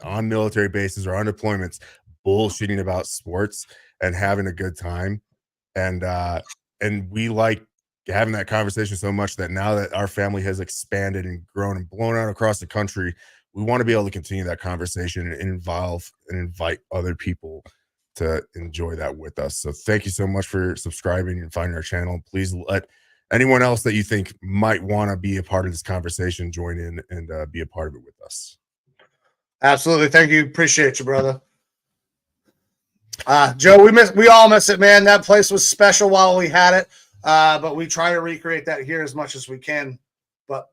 on military bases or on deployments, bullshitting about sports and having a good time. And we like having that conversation so much that now that our family has expanded and grown and blown out across the country, we want to be able to continue that conversation and invite other people to enjoy that with us. So thank you so much for subscribing and finding our channel. Please let anyone else that you think might want to be a part of this conversation join in and be a part of it with us. Absolutely. Thank you. Appreciate you, brother. Joe, we all miss it, man. That place was special while we had it. But we try to recreate that here as much as we can. But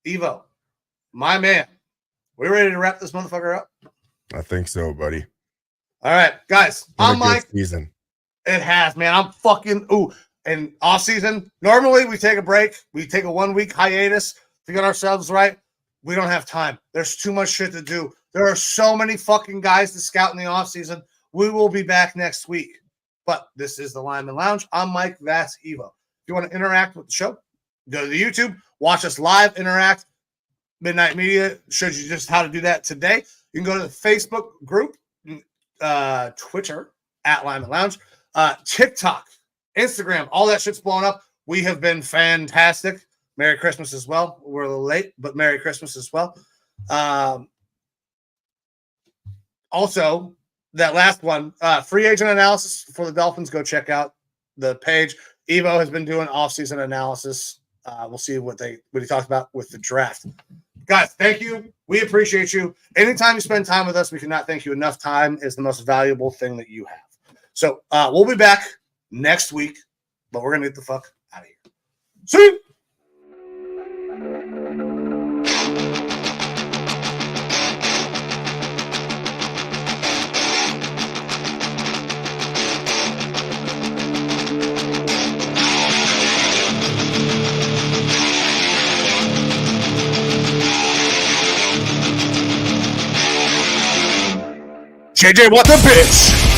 Evo, my man, we ready to wrap this motherfucker up? I think so, buddy. All right, guys. I'm Mike. Season. It has, man. I'm fucking and off season. Normally we take a break. We take a 1 week hiatus to get ourselves right. We don't have time. There's too much shit to do. There are so many fucking guys to scout in the off season. We will be back next week. But this is the Lineman Lounge. I'm Mike. That's Evo. If you want to interact with the show, go to the YouTube, watch us live, interact. Midnight Media shows you just how to do that today. You can go to the Facebook group, Twitter, at Lineman Lounge, TikTok, Instagram, all that shit's blowing up. We have been fantastic. Merry Christmas as well. We're a little late, but Merry Christmas as well. Also, that last one, free agent analysis for the Dolphins. Go check out the page. Evo has been doing off-season analysis. We'll see what he talks about with the draft. Guys, thank you. We appreciate you. Anytime you spend time with us, we cannot thank you enough. Time is the most valuable thing that you have. So we'll be back next week, but we're going to get the fuck out of here. See you. JJ, what the bitch?